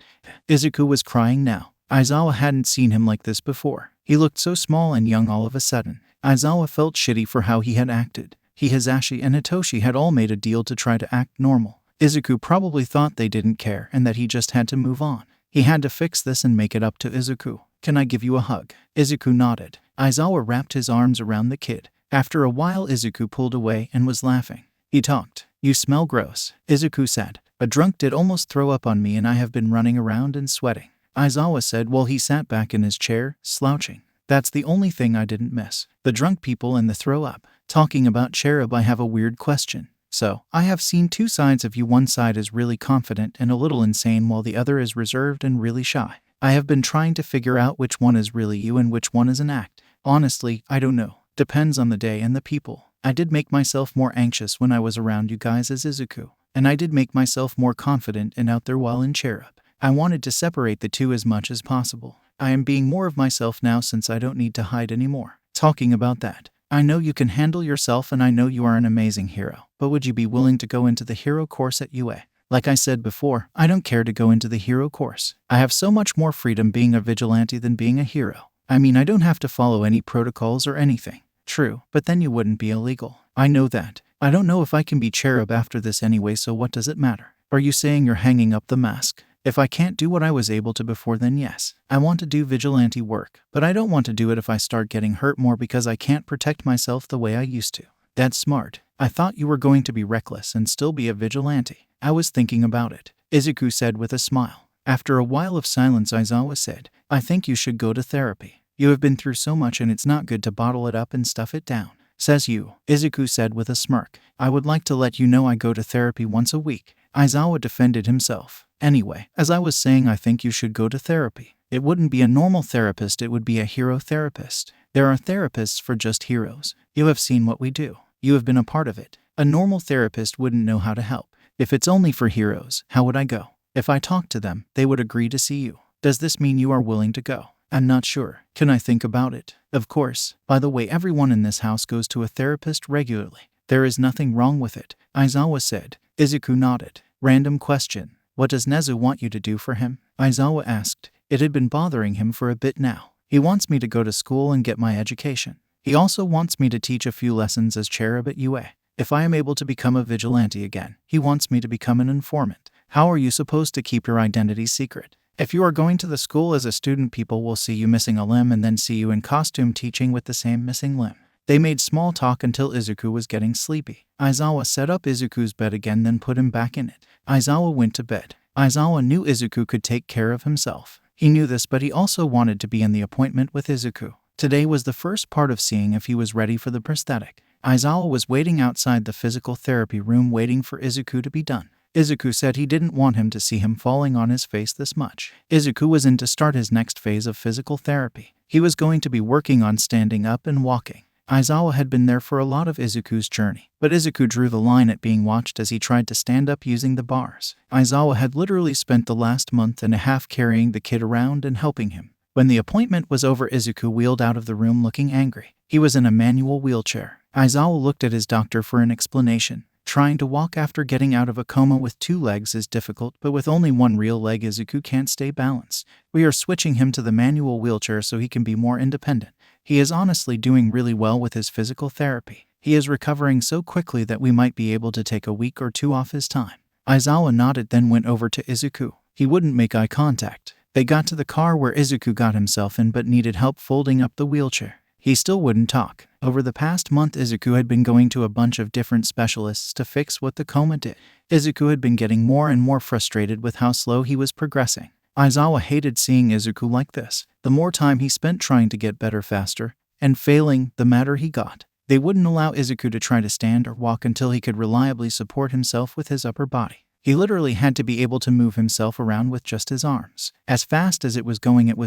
Izuku was crying now. Aizawa hadn't seen him like this before. He looked so small and young all of a sudden. Aizawa felt shitty for how he had acted. He, Hazashi, and Hitoshi had all made a deal to try to act normal. Izuku probably thought they didn't care and that he just had to move on. He had to fix this and make it up to Izuku. Can I give you a hug? Izuku nodded. Aizawa wrapped his arms around the kid. After a while, Izuku pulled away and was laughing. He talked. You smell gross, Izuku said. A drunk did almost throw up on me and I have been running around and sweating. Aizawa said while he sat back in his chair, slouching. That's the only thing I didn't miss. The drunk people and the throw up. Talking about Cherub, I have a weird question. So, I have seen 2 sides of you. One side is really confident and a little insane while the other is reserved and really shy. I have been trying to figure out which one is really you and which one is an act. Honestly, I don't know. Depends on the day and the people. I did make myself more anxious when I was around you guys as Izuku. And I did make myself more confident and out there while in Cherub. I wanted to separate the two as much as possible. I am being more of myself now since I don't need to hide anymore. Talking about that, I know you can handle yourself and I know you are an amazing hero, but would you be willing to go into the hero course at UA? Like I said before, I don't care to go into the hero course. I have so much more freedom being a vigilante than being a hero. I mean, I don't have to follow any protocols or anything. True, but then you wouldn't be illegal. I know that. I don't know if I can be Cherub after this anyway, so what does it matter? Are you saying you're hanging up the mask? If I can't do what I was able to before, then yes. I want to do vigilante work, but I don't want to do it if I start getting hurt more because I can't protect myself the way I used to. That's smart. I thought you were going to be reckless and still be a vigilante. I was thinking about it, Izuku said with a smile. After a while of silence, Aizawa said, I think you should go to therapy. You have been through so much and it's not good to bottle it up and stuff it down. Says you, Izuku said with a smirk. I would like to let you know I go to therapy once a week. Aizawa defended himself. Anyway, as I was saying, I think you should go to therapy. It wouldn't be a normal therapist, it would be a hero therapist. There are therapists for just heroes. You have seen what we do. You have been a part of it. A normal therapist wouldn't know how to help. If it's only for heroes, how would I go? If I talked to them, they would agree to see you. Does this mean you are willing to go? I'm not sure. Can I think about it? Of course. By the way, everyone in this house goes to a therapist regularly. There is nothing wrong with it, Aizawa said. Izuku nodded. Random question. What does Nezu want you to do for him? Aizawa asked. It had been bothering him for a bit now. He wants me to go to school and get my education. He also wants me to teach a few lessons as Cherub at UA. If I am able to become a vigilante again, he wants me to become an informant. How are you supposed to keep your identity secret? If you are going to the school as a student, people will see you missing a limb and then see you in costume teaching with the same missing limb. They made small talk until Izuku was getting sleepy. Aizawa set up Izuku's bed again, then put him back in it. Aizawa went to bed. Aizawa knew Izuku could take care of himself. He knew this, but he also wanted to be in the appointment with Izuku. Today was the first part of seeing if he was ready for the prosthetic. Aizawa was waiting outside the physical therapy room waiting for Izuku to be done. Izuku said he didn't want him to see him falling on his face this much. Izuku was in to start his next phase of physical therapy. He was going to be working on standing up and walking. Aizawa had been there for a lot of Izuku's journey, but Izuku drew the line at being watched as he tried to stand up using the bars. Aizawa had literally spent the last month and a half carrying the kid around and helping him. When the appointment was over, Izuku wheeled out of the room looking angry. He was in a manual wheelchair. Aizawa looked at his doctor for an explanation. Trying to walk after getting out of a coma with 2 legs is difficult, but with only 1 real leg, Izuku can't stay balanced. We are switching him to the manual wheelchair so he can be more independent. He is honestly doing really well with his physical therapy. He is recovering so quickly that we might be able to take a week or 2 off his time. Aizawa nodded, then went over to Izuku. He wouldn't make eye contact. They got to the car where Izuku got himself in but needed help folding up the wheelchair. He still wouldn't talk. Over the past month, Izuku had been going to a bunch of different specialists to fix what the coma did. Izuku had been getting more and more frustrated with how slow he was progressing. Aizawa hated seeing Izuku like this. The more time he spent trying to get better faster, and failing, the madder he got. They wouldn't allow Izuku to try to stand or walk until he could reliably support himself with his upper body. He literally had to be able to move himself around with just his arms. As fast as it was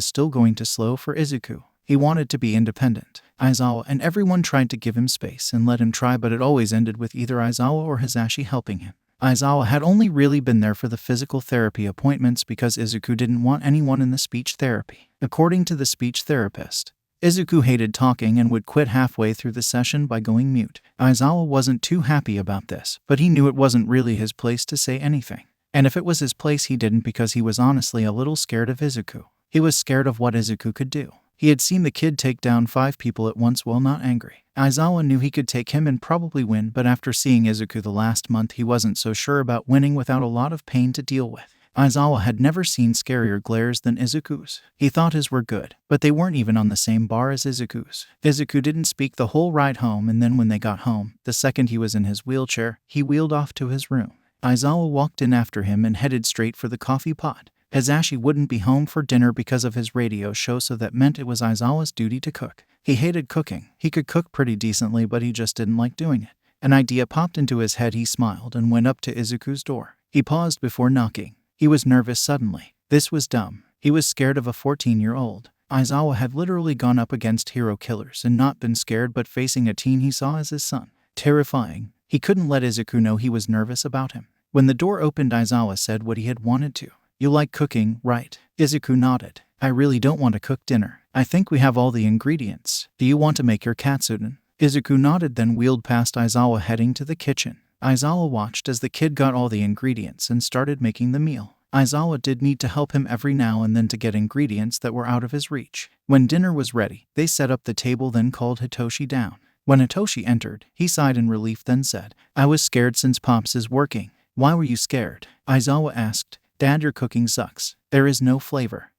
still going too slow for Izuku. He wanted to be independent. Aizawa and everyone tried to give him space and let him try, but it always ended with either Aizawa or Hisashi helping him. Aizawa had only really been there for the physical therapy appointments because Izuku didn't want anyone in the speech therapy. According to the speech therapist, Izuku hated talking and would quit halfway through the session by going mute. Aizawa wasn't too happy about this, but he knew it wasn't really his place to say anything. And if it was his place, he didn't, because he was honestly a little scared of Izuku. He was scared of what Izuku could do. He had seen the kid take down 5 people at once while not angry. Aizawa knew he could take him and probably win, but after seeing Izuku the last month, he wasn't so sure about winning without a lot of pain to deal with. Aizawa had never seen scarier glares than Izuku's. He thought his were good, but they weren't even on the same bar as Izuku's. Izuku didn't speak the whole ride home, and then when they got home, the second he was in his wheelchair, he wheeled off to his room. Aizawa walked in after him and headed straight for the coffee pot. Hisashi wouldn't be home for dinner because of his radio show, so that meant it was Aizawa's duty to cook. He hated cooking. He could cook pretty decently, but he just didn't like doing it. An idea popped into his head. He smiled and went up to Izuku's door. He paused before knocking. He was nervous suddenly. This was dumb. He was scared of a 14-year-old. Aizawa had literally gone up against hero killers and not been scared, but facing a teen he saw as his son. Terrifying. He couldn't let Izuku know he was nervous about him. When the door opened, Aizawa said what he had wanted to. "You like cooking, right?" Izuku nodded. "I really don't want to cook dinner. I think we have all the ingredients. Do you want to make your katsudon?" Izuku nodded, then wheeled past Aizawa heading to the kitchen. Aizawa watched as the kid got all the ingredients and started making the meal. Aizawa did need to help him every now and then to get ingredients that were out of his reach. When dinner was ready, they set up the table, then called Hitoshi down. When Hitoshi entered, he sighed in relief, then said, "I was scared since Pops is working." "Why were you scared?" Aizawa asked. "Dad, your cooking sucks. There is no flavor."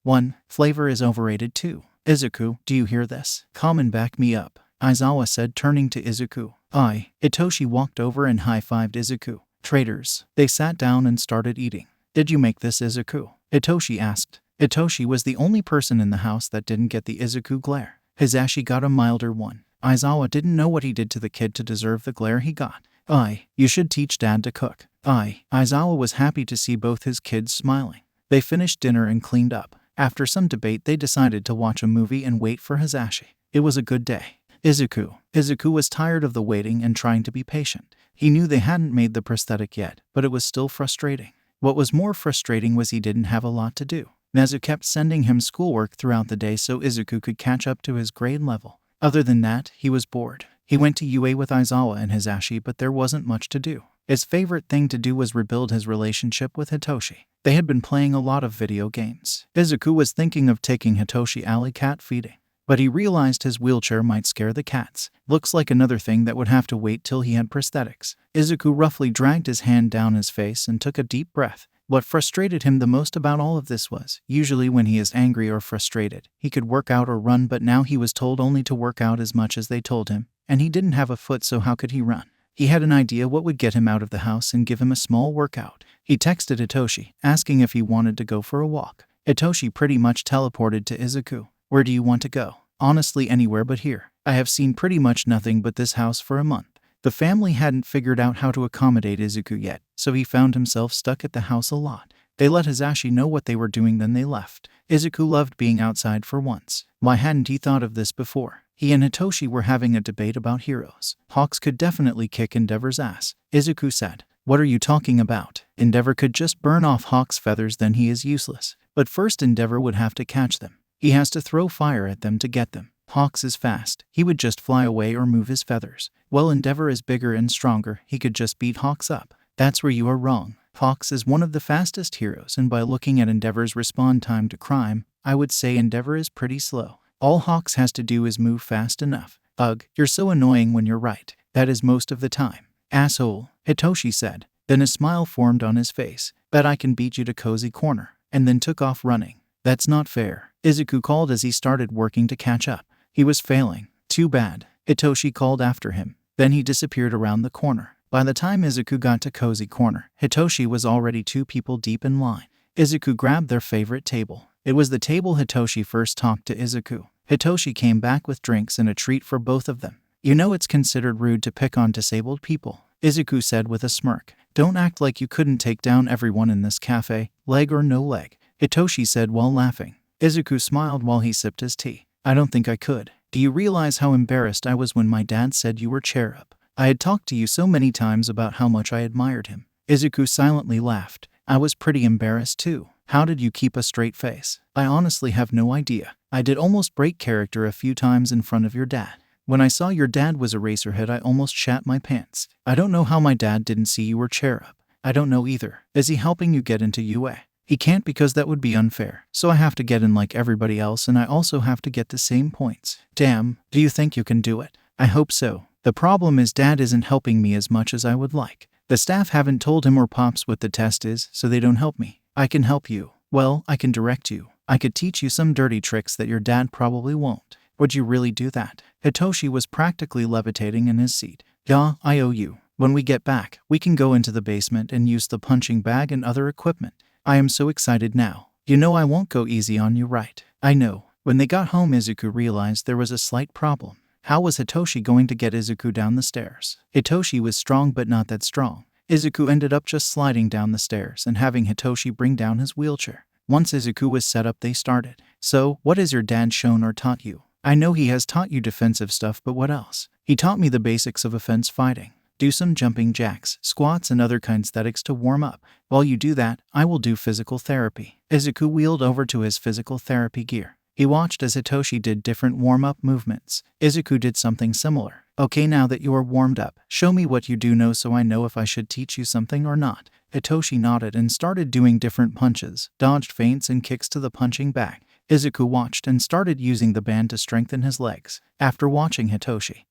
Flavor is overrated too. Izuku, do you hear this? Come and back me up," Aizawa said, turning to Izuku. "Aye." Hitoshi walked over and high-fived Izuku. "Traitors." They sat down and started eating. "Did you make this, Izuku?" Hitoshi asked. Hitoshi was the only person in the house that didn't get the Izuku glare. Hisashi got a milder one. Aizawa didn't know what he did to the kid to deserve the glare he got. "Aye, you should teach Dad to cook." "Aye." Aizawa was happy to see both his kids smiling. They finished dinner and cleaned up. After some debate, they decided to watch a movie and wait for Hisashi. It was a good day. Izuku was tired of the waiting and trying to be patient. He knew they hadn't made the prosthetic yet, but it was still frustrating. What was more frustrating was he didn't have a lot to do. Nezu kept sending him schoolwork throughout the day so Izuku could catch up to his grade level. Other than that, he was bored. He went to UA with Aizawa and Hisashi, but there wasn't much to do. His favorite thing to do was rebuild his relationship with Hitoshi. They had been playing a lot of video games. Izuku was thinking of taking Hitoshi alley cat feeding, but he realized his wheelchair might scare the cats. Looks like another thing that would have to wait till he had prosthetics. Izuku roughly dragged his hand down his face and took a deep breath. What frustrated him the most about all of this was, usually when he is angry or frustrated, he could work out or run, but now he was told only to work out as much as they told him, and he didn't have a foot, so how could he run? He had an idea what would get him out of the house and give him a small workout. He texted Hitoshi, asking if he wanted to go for a walk. Hitoshi pretty much teleported to Izuku. Where do you want to go? Honestly, anywhere but here. I have seen pretty much nothing but this house for a month. The family hadn't figured out how to accommodate Izuku yet, so he found himself stuck at the house a lot. They let Hisashi know what they were doing, then they left. Izuku loved being outside for once. Why hadn't he thought of this before? He and Hitoshi were having a debate about heroes. Hawks could definitely kick Endeavor's ass. Izuku said, "What are you talking about? Endeavor could just burn off Hawk's feathers, then he is useless. But first Endeavor would have to catch them. He has to throw fire at them to get them. Hawks is fast. He would just fly away or move his feathers. Well, Endeavor is bigger and stronger. He could just beat Hawks up." That's where you are wrong. Hawks is one of the fastest heroes, and by looking at Endeavor's respawn time to crime, I would say Endeavor is pretty slow. All Hawks has to do is move fast enough. Ugh, you're so annoying when you're right. That is most of the time. Asshole, Hitoshi said. Then a smile formed on his face. Bet I can beat you to cozy corner. And then took off running. That's not fair, Izuku called as he started working to catch up. He was failing. Too bad, Hitoshi called after him. Then he disappeared around the corner. By the time Izuku got to cozy corner, Hitoshi was already 2 people deep in line. Izuku grabbed their favorite table. It was the table Hitoshi first talked to Izuku. Hitoshi came back with drinks and a treat for both of them. You know it's considered rude to pick on disabled people, Izuku said with a smirk. Don't act like you couldn't take down everyone in this cafe, leg or no leg, Hitoshi said while laughing. Izuku smiled while he sipped his tea. I don't think I could. Do you realize how embarrassed I was when my dad said you were Cherub? I had talked to you so many times about how much I admired him. Izuku silently laughed. I was pretty embarrassed too. How did you keep a straight face? I honestly have no idea. I did almost break character a few times in front of your dad. When I saw your dad was Eraserhead, I almost shat my pants. I don't know how my dad didn't see you were Cherub. I don't know either. Is he helping you get into UA? He can't, because that would be unfair. So I have to get in like everybody else, and I also have to get the same points. Damn, do you think you can do it? I hope so. The problem is Dad isn't helping me as much as I would like. The staff haven't told him or Pops what the test is, so they don't help me. I can help you. Well, I can direct you. I could teach you some dirty tricks that your dad probably won't. Would you really do that? Hitoshi was practically levitating in his seat. Yeah, I owe you. When we get back, we can go into the basement and use the punching bag and other equipment. I am so excited now. You know I won't go easy on you, right? I know. When they got home, Izuku realized there was a slight problem. How was Hitoshi going to get Izuku down the stairs? Hitoshi was strong, but not that strong. Izuku ended up just sliding down the stairs and having Hitoshi bring down his wheelchair. Once Izuku was set up, they started. So, what has your dad shown or taught you? I know he has taught you defensive stuff, but what else? He taught me the basics of offense fighting. Do some jumping jacks, squats, and other kinesthetics to warm up. While you do that, I will do physical therapy. Izuku wheeled over to his physical therapy gear. He watched as Hitoshi did different warm-up movements. Izuku did something similar. Okay, now that you are warmed up, show me what you do know so I know if I should teach you something or not. Hitoshi nodded and started doing different punches, dodged feints and kicks to the punching bag. Izuku watched and started using the band to strengthen his legs. After watching Hitoshi,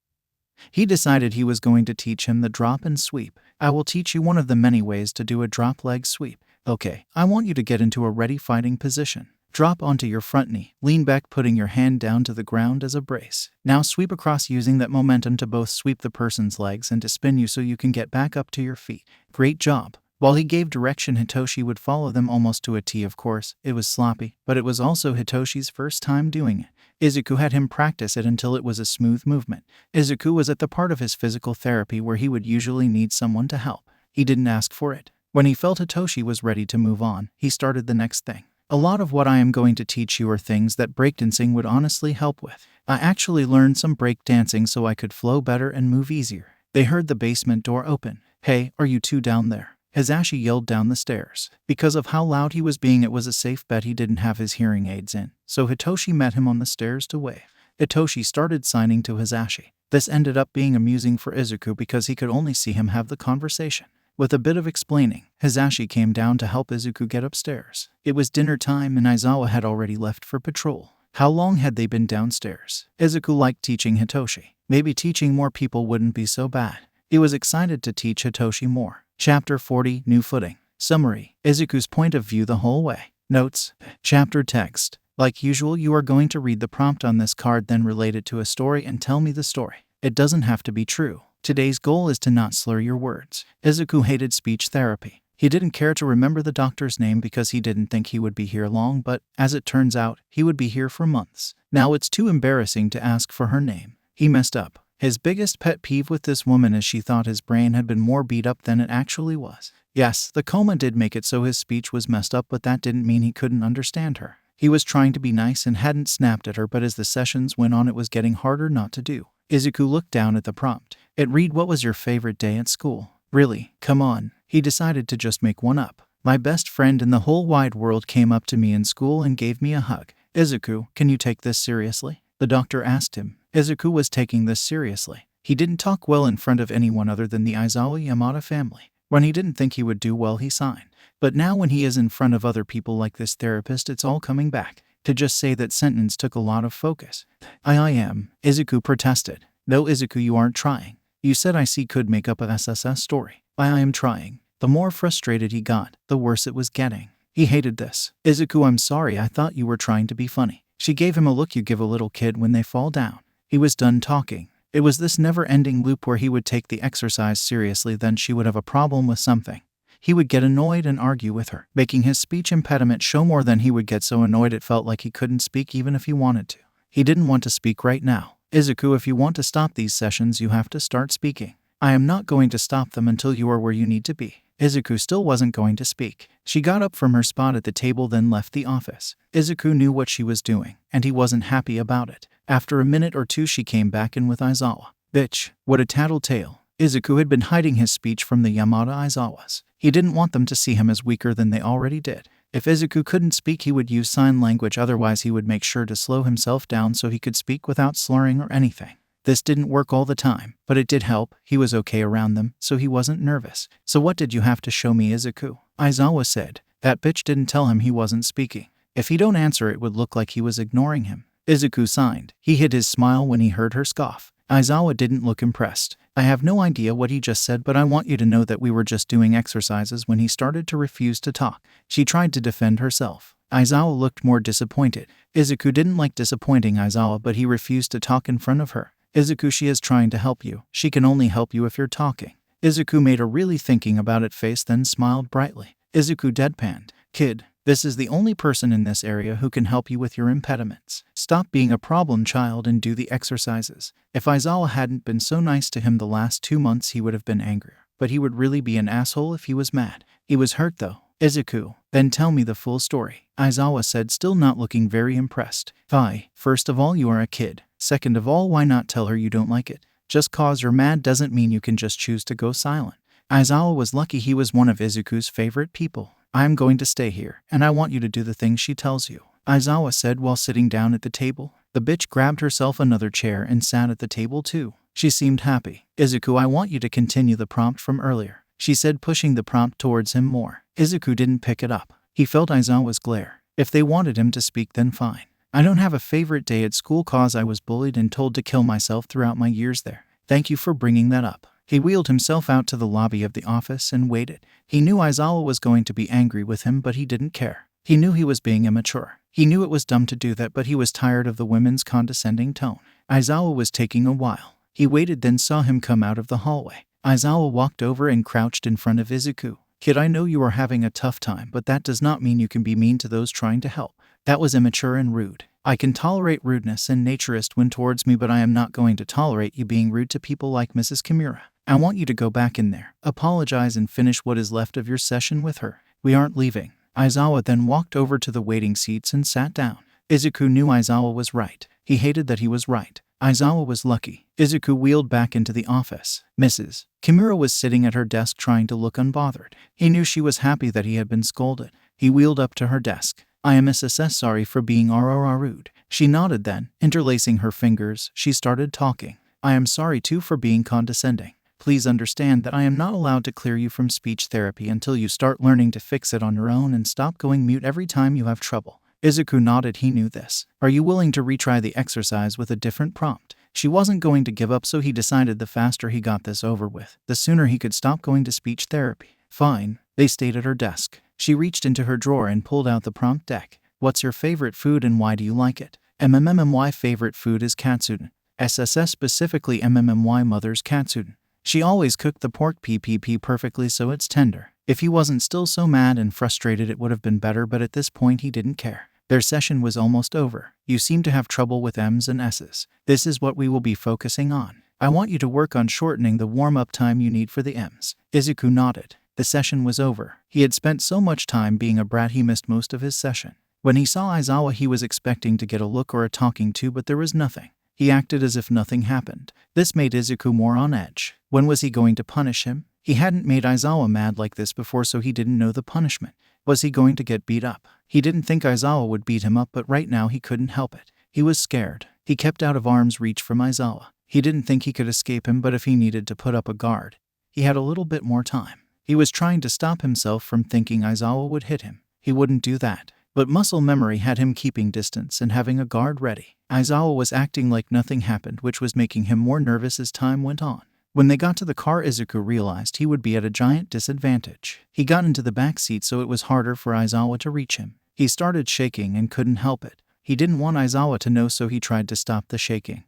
he decided he was going to teach him the drop and sweep. I will teach you one of the many ways to do a drop leg sweep. Okay, I want you to get into a ready fighting position. Drop onto your front knee, lean back, putting your hand down to the ground as a brace. Now sweep across, using that momentum to both sweep the person's legs and to spin you so you can get back up to your feet. Great job. While he gave direction, Hitoshi would follow them almost to a T. Of course, it was sloppy, but it was also Hitoshi's first time doing it. Izuku had him practice it until it was a smooth movement. Izuku was at the part of his physical therapy where he would usually need someone to help. He didn't ask for it. When he felt Hitoshi was ready to move on, he started the next thing. A lot of what I am going to teach you are things that breakdancing would honestly help with. I actually learned some breakdancing so I could flow better and move easier. They heard the basement door open. Hey, are you two down there? Hisashi yelled down the stairs. Because of how loud he was being, it was a safe bet he didn't have his hearing aids in, so Hitoshi met him on the stairs to wave. Hitoshi started signing to Hisashi. This ended up being amusing for Izuku because he could only see him have the conversation. With a bit of explaining, Hisashi came down to help Izuku get upstairs. It was dinner time and Aizawa had already left for patrol. How long had they been downstairs? Izuku liked teaching Hitoshi. Maybe teaching more people wouldn't be so bad. He was excited to teach Hitoshi more. Chapter 40, New Footing. Summary. Izuku's point of view the whole way. Notes. Chapter text. Like usual, you are going to read the prompt on this card, then relate it to a story and tell me the story. It doesn't have to be true. Today's goal is to not slur your words. Izuku hated speech therapy. He didn't care to remember the doctor's name because he didn't think he would be here long, but as it turns out, he would be here for months. Now it's too embarrassing to ask for her name. He messed up. His biggest pet peeve with this woman is she thought his brain had been more beat up than it actually was. Yes, the coma did make it so his speech was messed up, but that didn't mean he couldn't understand her. He was trying to be nice and hadn't snapped at her, but as the sessions went on, it was getting harder not to do. Izuku looked down at the prompt. It read, "What was your favorite day at school?" Really? Come on. He decided to just make one up. "My best friend in the whole wide world came up to me in school and gave me a hug." Izuku, can you take this seriously? The doctor asked him. Izuku was taking this seriously. He didn't talk well in front of anyone other than the Aizawa Yamada family. When he didn't think he would do well, he signed. But now when he is in front of other people like this therapist, it's all coming back. To just say that sentence took a lot of focus. I am. Izuku protested. No, Izuku, you aren't trying. You said I could make up a SSS story. I am trying. The more frustrated he got, the worse it was getting. He hated this. Izuku, I'm sorry, I thought you were trying to be funny. She gave him a look you give a little kid when they fall down. He was done talking. It was this never-ending loop where he would take the exercise seriously, then she would have a problem with something. He would get annoyed and argue with her, making his speech impediment show more than he would get so annoyed it felt like he couldn't speak even if he wanted to. He didn't want to speak right now. Izuku, if you want to stop these sessions, you have to start speaking. I am not going to stop them until you are where you need to be. Izuku still wasn't going to speak. She got up from her spot at the table, then left the office. Izuku knew what she was doing, and he wasn't happy about it. After a minute or two, she came back in with Aizawa. Bitch, what a tattletale. Izuku had been hiding his speech from the Yamada Aizawas. He didn't want them to see him as weaker than they already did. If Izuku couldn't speak, he would use sign language, otherwise he would make sure to slow himself down so he could speak without slurring or anything. This didn't work all the time, but it did help. He was okay around them, so he wasn't nervous. So what did you have to show me, Izuku? Aizawa said. That bitch didn't tell him he wasn't speaking. If he don't answer, it would look like he was ignoring him. Izuku signed. He hid his smile when he heard her scoff. Aizawa didn't look impressed. I have no idea what he just said, but I want you to know that we were just doing exercises when he started to refuse to talk. She tried to defend herself. Aizawa looked more disappointed. Izuku didn't like disappointing Aizawa, but he refused to talk in front of her. Izuku, she is trying to help you. She can only help you if you're talking. Izuku made a really thinking about it face, then smiled brightly. Izuku deadpanned. Kid, this is the only person in this area who can help you with your impediments. Stop being a problem child and do the exercises. If Aizawa hadn't been so nice to him the last 2 months, he would have been angrier. But he would really be an asshole if he was mad. He was hurt though. Izuku, then tell me the full story, Aizawa said, still not looking very impressed. Fine. First of all, you are a kid. Second of all, why not tell her you don't like it? Just cause you're mad doesn't mean you can just choose to go silent. Aizawa was lucky he was one of Izuku's favorite people. I am going to stay here, and I want you to do the things she tells you, Aizawa said while sitting down at the table. The bitch grabbed herself another chair and sat at the table too. She seemed happy. Izuku, I want you to continue the prompt from earlier, she said, pushing the prompt towards him more. Izuku didn't pick it up. He felt Aizawa's glare. If they wanted him to speak, then fine. I don't have a favorite day at school cause I was bullied and told to kill myself throughout my years there. Thank you for bringing that up. He wheeled himself out to the lobby of the office and waited. He knew Aizawa was going to be angry with him, but he didn't care. He knew he was being immature. He knew it was dumb to do that, but he was tired of the women's condescending tone. Aizawa was taking a while. He waited, then saw him come out of the hallway. Aizawa walked over and crouched in front of Izuku. Kid, I know you are having a tough time, but that does not mean you can be mean to those trying to help. That was immature and rude. I can tolerate rudeness and naturist when towards me, but I am not going to tolerate you being rude to people like Mrs. Kimura. I want you to go back in there, apologize, and finish what is left of your session with her. We aren't leaving. Aizawa then walked over to the waiting seats and sat down. Izuku knew Aizawa was right. He hated that he was right. Aizawa was lucky. Izuku wheeled back into the office. Mrs. Kimura was sitting at her desk trying to look unbothered. He knew she was happy that he had been scolded. He wheeled up to her desk. I am SSS sorry for being rude. She nodded, then, interlacing her fingers, she started talking. I am sorry too for being condescending. Please understand that I am not allowed to clear you from speech therapy until you start learning to fix it on your own and stop going mute every time you have trouble. Izuku nodded. He knew this. Are you willing to retry the exercise with a different prompt? She wasn't going to give up, so he decided the faster he got this over with, the sooner he could stop going to speech therapy. Fine. They stayed at her desk. She reached into her drawer and pulled out the prompt deck. What's your favorite food and why do you like it? MMMY favorite food is katsudon. SSS specifically MMMY mother's katsudon. She always cooked the pork PPP perfectly so it's tender. If he wasn't still so mad and frustrated it would have been better, but at this point he didn't care. Their session was almost over. You seem to have trouble with M's and S's. This is what we will be focusing on. I want you to work on shortening the warm-up time you need for the M's. Izuku nodded. The session was over. He had spent so much time being a brat he missed most of his session. When he saw Aizawa he was expecting to get a look or a talking to, but there was nothing. He acted as if nothing happened. This made Izuku more on edge. When was he going to punish him? He hadn't made Aizawa mad like this before, so he didn't know the punishment. Was he going to get beat up? He didn't think Aizawa would beat him up, but right now he couldn't help it. He was scared. He kept out of arm's reach from Aizawa. He didn't think he could escape him, but if he needed to put up a guard, he had a little bit more time. He was trying to stop himself from thinking Aizawa would hit him. He wouldn't do that. But muscle memory had him keeping distance and having a guard ready. Aizawa was acting like nothing happened, which was making him more nervous as time went on. When they got to the car, Izuku realized he would be at a giant disadvantage. He got into the back seat, so it was harder for Aizawa to reach him. He started shaking and couldn't help it. He didn't want Aizawa to know, so he tried to stop the shaking.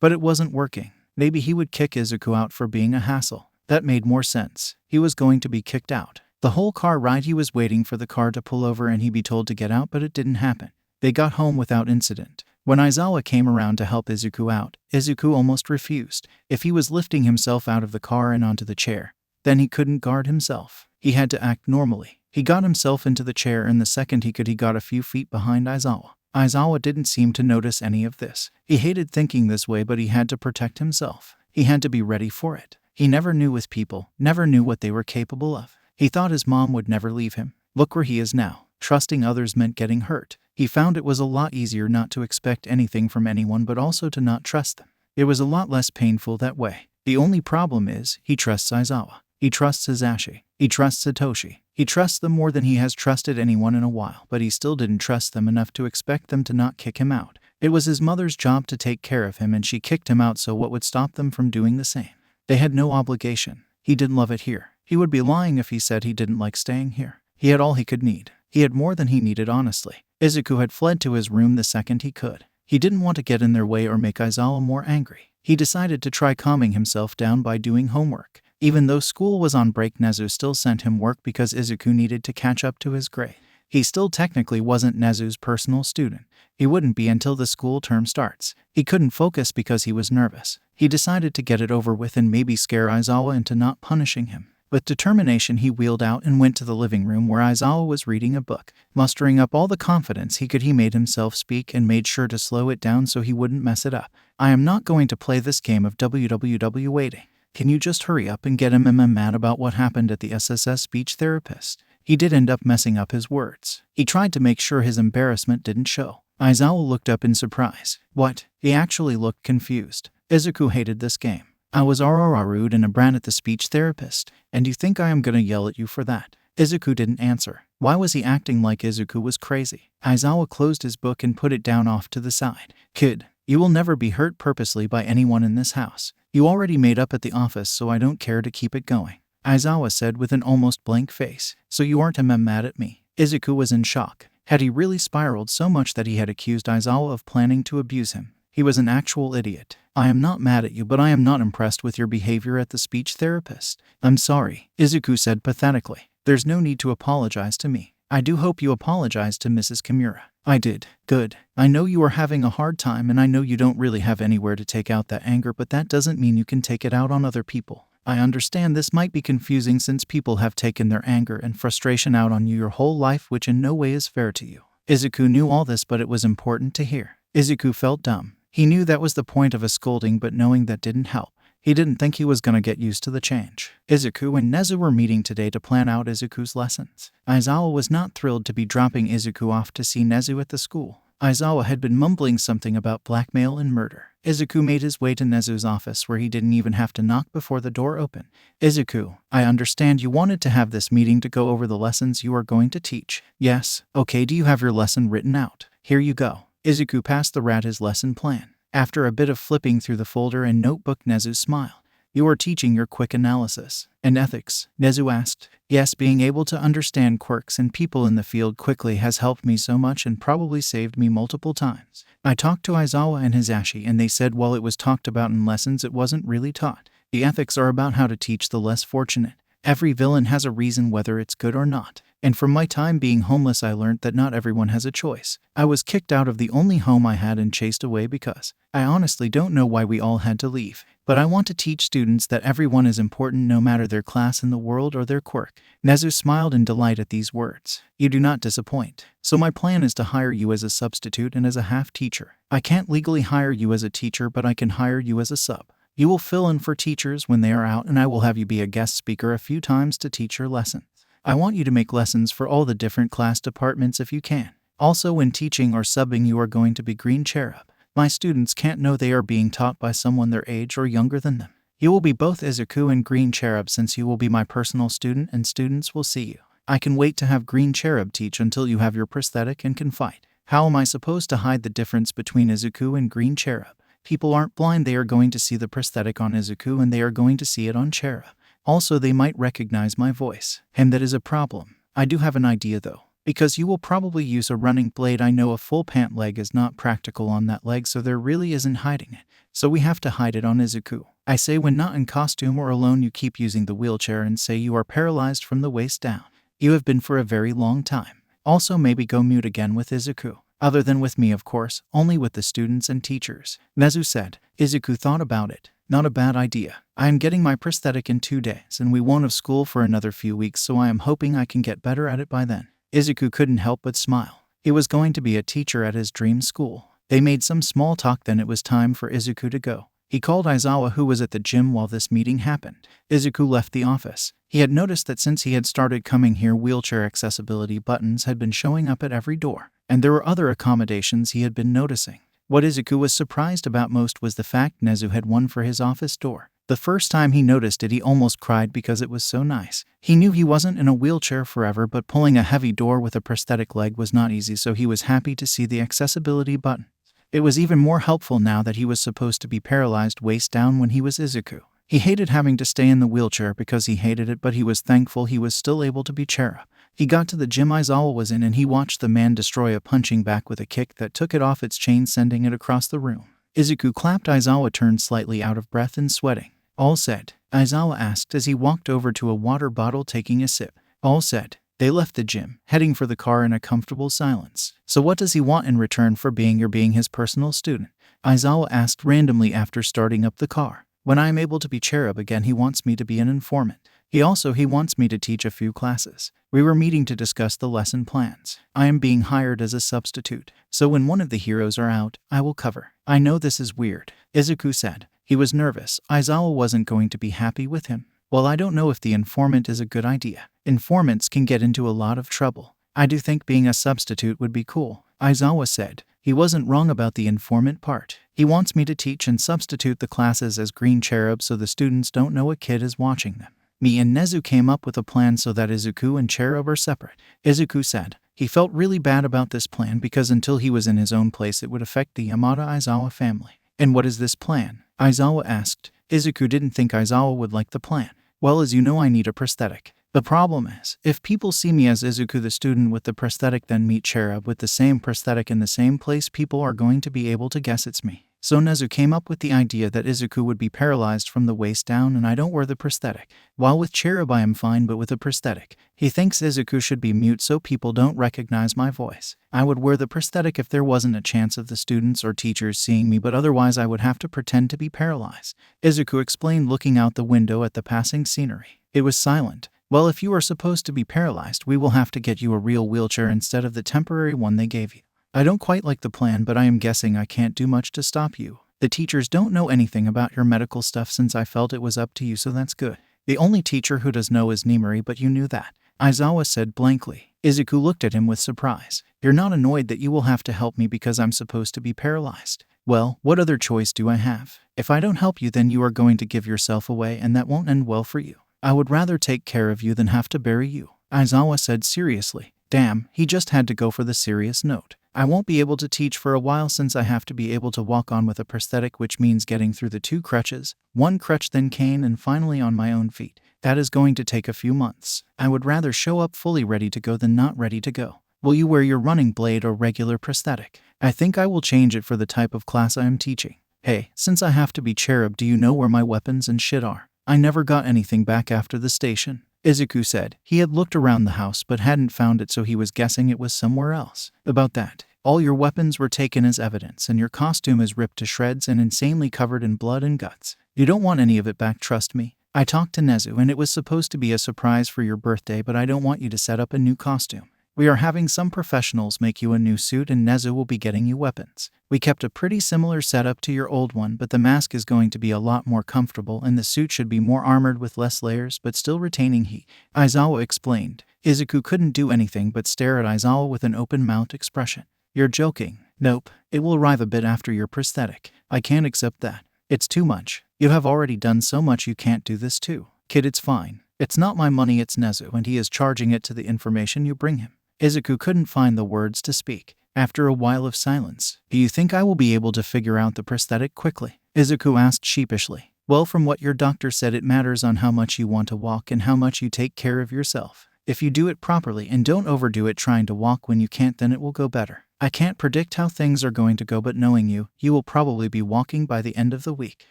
But it wasn't working. Maybe he would kick Izuku out for being a hassle. That made more sense. He was going to be kicked out. The whole car ride he was waiting for the car to pull over and he be told to get out, but it didn't happen. They got home without incident. When Aizawa came around to help Izuku out, Izuku almost refused. If he was lifting himself out of the car and onto the chair, then he couldn't guard himself. He had to act normally. He got himself into the chair, and the second he could, he got a few feet behind Aizawa. Aizawa didn't seem to notice any of this. He hated thinking this way, but he had to protect himself. He had to be ready for it. He never knew with people, never knew what they were capable of. He thought his mom would never leave him. Look where he is now. Trusting others meant getting hurt. He found it was a lot easier not to expect anything from anyone, but also to not trust them. It was a lot less painful that way. The only problem is, he trusts Aizawa. He trusts Hisashi. He trusts Satoshi. He trusts them more than he has trusted anyone in a while, but he still didn't trust them enough to expect them to not kick him out. It was his mother's job to take care of him, and she kicked him out, so what would stop them from doing the same? They had no obligation. He didn't love it here. He would be lying if he said he didn't like staying here. He had all he could need. He had more than he needed, honestly. Izuku had fled to his room the second he could. He didn't want to get in their way or make Aizawa more angry. He decided to try calming himself down by doing homework. Even though school was on break, Nezu still sent him work because Izuku needed to catch up to his grade. He still technically wasn't Nezu's personal student. He wouldn't be until the school term starts. He couldn't focus because he was nervous. He decided to get it over with and maybe scare Aizawa into not punishing him. With determination, he wheeled out and went to the living room where Aizawa was reading a book. Mustering up all the confidence he could, he made himself speak and made sure to slow it down so he wouldn't mess it up. I am not going to play this game of WWW waiting. Can you just hurry up and get him mad about what happened at the SSS speech therapist? He did end up messing up his words. He tried to make sure his embarrassment didn't show. Aizawa looked up in surprise. What? He actually looked confused. Izuku hated this game. I was rude and a brat at the speech therapist, and you think I am gonna yell at you for that? Izuku didn't answer. Why was he acting like Izuku was crazy? Aizawa closed his book and put it down off to the side. Kid, you will never be hurt purposely by anyone in this house. You already made up at the office, so I don't care to keep it going. Aizawa said with an almost blank face. So you aren't mad at me? Izuku was in shock. Had he really spiraled so much that he had accused Aizawa of planning to abuse him? He was an actual idiot. I am not mad at you, but I am not impressed with your behavior at the speech therapist. I'm sorry, Izuku said pathetically. There's no need to apologize to me. I do hope you apologize to Mrs. Kimura. I did. Good. I know you are having a hard time, and I know you don't really have anywhere to take out that anger, but that doesn't mean you can take it out on other people. I understand this might be confusing since people have taken their anger and frustration out on you your whole life, which in no way is fair to you. Izuku knew all this, but it was important to hear. Izuku felt dumb. He knew that was the point of a scolding, but knowing that didn't help. He didn't think he was gonna get used to the change. Izuku and Nezu were meeting today to plan out Izuku's lessons. Aizawa was not thrilled to be dropping Izuku off to see Nezu at the school. Aizawa had been mumbling something about blackmail and murder. Izuku made his way to Nezu's office where he didn't even have to knock before the door opened. Izuku, I understand you wanted to have this meeting to go over the lessons you are going to teach. Yes. Okay, do you have your lesson written out? Here you go. Izuku passed the rat his lesson plan. After a bit of flipping through the folder and notebook, Nezu smiled. You are teaching your quick analysis and ethics, Nezu asked. Yes, being able to understand quirks and people in the field quickly has helped me so much and probably saved me multiple times. I talked to Aizawa and Hizashi and they said while it was talked about in lessons it wasn't really taught. The ethics are about how to teach the less fortunate. Every villain has a reason whether it's good or not. And from my time being homeless I learned that not everyone has a choice. I was kicked out of the only home I had and chased away because I honestly don't know why we all had to leave. But I want to teach students that everyone is important no matter their class in the world or their quirk. Nezu smiled in delight at these words. You do not disappoint. So my plan is to hire you as a substitute and as a half teacher. I can't legally hire you as a teacher, but I can hire you as a sub. You will fill in for teachers when they are out and I will have you be a guest speaker a few times to teach your lessons. I want you to make lessons for all the different class departments if you can. Also, when teaching or subbing you are going to be Green Cherub. My students can't know they are being taught by someone their age or younger than them. You will be both Izuku and Green Cherub since you will be my personal student and students will see you. I can wait to have Green Cherub teach until you have your prosthetic and can fight. How am I supposed to hide the difference between Izuku and Green Cherub? People aren't blind, they are going to see the prosthetic on Izuku and they are going to see it on Cherub. Also, they might recognize my voice. And that is a problem. I do have an idea though. Because you will probably use a running blade. I know a full pant leg is not practical on that leg, so there really isn't hiding it. So we have to hide it on Izuku. I say when not in costume or alone you keep using the wheelchair and say you are paralyzed from the waist down. You have been for a very long time. Also maybe go mute again with Izuku. Other than with me of course, only with the students and teachers. Nezu said. Izuku thought about it. Not a bad idea. I am getting my prosthetic in 2 days and we won't have school for another few weeks, so I am hoping I can get better at it by then. Izuku couldn't help but smile. He was going to be a teacher at his dream school. They made some small talk, then it was time for Izuku to go. He called Aizawa, who was at the gym while this meeting happened. Izuku left the office. He had noticed that since he had started coming here, wheelchair accessibility buttons had been showing up at every door, and there were other accommodations he had been noticing. What Izuku was surprised about most was the fact Nezu had one for his office door. The first time he noticed it, he almost cried because it was so nice. He knew he wasn't in a wheelchair forever, but pulling a heavy door with a prosthetic leg was not easy, so he was happy to see the accessibility button. It was even more helpful now that he was supposed to be paralyzed waist down when he was Izuku. He hated having to stay in the wheelchair because he hated it, but he was thankful he was still able to be Cherub. He got to the gym Aizawa was in and he watched the man destroy a punching bag with a kick that took it off its chain, sending it across the room. Izuku clapped. Aizawa turned slightly out of breath and sweating. All said? Aizawa asked as he walked over to a water bottle, taking a sip. All said. They left the gym, heading for the car in a comfortable silence. So what does he want in return for being his personal student? Aizawa asked randomly after starting up the car. When I am able to be Cherub again, he wants me to be an informant. He wants me to teach a few classes. We were meeting to discuss the lesson plans. I am being hired as a substitute, so when one of the heroes are out, I will cover. I know this is weird, Izuku said. He was nervous. Aizawa wasn't going to be happy with him. Well, I don't know if the informant is a good idea. Informants can get into a lot of trouble. I do think being a substitute would be cool, Aizawa said. He wasn't wrong about the informant part. He wants me to teach and substitute the classes as Green Cherub so the students don't know a kid is watching them. Me and Nezu came up with a plan so that Izuku and Cherub are separate, Izuku said. He felt really bad about this plan because until he was in his own place it would affect the Yamada Aizawa family. And what is this plan? Aizawa asked. Izuku didn't think Aizawa would like the plan. Well, as you know, I need a prosthetic. The problem is, if people see me as Izuku the student with the prosthetic then meet Cherub with the same prosthetic in the same place, people are going to be able to guess it's me. So Nezu came up with the idea that Izuku would be paralyzed from the waist down and I don't wear the prosthetic. While with Cherub I am fine, but with a prosthetic, he thinks Izuku should be mute so people don't recognize my voice. I would wear the prosthetic if there wasn't a chance of the students or teachers seeing me, but otherwise I would have to pretend to be paralyzed, Izuku explained, looking out the window at the passing scenery. It was silent. Well, if you are supposed to be paralyzed, we will have to get you a real wheelchair instead of the temporary one they gave you. I don't quite like the plan, but I am guessing I can't do much to stop you. The teachers don't know anything about your medical stuff since I felt it was up to you, so that's good. The only teacher who does know is Nimari, but you knew that, Aizawa said blankly. Izuku looked at him with surprise. You're not annoyed that you will have to help me because I'm supposed to be paralyzed? Well, what other choice do I have? If I don't help you, then you are going to give yourself away, and that won't end well for you. I would rather take care of you than have to bury you, Aizawa said seriously. Damn, he just had to go for the serious note. I won't be able to teach for a while since I have to be able to walk on with a prosthetic, which means getting through the 2 crutches, 1 crutch then cane, and finally on my own feet. That is going to take a few months. I would rather show up fully ready to go than not ready to go. Will you wear your running blade or regular prosthetic? I think I will change it for the type of class I am teaching. Hey, since I have to be Cherub, do you know where my weapons and shit are? I never got anything back after the station, Izuku said. He had looked around the house but hadn't found it, so he was guessing it was somewhere else. About that, all your weapons were taken as evidence, and your costume is ripped to shreds and insanely covered in blood and guts. You don't want any of it back, trust me. I talked to Nezu, and it was supposed to be a surprise for your birthday, but I don't want you to set up a new costume. We are having some professionals make you a new suit, and Nezu will be getting you weapons. We kept a pretty similar setup to your old one, but the mask is going to be a lot more comfortable, and the suit should be more armored with less layers but still retaining heat, Aizawa explained. Izuku couldn't do anything but stare at Aizawa with an open-mouthed expression. You're joking. Nope, it will arrive a bit after your prosthetic. I can't accept that. It's too much. You have already done so much, you can't do this too. Kid, it's fine. It's not my money, it's Nezu, and he is charging it to the information you bring him. Izuku couldn't find the words to speak. After a while of silence, do you think I will be able to figure out the prosthetic quickly? Izuku asked sheepishly. Well, from what your doctor said, it matters on how much you want to walk and how much you take care of yourself. If you do it properly and don't overdo it trying to walk when you can't, then it will go better. I can't predict how things are going to go, but knowing you, you will probably be walking by the end of the week.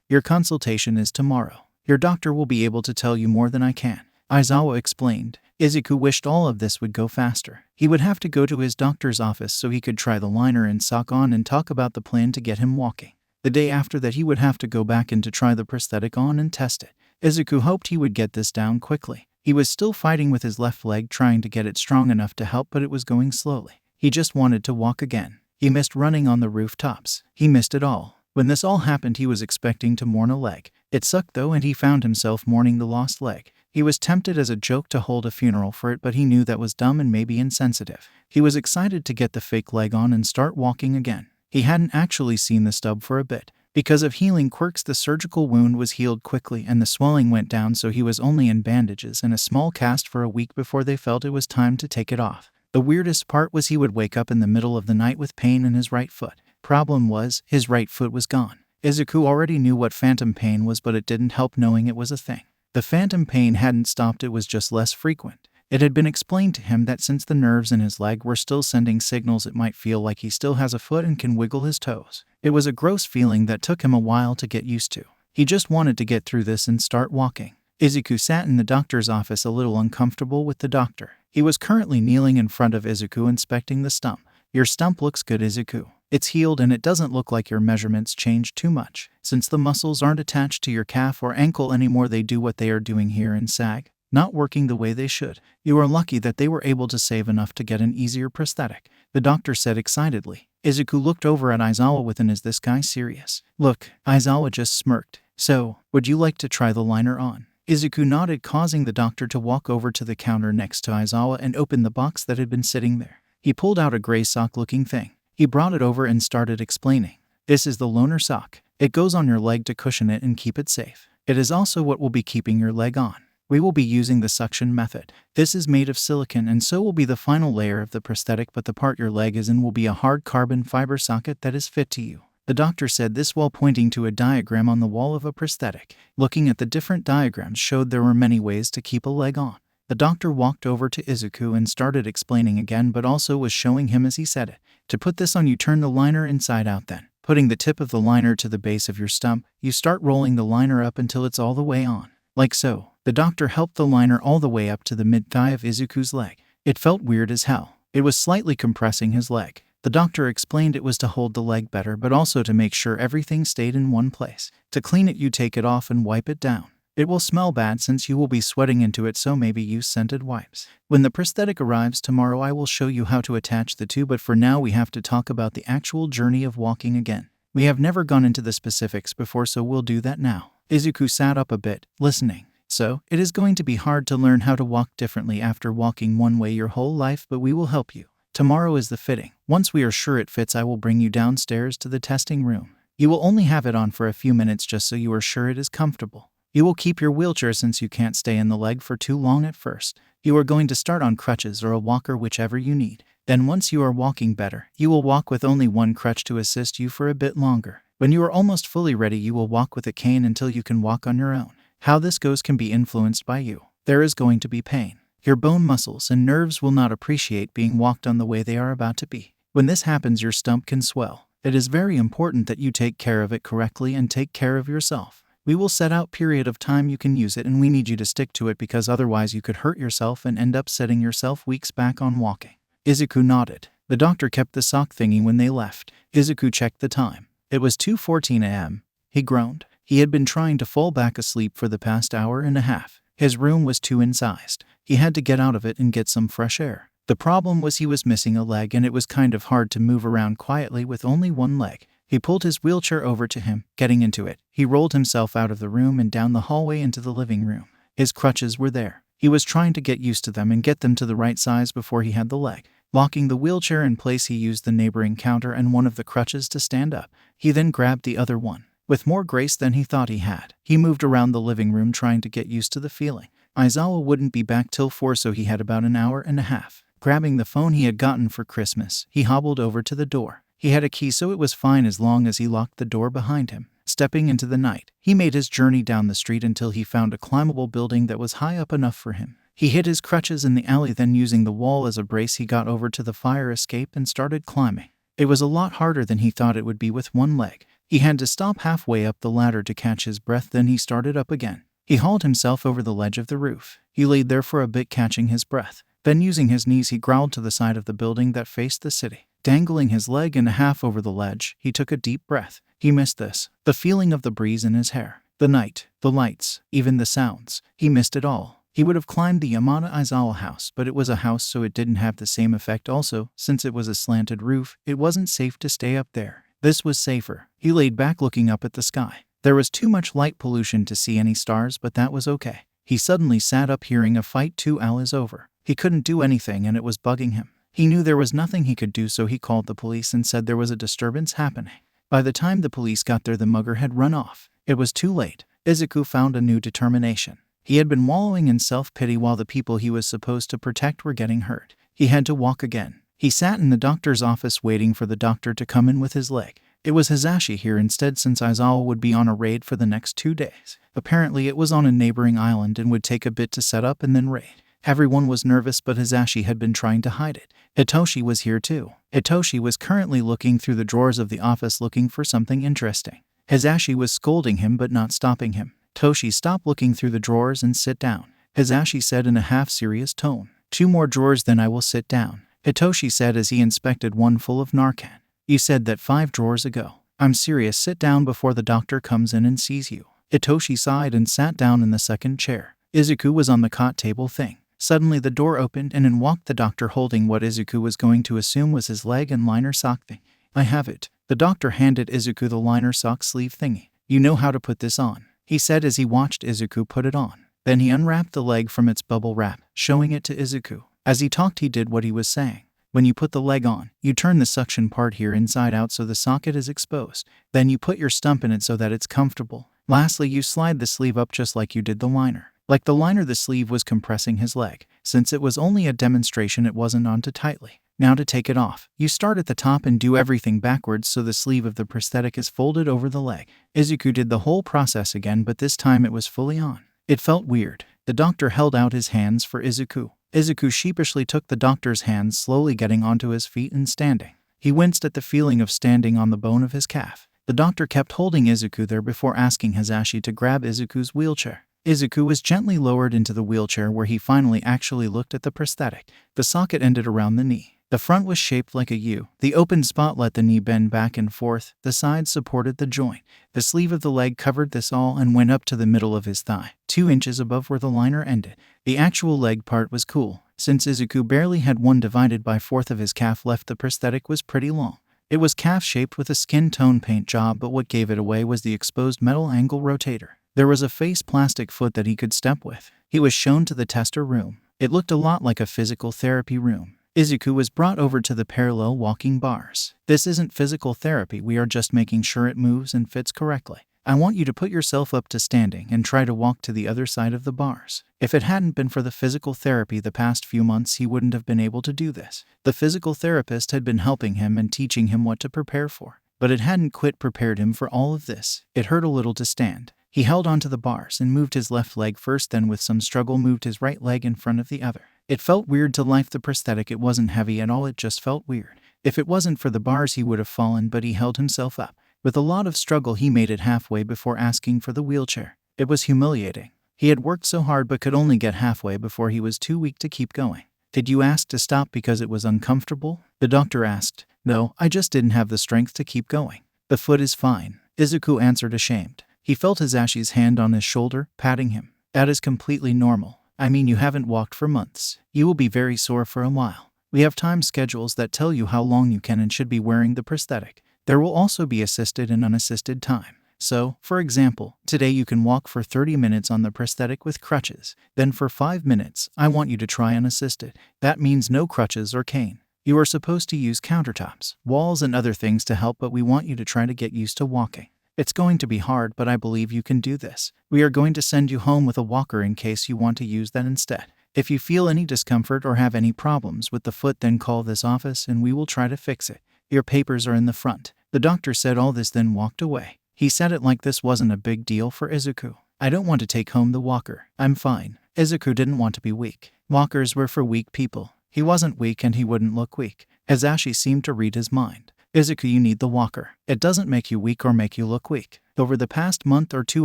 Your consultation is tomorrow. Your doctor will be able to tell you more than I can, Aizawa explained. Izuku wished all of this would go faster. He would have to go to his doctor's office so he could try the liner and sock on and talk about the plan to get him walking. The day after that, he would have to go back in to try the prosthetic on and test it. Izuku hoped he would get this down quickly. He was still fighting with his left leg, trying to get it strong enough to help, but it was going slowly. He just wanted to walk again. He missed running on the rooftops. He missed it all. When this all happened, he was expecting to mourn a leg. It sucked though, and he found himself mourning the lost leg. He was tempted as a joke to hold a funeral for it, but he knew that was dumb and maybe insensitive. He was excited to get the fake leg on and start walking again. He hadn't actually seen the stub for a bit. Because of healing quirks, the surgical wound was healed quickly and the swelling went down, so he was only in bandages and a small cast for a week before they felt it was time to take it off. The weirdest part was he would wake up in the middle of the night with pain in his right foot. Problem was, his right foot was gone. Izuku already knew what phantom pain was, but it didn't help knowing it was a thing. The phantom pain hadn't stopped, it was just less frequent. It had been explained to him that since the nerves in his leg were still sending signals, it might feel like he still has a foot and can wiggle his toes. It was a gross feeling that took him a while to get used to. He just wanted to get through this and start walking. Izuku sat in the doctor's office a little uncomfortable with the doctor. He was currently kneeling in front of Izuku, inspecting the stump. Your stump looks good, Izuku. It's healed and it doesn't look like your measurements changed too much. Since the muscles aren't attached to your calf or ankle anymore, they do what they are doing here and sag, not working the way they should. You are lucky that they were able to save enough to get an easier prosthetic, the doctor said excitedly. Izuku looked over at Aizawa with an "Is this guy serious?" look. Aizawa just smirked. So, would you like to try the liner on? Izuku nodded, causing the doctor to walk over to the counter next to Aizawa and open the box that had been sitting there. He pulled out a gray sock-looking thing. He brought it over and started explaining. This is the loner sock. It goes on your leg to cushion it and keep it safe. It is also what will be keeping your leg on. We will be using the suction method. This is made of silicone and so will be the final layer of the prosthetic, but the part your leg is in will be a hard carbon fiber socket that is fit to you. The doctor said this while pointing to a diagram on the wall of a prosthetic. Looking at the different diagrams showed there were many ways to keep a leg on. The doctor walked over to Izuku and started explaining again, but also was showing him as he said it. To put this on, you turn the liner inside out, then, putting the tip of the liner to the base of your stump, you start rolling the liner up until it's all the way on. Like so. The doctor helped the liner all the way up to the mid-thigh of Izuku's leg. It felt weird as hell. It was slightly compressing his leg. The doctor explained it was to hold the leg better, but also to make sure everything stayed in one place. To clean it, you take it off and wipe it down. It will smell bad since you will be sweating into it, so maybe use scented wipes. When the prosthetic arrives tomorrow, I will show you how to attach the two, but for now we have to talk about the actual journey of walking again. We have never gone into the specifics before, so we'll do that now. Izuku sat up a bit, listening. So, it is going to be hard to learn how to walk differently after walking one way your whole life, but we will help you. Tomorrow is the fitting. Once we are sure it fits, I will bring you downstairs to the testing room. You will only have it on for a few minutes just so you are sure it is comfortable. You will keep your wheelchair since you can't stay in the leg for too long at first. You are going to start on crutches or a walker, whichever you need. Then once you are walking better, you will walk with only one crutch to assist you for a bit longer. When you are almost fully ready, you will walk with a cane until you can walk on your own. How this goes can be influenced by you. There is going to be pain. Your bone muscles and nerves will not appreciate being walked on the way they are about to be. When this happens, your stump can swell. It is very important that you take care of it correctly and take care of yourself. We will set out period of time you can use it, and we need you to stick to it because otherwise you could hurt yourself and end up setting yourself weeks back on walking. Izuku nodded. The doctor kept the sock thingy when they left. Izuku checked the time. It was 2:14 a.m. He groaned. He had been trying to fall back asleep for the past hour and a half. His room was too incised. He had to get out of it and get some fresh air. The problem was he was missing a leg, and it was kind of hard to move around quietly with only one leg. He pulled his wheelchair over to him. Getting into it, he rolled himself out of the room and down the hallway into the living room. His crutches were there. He was trying to get used to them and get them to the right size before he had the leg. Locking the wheelchair in place, he used the neighboring counter and one of the crutches to stand up. He then grabbed the other one. With more grace than he thought he had, he moved around the living room trying to get used to the feeling. Aizawa wouldn't be back till 4, so he had about an hour and a half. Grabbing the phone he had gotten for Christmas, he hobbled over to the door. He had a key, so it was fine as long as he locked the door behind him. Stepping into the night, he made his journey down the street until he found a climbable building that was high up enough for him. He hid his crutches in the alley, then using the wall as a brace, he got over to the fire escape and started climbing. It was a lot harder than he thought it would be with one leg. He had to stop halfway up the ladder to catch his breath, then he started up again. He hauled himself over the ledge of the roof. He laid there for a bit, catching his breath. Then using his knees, he growled to the side of the building that faced the city. Dangling his leg and a half over the ledge, he took a deep breath. He missed this. The feeling of the breeze in his hair. The night, the lights, even the sounds. He missed it all. He would have climbed the Yamada Aizawa house, but it was a house, so it didn't have the same effect. Also, since it was a slanted roof, it wasn't safe to stay up there. This was safer. He laid back looking up at the sky. There was too much light pollution to see any stars, but that was okay. He suddenly sat up, hearing a fight 2 hours over. He couldn't do anything and it was bugging him. He knew there was nothing he could do, so he called the police and said there was a disturbance happening. By the time the police got there, the mugger had run off. It was too late. Izuku found a new determination. He had been wallowing in self-pity while the people he was supposed to protect were getting hurt. He had to walk again. He sat in the doctor's office waiting for the doctor to come in with his leg. It was Hisashi here instead, since Aizawa would be on a raid for the next 2 days. Apparently it was on a neighboring island and would take a bit to set up and then raid. Everyone was nervous, but Hisashi had been trying to hide it. Hitoshi was here too. Hitoshi was currently looking through the drawers of the office looking for something interesting. Hisashi was scolding him but not stopping him. Toshi, stop looking through the drawers and sit down, Hisashi said in a half-serious tone. 2 more drawers, then I will sit down, Hitoshi said as he inspected one full of Narcan. You said that 5 drawers ago. I'm serious, sit down before the doctor comes in and sees you. Hitoshi sighed and sat down in the second chair. Izuku was on the cot table thing. Suddenly the door opened and in walked the doctor holding what Izuku was going to assume was his leg and liner sock thing. I have it. The doctor handed Izuku the liner sock sleeve thingy. You know how to put this on, he said as he watched Izuku put it on. Then he unwrapped the leg from its bubble wrap, showing it to Izuku. As he talked, he did what he was saying. When you put the leg on, you turn the suction part here inside out so the socket is exposed. Then you put your stump in it so that it's comfortable. Lastly, you slide the sleeve up just like you did the liner. Like the liner, the sleeve was compressing his leg. Since it was only a demonstration, it wasn't on too tightly. Now to take it off, you start at the top and do everything backwards so the sleeve of the prosthetic is folded over the leg. Izuku did the whole process again, but this time it was fully on. It felt weird. The doctor held out his hands for Izuku. Izuku sheepishly took the doctor's hands, slowly getting onto his feet and standing. He winced at the feeling of standing on the bone of his calf. The doctor kept holding Izuku there before asking Hisashi to grab Izuku's wheelchair. Izuku was gently lowered into the wheelchair, where he finally actually looked at the prosthetic. The socket ended around the knee. The front was shaped like a U. The open spot let the knee bend back and forth. The sides supported the joint. The sleeve of the leg covered this all and went up to the middle of his thigh, 2 inches above where the liner ended. The actual leg part was cool. Since Izuku barely had 1 divided by 4th of his calf left, the prosthetic was pretty long. It was calf-shaped with a skin tone paint job, but what gave it away was the exposed metal angle rotator. There was a face plastic foot that he could step with. He was shown to the tester room. It looked a lot like a physical therapy room. Izuku was brought over to the parallel walking bars. This isn't physical therapy, we are just making sure it moves and fits correctly. I want you to put yourself up to standing and try to walk to the other side of the bars. If it hadn't been for the physical therapy the past few months, he wouldn't have been able to do this. The physical therapist had been helping him and teaching him what to prepare for, but it hadn't quite prepared him for all of this. It hurt a little to stand. He held onto the bars and moved his left leg first, then with some struggle moved his right leg in front of the other. It felt weird to lift the prosthetic. It wasn't heavy at all, it just felt weird. If it wasn't for the bars he would have fallen, but he held himself up. With a lot of struggle he made it halfway before asking for the wheelchair. It was humiliating. He had worked so hard but could only get halfway before he was too weak to keep going. Did you ask to stop because it was uncomfortable? The doctor asked. No, I just didn't have the strength to keep going. The foot is fine, Izuku answered, ashamed. He felt Hisashi's hand on his shoulder, patting him. That is completely normal. I mean, you haven't walked for months. You will be very sore for a while. We have time schedules that tell you how long you can and should be wearing the prosthetic. There will also be assisted and unassisted time. So, for example, today you can walk for 30 minutes on the prosthetic with crutches. Then for 5 minutes, I want you to try unassisted. That means no crutches or cane. You are supposed to use countertops, walls and other things to help, but we want you to try to get used to walking. It's going to be hard, but I believe you can do this. We are going to send you home with a walker in case you want to use that instead. If you feel any discomfort or have any problems with the foot, then call this office and we will try to fix it. Your papers are in the front. The doctor said all this, then walked away. He said it like this wasn't a big deal for Izuku. I don't want to take home the walker. I'm fine. Izuku didn't want to be weak. Walkers were for weak people. He wasn't weak and he wouldn't look weak. Hisashi seemed to read his mind. Izuku, you need the walker. It doesn't make you weak or make you look weak. Over the past month or two,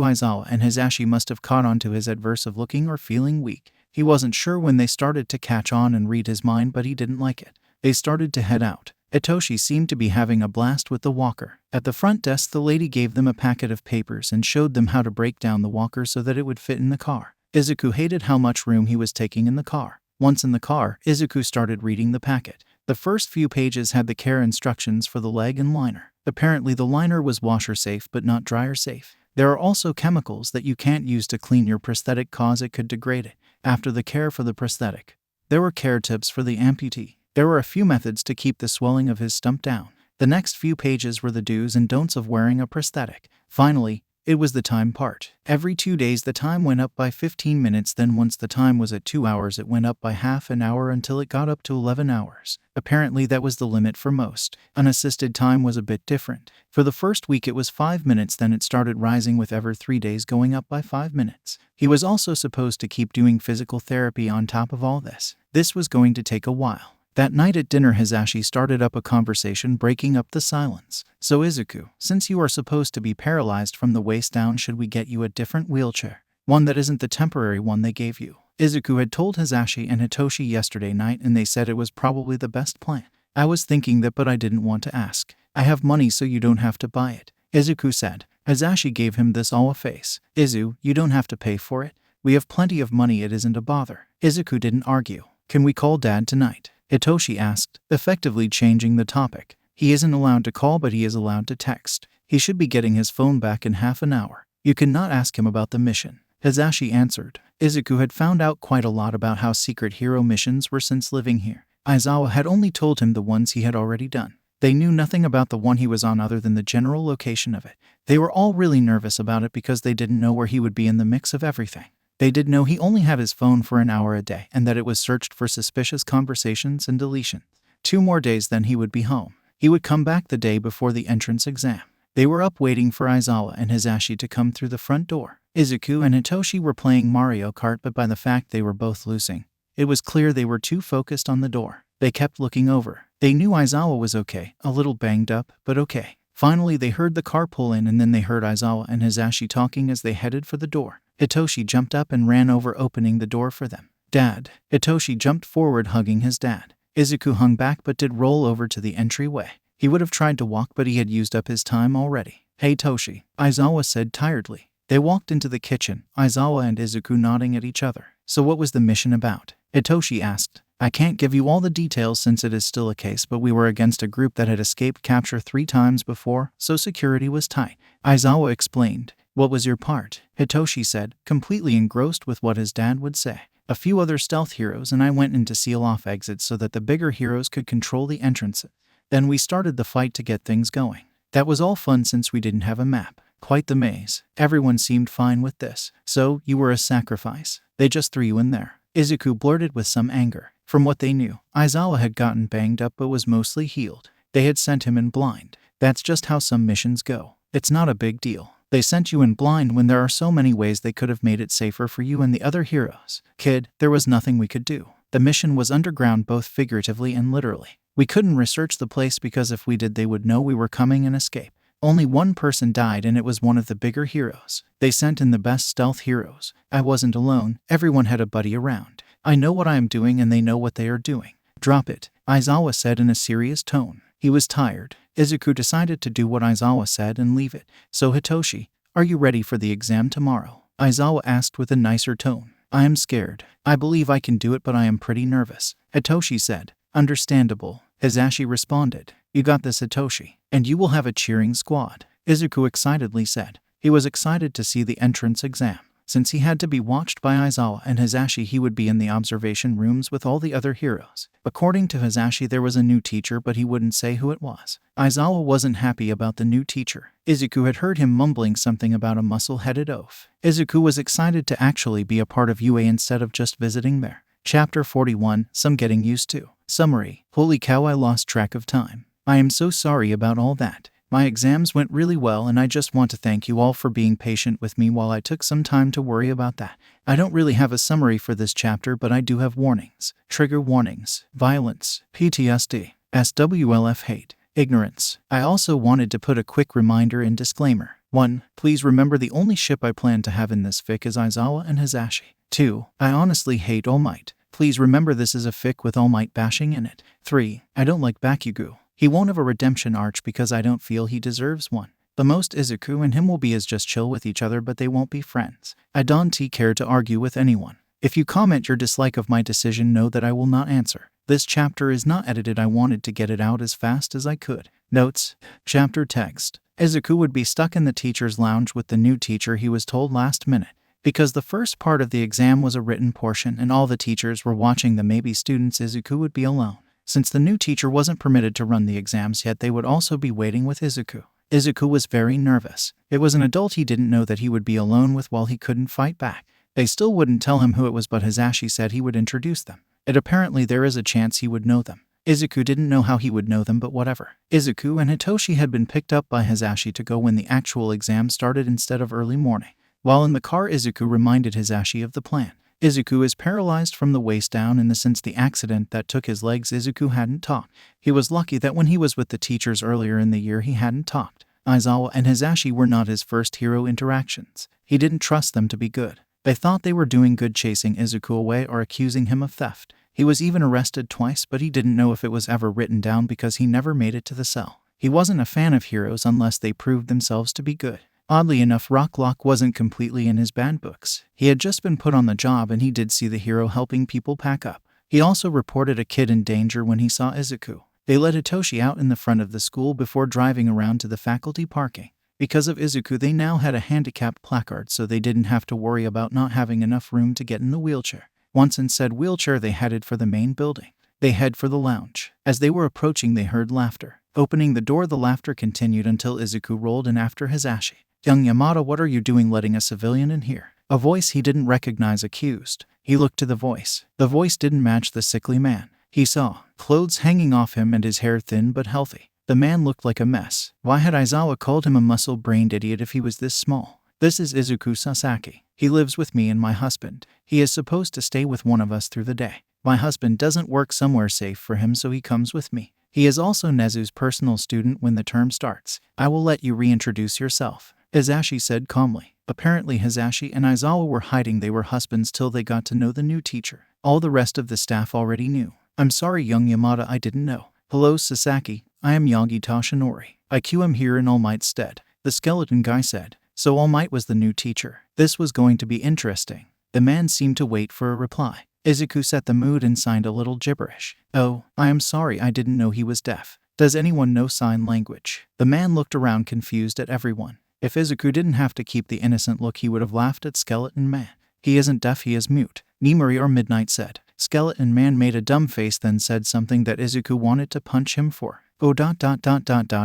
Aizawa and Hisashi must have caught on to his adverse of looking or feeling weak. He wasn't sure when they started to catch on and read his mind, but he didn't like it. They started to head out. Itoshi seemed to be having a blast with the walker. At the front desk, the lady gave them a packet of papers and showed them how to break down the walker so that it would fit in the car. Izuku hated how much room he was taking in the car. Once in the car, Izuku started reading the packet. The first few pages had the care instructions for the leg and liner. Apparently the liner was washer safe but not dryer safe. There are also chemicals that you can't use to clean your prosthetic cause it could degrade it. After the care for the prosthetic, there were care tips for the amputee. There were a few methods to keep the swelling of his stump down. The next few pages were the do's and don'ts of wearing a prosthetic. Finally, it was the time part. Every 2 days the time went up by 15 minutes, then once the time was at 2 hours it went up by half an hour until it got up to 11 hours. Apparently that was the limit for most. Unassisted time was a bit different. For the first week it was 5 minutes, then it started rising with every 3 days going up by 5 minutes. He was also supposed to keep doing physical therapy on top of all this. This was going to take a while. That night at dinner, Hisashi started up a conversation, breaking up the silence. So Izuku, since you are supposed to be paralyzed from the waist down, should we get you a different wheelchair? One that isn't the temporary one they gave you. Izuku had told Hisashi and Hitoshi yesterday night and they said it was probably the best plan. I was thinking that, but I didn't want to ask. I have money so you don't have to buy it, Izuku said. Hisashi gave him this all a face. Izu, you don't have to pay for it. We have plenty of money, it isn't a bother. Izuku didn't argue. Can we call Dad tonight? Hitoshi asked, effectively changing the topic. He isn't allowed to call, but he is allowed to text. He should be getting his phone back in half an hour. You cannot ask him about the mission, Hisashi answered. Izuku had found out quite a lot about how secret hero missions were since living here. Aizawa had only told him the ones he had already done. They knew nothing about the one he was on other than the general location of it. They were all really nervous about it because they didn't know where he would be in the mix of everything. They did know he only had his phone for an hour a day and that it was searched for suspicious conversations and deletions. 2 more days then he would be home. He would come back the day before the entrance exam. They were up waiting for Aizawa and Hisashi to come through the front door. Izuku and Hitoshi were playing Mario Kart, but by the fact they were both losing, it was clear they were too focused on the door. They kept looking over. They knew Aizawa was okay, a little banged up, but okay. Finally they heard the car pull in and then they heard Aizawa and Hisashi talking as they headed for the door. Hitoshi jumped up and ran over, opening the door for them. Dad. Hitoshi jumped forward, hugging his dad. Izuku hung back but did roll over to the entryway. He would have tried to walk, but he had used up his time already. Hey Toshi, Aizawa said tiredly. They walked into the kitchen, Aizawa and Izuku nodding at each other. So what was the mission about? Hitoshi asked. I can't give you all the details since it is still a case, but we were against a group that had escaped capture 3 times before, so security was tight. Aizawa explained. What was your part? Hitoshi said, completely engrossed with what his dad would say. A few other stealth heroes and I went in to seal off exits so that the bigger heroes could control the entrances. Then we started the fight to get things going. That was all fun since we didn't have a map. Quite the maze. Everyone seemed fine with this. So, you were a sacrifice. They just threw you in there. Izuku blurted with some anger. From what they knew, Aizawa had gotten banged up but was mostly healed. They had sent him in blind. That's just how some missions go. It's not a big deal. They sent you in blind when there are so many ways they could have made it safer for you and the other heroes. Kid, there was nothing we could do. The mission was underground both figuratively and literally. We couldn't research the place because if we did they would know we were coming and escape. Only one person died and it was one of the bigger heroes. They sent in the best stealth heroes. I wasn't alone. Everyone had a buddy around. I know what I am doing and they know what they are doing. Drop it, Aizawa said in a serious tone. He was tired. Izuku decided to do what Aizawa said and leave it. So Hitoshi, are you ready for the exam tomorrow? Aizawa asked with a nicer tone. I am scared. I believe I can do it but I am pretty nervous. Hitoshi said. Understandable. Hisashi responded. You got this, Hitoshi. And you will have a cheering squad. Izuku excitedly said. He was excited to see the entrance exam. Since he had to be watched by Aizawa and Hisashi, he would be in the observation rooms with all the other heroes. According to Hisashi, there was a new teacher, but he wouldn't say who it was. Aizawa wasn't happy about the new teacher. Izuku had heard him mumbling something about a muscle-headed oaf. Izuku was excited to actually be a part of UA instead of just visiting there. Chapter 41, Some Getting Used To. Summary. Holy cow, I lost track of time. I am so sorry about all that. My exams went really well and I just want to thank you all for being patient with me while I took some time to worry about that. I don't really have a summary for this chapter, but I do have warnings. Trigger warnings. Violence. PTSD. SWLF hate. Ignorance. I also wanted to put a quick reminder and disclaimer. 1. Please remember the only ship I plan to have in this fic is Aizawa and Hisashi. 2. I honestly hate All Might. Please remember this is a fic with All Might bashing in it. 3. I don't like Bakugo. He won't have a redemption arc because I don't feel he deserves one. The most Izuku and him will be is just chill with each other, but they won't be friends. I don't care to argue with anyone. If you comment your dislike of my decision, know that I will not answer. This chapter is not edited. I wanted to get it out as fast as I could. Notes. Chapter text. Izuku would be stuck in the teacher's lounge with the new teacher, he was told last minute. Because the first part of the exam was a written portion and all the teachers were watching the maybe students, Izuku would be alone. Since the new teacher wasn't permitted to run the exams yet, they would also be waiting with Izuku. Izuku was very nervous. It was an adult he didn't know that he would be alone with while he couldn't fight back. They still wouldn't tell him who it was, but Hisashi said he would introduce them. Apparently there is a chance he would know them. Izuku didn't know how he would know them, but whatever. Izuku and Hitoshi had been picked up by Hisashi to go when the actual exam started instead of early morning. While in the car, Izuku reminded Hisashi of the plan. Izuku is paralyzed from the waist down, and since the accident that took his legs, Izuku hadn't talked. He was lucky that when he was with the teachers earlier in the year he hadn't talked. Aizawa and Hisashi were not his first hero interactions. He didn't trust them to be good. They thought they were doing good chasing Izuku away or accusing him of theft. He was even arrested twice, but he didn't know if it was ever written down because he never made it to the cell. He wasn't a fan of heroes unless they proved themselves to be good. Oddly enough, Rocklock wasn't completely in his bad books. He had just been put on the job and he did see the hero helping people pack up. He also reported a kid in danger when he saw Izuku. They let Hitoshi out in the front of the school before driving around to the faculty parking. Because of Izuku, they now had a handicapped placard, so they didn't have to worry about not having enough room to get in the wheelchair. Once in said wheelchair, they headed for the main building. They head for the lounge. As they were approaching, they heard laughter. Opening the door, the laughter continued until Izuku rolled in after Hisashi. Young Yamada, what are you doing letting a civilian in here? A voice he didn't recognize accused. He looked to the voice. The voice didn't match the sickly man. He saw clothes hanging off him and his hair thin but healthy. The man looked like a mess. Why had Aizawa called him a muscle-brained idiot if he was this small? This is Izuku Sasaki. He lives with me and my husband. He is supposed to stay with one of us through the day. My husband doesn't work somewhere safe for him, so he comes with me. He is also Nezu's personal student when the term starts. I will let you reintroduce yourself, Hisashi said calmly. Apparently Hisashi and Aizawa were hiding they were husbands till they got to know the new teacher. All the rest of the staff already knew. I'm sorry, young Yamada, I didn't know. Hello, Sasaki. I am Yagi Toshinori. I am here in All Might's stead, the skeleton guy said. So All Might was the new teacher. This was going to be interesting. The man seemed to wait for a reply. Izuku set the mood and signed a little gibberish. Oh, I am sorry, I didn't know he was deaf. Does anyone know sign language? The man looked around confused at everyone. If Izuku didn't have to keep the innocent look, he would have laughed at Skeleton Man. He isn't deaf, he is mute, Nimori or Midnight said. Skeleton Man made a dumb face, then said something that Izuku wanted to punch him for. Oh ...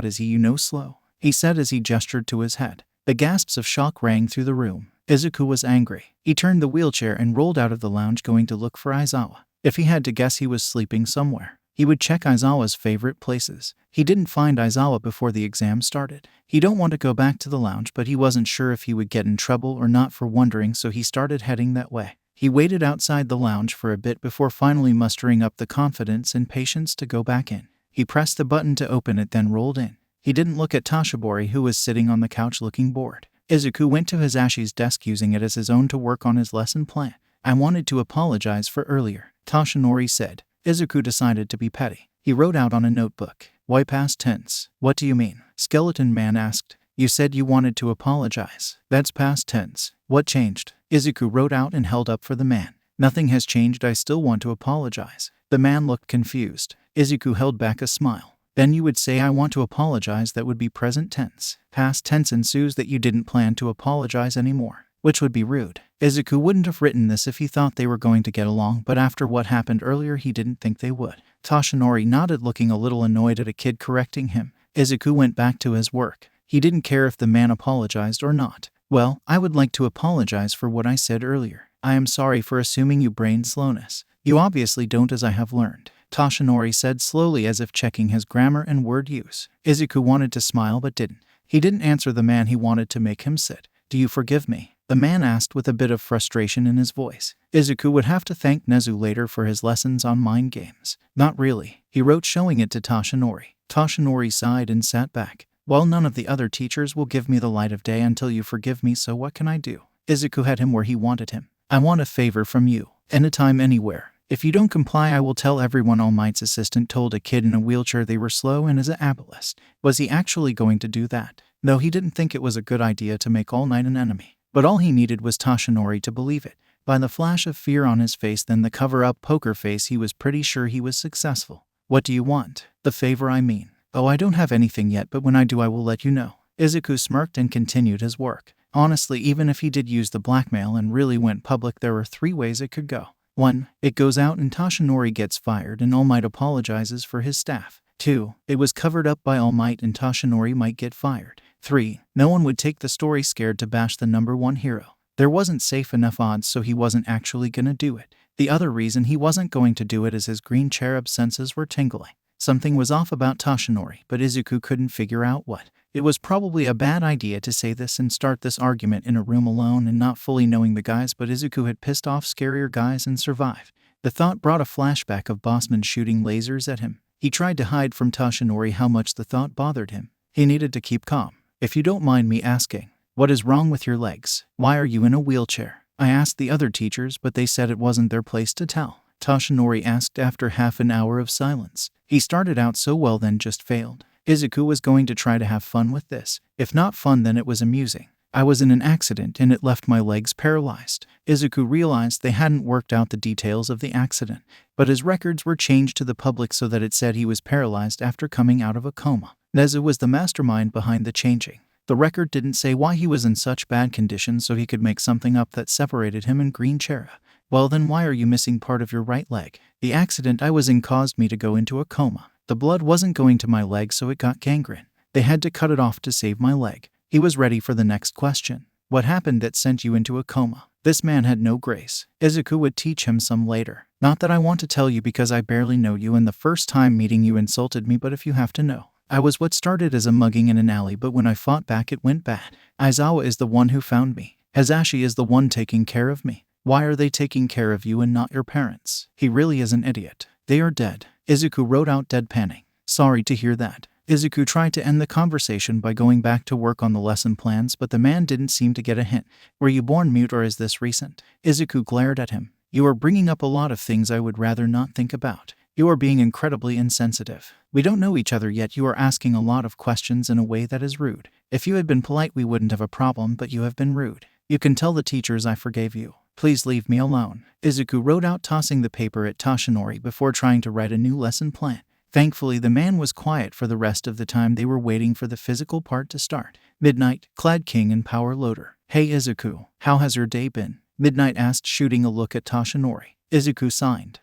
is he slow? He said as he gestured to his head. The gasps of shock rang through the room. Izuku was angry. He turned the wheelchair and rolled out of the lounge, going to look for Aizawa. If he had to guess, he was sleeping somewhere. He would check Aizawa's favorite places. He didn't find Aizawa before the exam started. He don't want to go back to the lounge, but he wasn't sure if he would get in trouble or not for wondering, so he started heading that way. He waited outside the lounge for a bit before finally mustering up the confidence and patience to go back in. He pressed the button to open it, then rolled in. He didn't look at Toshibori, who was sitting on the couch looking bored. Izuku went to Hisashi's desk, using it as his own to work on his lesson plan. I wanted to apologize for earlier, Toshinori said. Izuku decided to be petty. He wrote out on a notebook. Why past tense? What do you mean? Skeleton Man asked. You said you wanted to apologize. That's past tense. What changed? Izuku wrote out and held up for the man. Nothing has changed, I still want to apologize. The man looked confused. Izuku held back a smile. Then you would say I want to apologize, that would be present tense. Past tense ensues that you didn't plan to apologize anymore, which would be rude. Izuku wouldn't have written this if he thought they were going to get along, but after what happened earlier, he didn't think they would. Toshinori nodded, looking a little annoyed at a kid correcting him. Izuku went back to his work. He didn't care if the man apologized or not. Well, I would like to apologize for what I said earlier. I am sorry for assuming you brain slowness. You obviously don't, as I have learned, Toshinori said slowly, as if checking his grammar and word use. Izuku wanted to smile but didn't. He didn't answer the man, he wanted to make him sit. Do you forgive me? The man asked with a bit of frustration in his voice. Izuku would have to thank Nezu later for his lessons on mind games. Not really, he wrote, showing it to Toshinori. Toshinori sighed and sat back. Well, none of the other teachers will give me the light of day until you forgive me, so what can I do? Izuku had him where he wanted him. I want a favor from you. Anytime, anywhere. If you don't comply, I will tell everyone. All Might's assistant told a kid in a wheelchair they were slow and is an ableist. Was he actually going to do that? No, he didn't think it was a good idea to make All Might an enemy. But all he needed was Toshinori to believe it. By the flash of fear on his face, then the cover-up poker face, he was pretty sure he was successful. What do you want? The favor, I mean. Oh, I don't have anything yet, but when I do I will let you know. Izuku smirked and continued his work. Honestly, even if he did use the blackmail and really went public, there are 3 ways it could go. 1. It goes out and Toshinori gets fired and All Might apologizes for his staff. 2. It was covered up by All Might and Toshinori might get fired. 3. No one would take the story, scared to bash the #1 hero. There wasn't safe enough odds, so he wasn't actually gonna do it. The other reason he wasn't going to do it is his green cherub senses were tingling. Something was off about Toshinori, but Izuku couldn't figure out what. It was probably a bad idea to say this and start this argument in a room alone and not fully knowing the guys, but Izuku had pissed off scarier guys and survived. The thought brought a flashback of Bossman shooting lasers at him. He tried to hide from Toshinori how much the thought bothered him. He needed to keep calm. If you don't mind me asking, what is wrong with your legs? Why are you in a wheelchair? I asked the other teachers, but they said it wasn't their place to tell. Toshinori asked after half an hour of silence. He started out so well, then just failed. Izuku was going to try to have fun with this. If not fun, then it was amusing. I was in an accident and it left my legs paralyzed. Izuku realized they hadn't worked out the details of the accident, but his records were changed to the public so that it said he was paralyzed after coming out of a coma. Nezu was the mastermind behind the changing. The record didn't say why he was in such bad condition, so he could make something up that separated him and Green Cherub. Well, then why are you missing part of your right leg? The accident I was in caused me to go into a coma. The blood wasn't going to my leg, so it got gangrene. They had to cut it off to save my leg. He was ready for the next question. What happened that sent you into a coma? This man had no grace. Izuku would teach him some later. Not that I want to tell you because I barely know you and the first time meeting you insulted me, but if you have to know. I was what started as a mugging in an alley, but when I fought back it went bad. Aizawa is the one who found me. Hisashi is the one taking care of me. Why are they taking care of you and not your parents? He really is an idiot. They are dead. Izuku wrote out, deadpanning. Sorry to hear that. Izuku tried to end the conversation by going back to work on the lesson plans, but the man didn't seem to get a hint. Were you born mute or is this recent? Izuku glared at him. You are bringing up a lot of things I would rather not think about. You are being incredibly insensitive. We don't know each other yet. You are asking a lot of questions in a way that is rude. If you had been polite, we wouldn't have a problem, but you have been rude. You can tell the teachers I forgave you. Please leave me alone. Izuku wrote out, tossing the paper at Toshinori before trying to write a new lesson plan. Thankfully, the man was quiet for the rest of the time they were waiting for the physical part to start. Midnight, Clad King and Power Loader. Hey Izuku, how has your day been? Midnight asked, shooting a look at Toshinori. Izuku signed.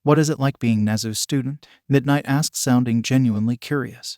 What is it like being Nezu's student? Midnight asked, sounding genuinely curious.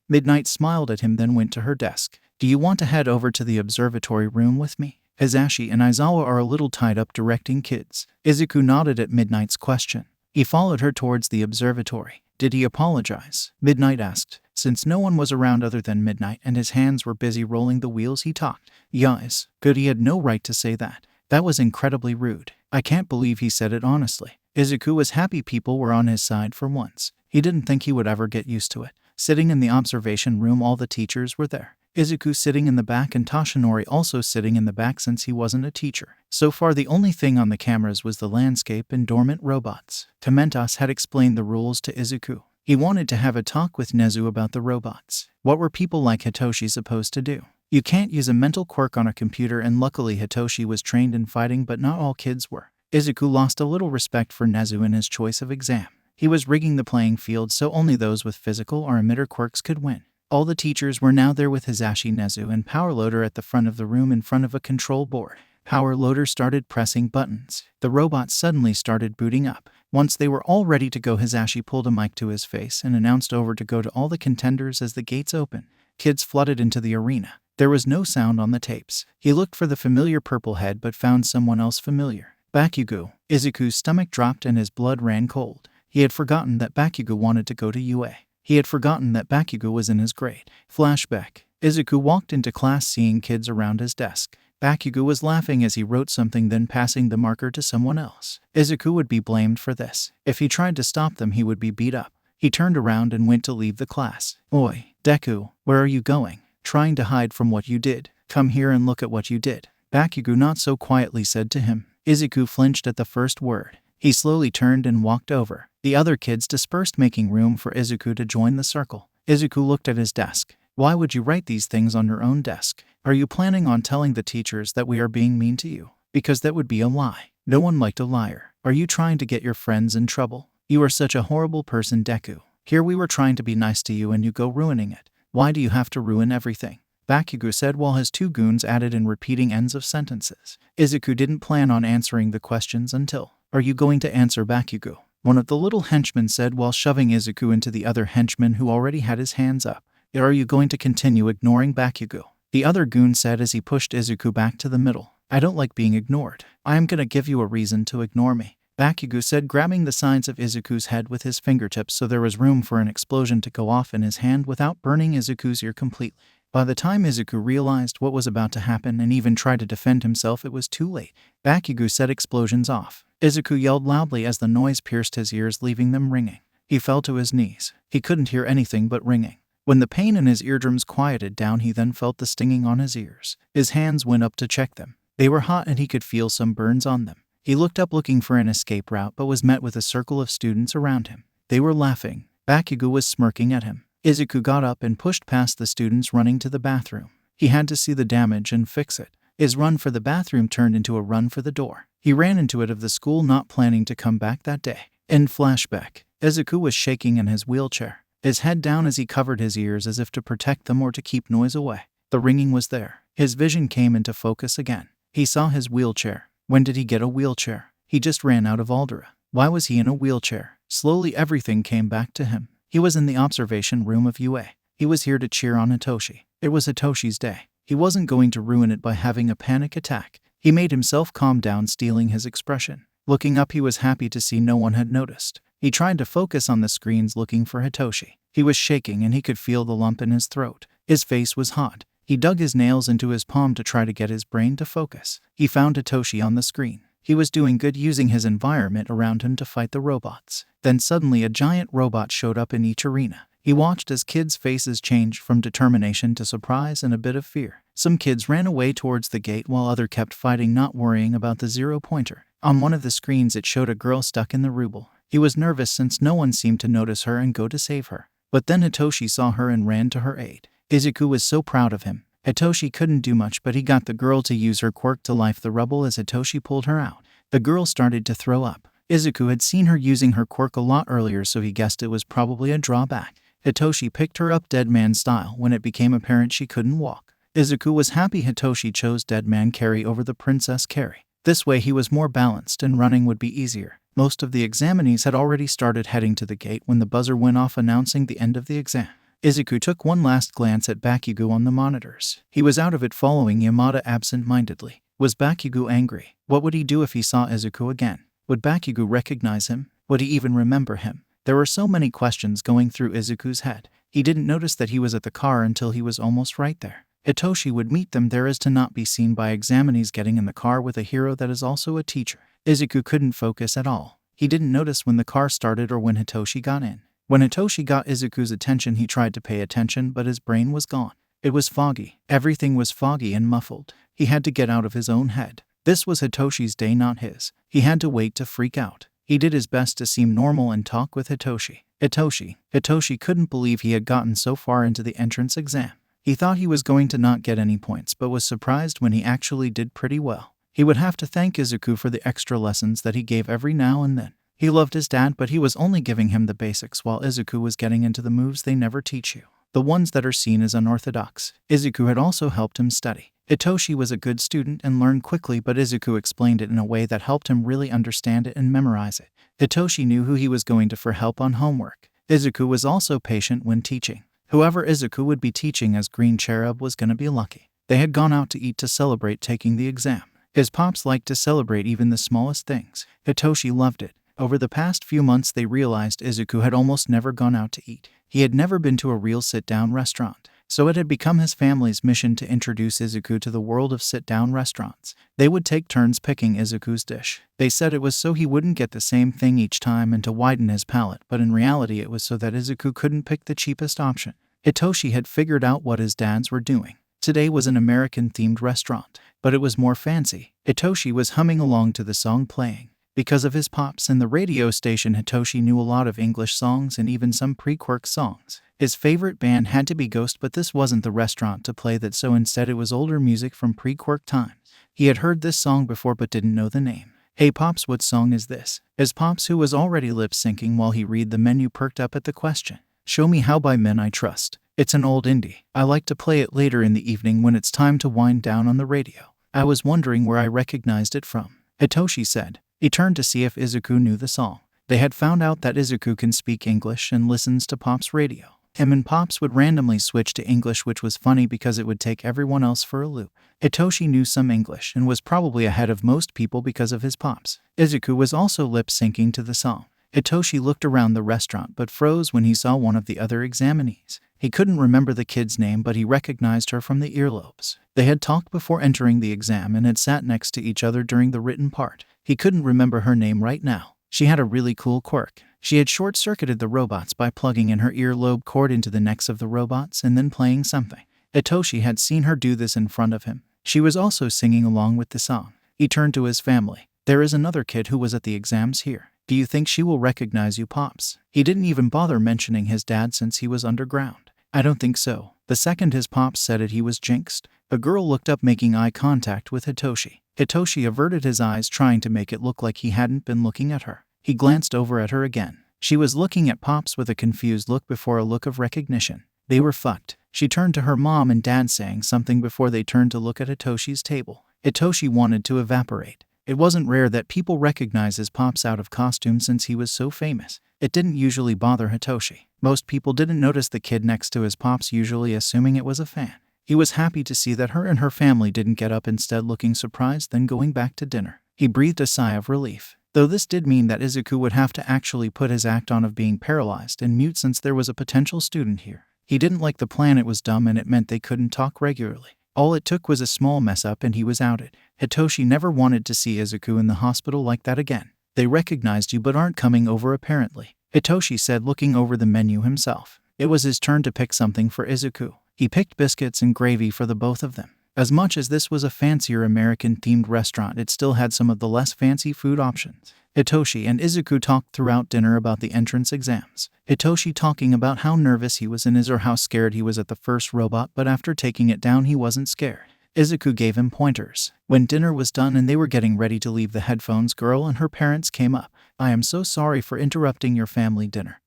Midnight smiled at him, then went to her desk. Do you want to head over to the observatory room with me? Hisashi and Aizawa are a little tied up directing kids. Izuku nodded at Midnight's question. He followed her towards the observatory. Did he apologize? Midnight asked. Since no one was around other than Midnight and his hands were busy rolling the wheels, he talked. Yes, good, he had no right to say that. That was incredibly rude. I can't believe he said it honestly. Izuku was happy people were on his side for once. He didn't think he would ever get used to it. Sitting in the observation room, all the teachers were there. Izuku sitting in the back and Toshinori also sitting in the back since he wasn't a teacher. So far the only thing on the cameras was the landscape and dormant robots. Tomentos had explained the rules to Izuku. He wanted to have a talk with Nezu about the robots. What were people like Hitoshi supposed to do? You can't use a mental quirk on a computer, and luckily Hitoshi was trained in fighting, but not all kids were. Izuku lost a little respect for Nezu in his choice of exam. He was rigging the playing field so only those with physical or emitter quirks could win. All the teachers were now there with Hisashi, Nezu, and Power Loader at the front of the room in front of a control board. Power Loader started pressing buttons. The robots suddenly started booting up. Once they were all ready to go, Hisashi pulled a mic to his face and announced over to go to all the contenders as the gates opened. Kids flooded into the arena. There was no sound on the tapes. He looked for the familiar purple head but found someone else familiar. Bakugo. Izuku's stomach dropped and his blood ran cold. He had forgotten that Bakugo wanted to go to UA. He had forgotten that Bakugo was in his grade. Flashback. Izuku walked into class seeing kids around his desk. Bakugo was laughing as he wrote something, then passing the marker to someone else. Izuku would be blamed for this. If he tried to stop them, he would be beat up. He turned around and went to leave the class. Oi, Deku, where are you going? Trying to hide from what you did? Come here and look at what you did. Bakugo not so quietly said to him. Izuku flinched at the first word. He slowly turned and walked over. The other kids dispersed, making room for Izuku to join the circle. Izuku looked at his desk. Why would you write these things on your own desk? Are you planning on telling the teachers that we are being mean to you? Because that would be a lie. No one liked a liar. Are you trying to get your friends in trouble? You are such a horrible person, Deku. Here we were trying to be nice to you and you go ruining it. Why do you have to ruin everything? Bakugo said while his two goons added in repeating ends of sentences. Izuku didn't plan on answering the questions until. Are you going to answer, Bakugo? One of the little henchmen said while shoving Izuku into the other henchman who already had his hands up. Are you going to continue ignoring Bakugo? The other goon said as he pushed Izuku back to the middle. I don't like being ignored. I am gonna give you a reason to ignore me. Bakugo said, grabbing the sides of Izuku's head with his fingertips so there was room for an explosion to go off in his hand without burning Izuku's ear completely. By the time Izuku realized what was about to happen and even tried to defend himself, it was too late. Bakugo set explosions off. Izuku yelled loudly as the noise pierced his ears, leaving them ringing. He fell to his knees. He couldn't hear anything but ringing. When the pain in his eardrums quieted down, he then felt the stinging on his ears. His hands went up to check them. They were hot and he could feel some burns on them. He looked up looking for an escape route but was met with a circle of students around him. They were laughing. Bakugo was smirking at him. Izuku got up and pushed past the students, running to the bathroom. He had to see the damage and fix it. His run for the bathroom turned into a run for the door. He ran into it of the school, not planning to come back that day. In flashback, Izuku was shaking in his wheelchair, his head down as he covered his ears as if to protect them or to keep noise away. The ringing was there. His vision came into focus again. He saw his wheelchair. When did he get a wheelchair? He just ran out of Aldera. Why was he in a wheelchair? Slowly everything came back to him. He was in the observation room of UA. He was here to cheer on Hitoshi. It was Hitoshi's day. He wasn't going to ruin it by having a panic attack. He made himself calm down, stealing his expression. Looking up, he was happy to see no one had noticed. He tried to focus on the screens looking for Hitoshi. He was shaking and he could feel the lump in his throat. His face was hot. He dug his nails into his palm to try to get his brain to focus. He found Hitoshi on the screen. He was doing good, using his environment around him to fight the robots. Then suddenly a giant robot showed up in each arena. He watched as kids' faces changed from determination to surprise and a bit of fear. Some kids ran away towards the gate while others kept fighting, not worrying about the zero-pointer. On one of the screens it showed a girl stuck in the rubble. He was nervous since no one seemed to notice her and go to save her. But then Hitoshi saw her and ran to her aid. Izuku was so proud of him. Hitoshi couldn't do much, but he got the girl to use her quirk to life the rubble as Hitoshi pulled her out. The girl started to throw up. Izuku had seen her using her quirk a lot earlier, so he guessed it was probably a drawback. Hitoshi picked her up dead man style when it became apparent she couldn't walk. Izuku was happy Hitoshi chose dead man carry over the princess carry. This way he was more balanced and running would be easier. Most of the examinees had already started heading to the gate when the buzzer went off announcing the end of the exam. Izuku took one last glance at Bakugo on the monitors. He was out of it, following Yamada absent-mindedly. Was Bakugo angry? What would he do if he saw Izuku again? Would Bakugo recognize him? Would he even remember him? There were so many questions going through Izuku's head. He didn't notice that he was at the car until he was almost right there. Hitoshi would meet them there as to not be seen by examinees getting in the car with a hero that is also a teacher. Izuku couldn't focus at all. He didn't notice when the car started or when Hitoshi got in. When Hitoshi got Izuku's attention, he tried to pay attention, but his brain was gone. It was foggy. Everything was foggy and muffled. He had to get out of his own head. This was Hitoshi's day, not his. He had to wait to freak out. He did his best to seem normal and talk with Hitoshi. Hitoshi couldn't believe he had gotten so far into the entrance exam. He thought he was going to not get any points, but was surprised when he actually did pretty well. He would have to thank Izuku for the extra lessons that he gave every now and then. He loved his dad, but he was only giving him the basics while Izuku was getting into the moves they never teach you, the ones that are seen as unorthodox. Izuku had also helped him study. Hitoshi was a good student and learned quickly, but Izuku explained it in a way that helped him really understand it and memorize it. Hitoshi knew who he was going to for help on homework. Izuku was also patient when teaching. Whoever Izuku would be teaching as Green Cherub was gonna be lucky. They had gone out to eat to celebrate taking the exam. His pops liked to celebrate even the smallest things. Hitoshi loved it. Over the past few months, they realized Izuku had almost never gone out to eat. He had never been to a real sit-down restaurant. So it had become his family's mission to introduce Izuku to the world of sit-down restaurants. They would take turns picking Izuku's dish. They said it was so he wouldn't get the same thing each time and to widen his palate, but in reality it was so that Izuku couldn't pick the cheapest option. Hitoshi had figured out what his dads were doing. Today was an American-themed restaurant, but it was more fancy. Hitoshi was humming along to the song playing. Because of his pops and the radio station, Hitoshi knew a lot of English songs and even some pre-quirk songs. His favorite band had to be Ghost, but this wasn't the restaurant to play that, so instead it was older music from pre-quirk times. He had heard this song before but didn't know the name. "Hey Pops, what song is this?" His pops, who was already lip-syncing while he read the menu, perked up at the question. "Show Me How by Men I Trust. It's an old indie. I like to play it later in the evening when it's time to wind down on the radio. I was wondering where I recognized it from," Hitoshi said. He turned to see if Izuku knew the song. They had found out that Izuku can speak English and listens to Pop's radio. Him and Pops would randomly switch to English, which was funny because it would take everyone else for a loop. Hitoshi knew some English and was probably ahead of most people because of his pops. Izuku was also lip-syncing to the song. Hitoshi looked around the restaurant but froze when he saw one of the other examinees. He couldn't remember the kid's name, but he recognized her from the earlobes. They had talked before entering the exam and had sat next to each other during the written part. He couldn't remember her name right now. She had a really cool quirk. She had short-circuited the robots by plugging in her earlobe cord into the necks of the robots and then playing something. Hitoshi had seen her do this in front of him. She was also singing along with the song. He turned to his family. "There is another kid who was at the exams here. Do you think she will recognize you, Pops?" He didn't even bother mentioning his dad since he was underground. "I don't think so." The second his pops said it, he was jinxed. A girl looked up, making eye contact with Hitoshi. Hitoshi averted his eyes, trying to make it look like he hadn't been looking at her. He glanced over at her again. She was looking at Pops with a confused look before a look of recognition. They were fucked. She turned to her mom and dad, saying something before they turned to look at Hitoshi's table. Hitoshi wanted to evaporate. It wasn't rare that people recognize his pops out of costume since he was so famous. It didn't usually bother Hitoshi. Most people didn't notice the kid next to his pops, usually assuming it was a fan. He was happy to see that her and her family didn't get up, instead looking surprised, then going back to dinner. He breathed a sigh of relief. Though this did mean that Izuku would have to actually put his act on of being paralyzed and mute since there was a potential student here. He didn't like the plan. It was dumb and it meant they couldn't talk regularly. All it took was a small mess up and he was outed. Hitoshi never wanted to see Izuku in the hospital like that again. "They recognized you but aren't coming over apparently," Hitoshi said, looking over the menu himself. It was his turn to pick something for Izuku. He picked biscuits and gravy for the both of them. As much as this was a fancier American-themed restaurant, it still had some of the less fancy food options. Hitoshi and Izuku talked throughout dinner about the entrance exams. Hitoshi talking about how nervous he was in his or how scared he was at the first robot, but after taking it down he wasn't scared. Izuku gave him pointers. When dinner was done and they were getting ready to leave, the headphones girl and her parents came up. I am so sorry for interrupting your family dinner.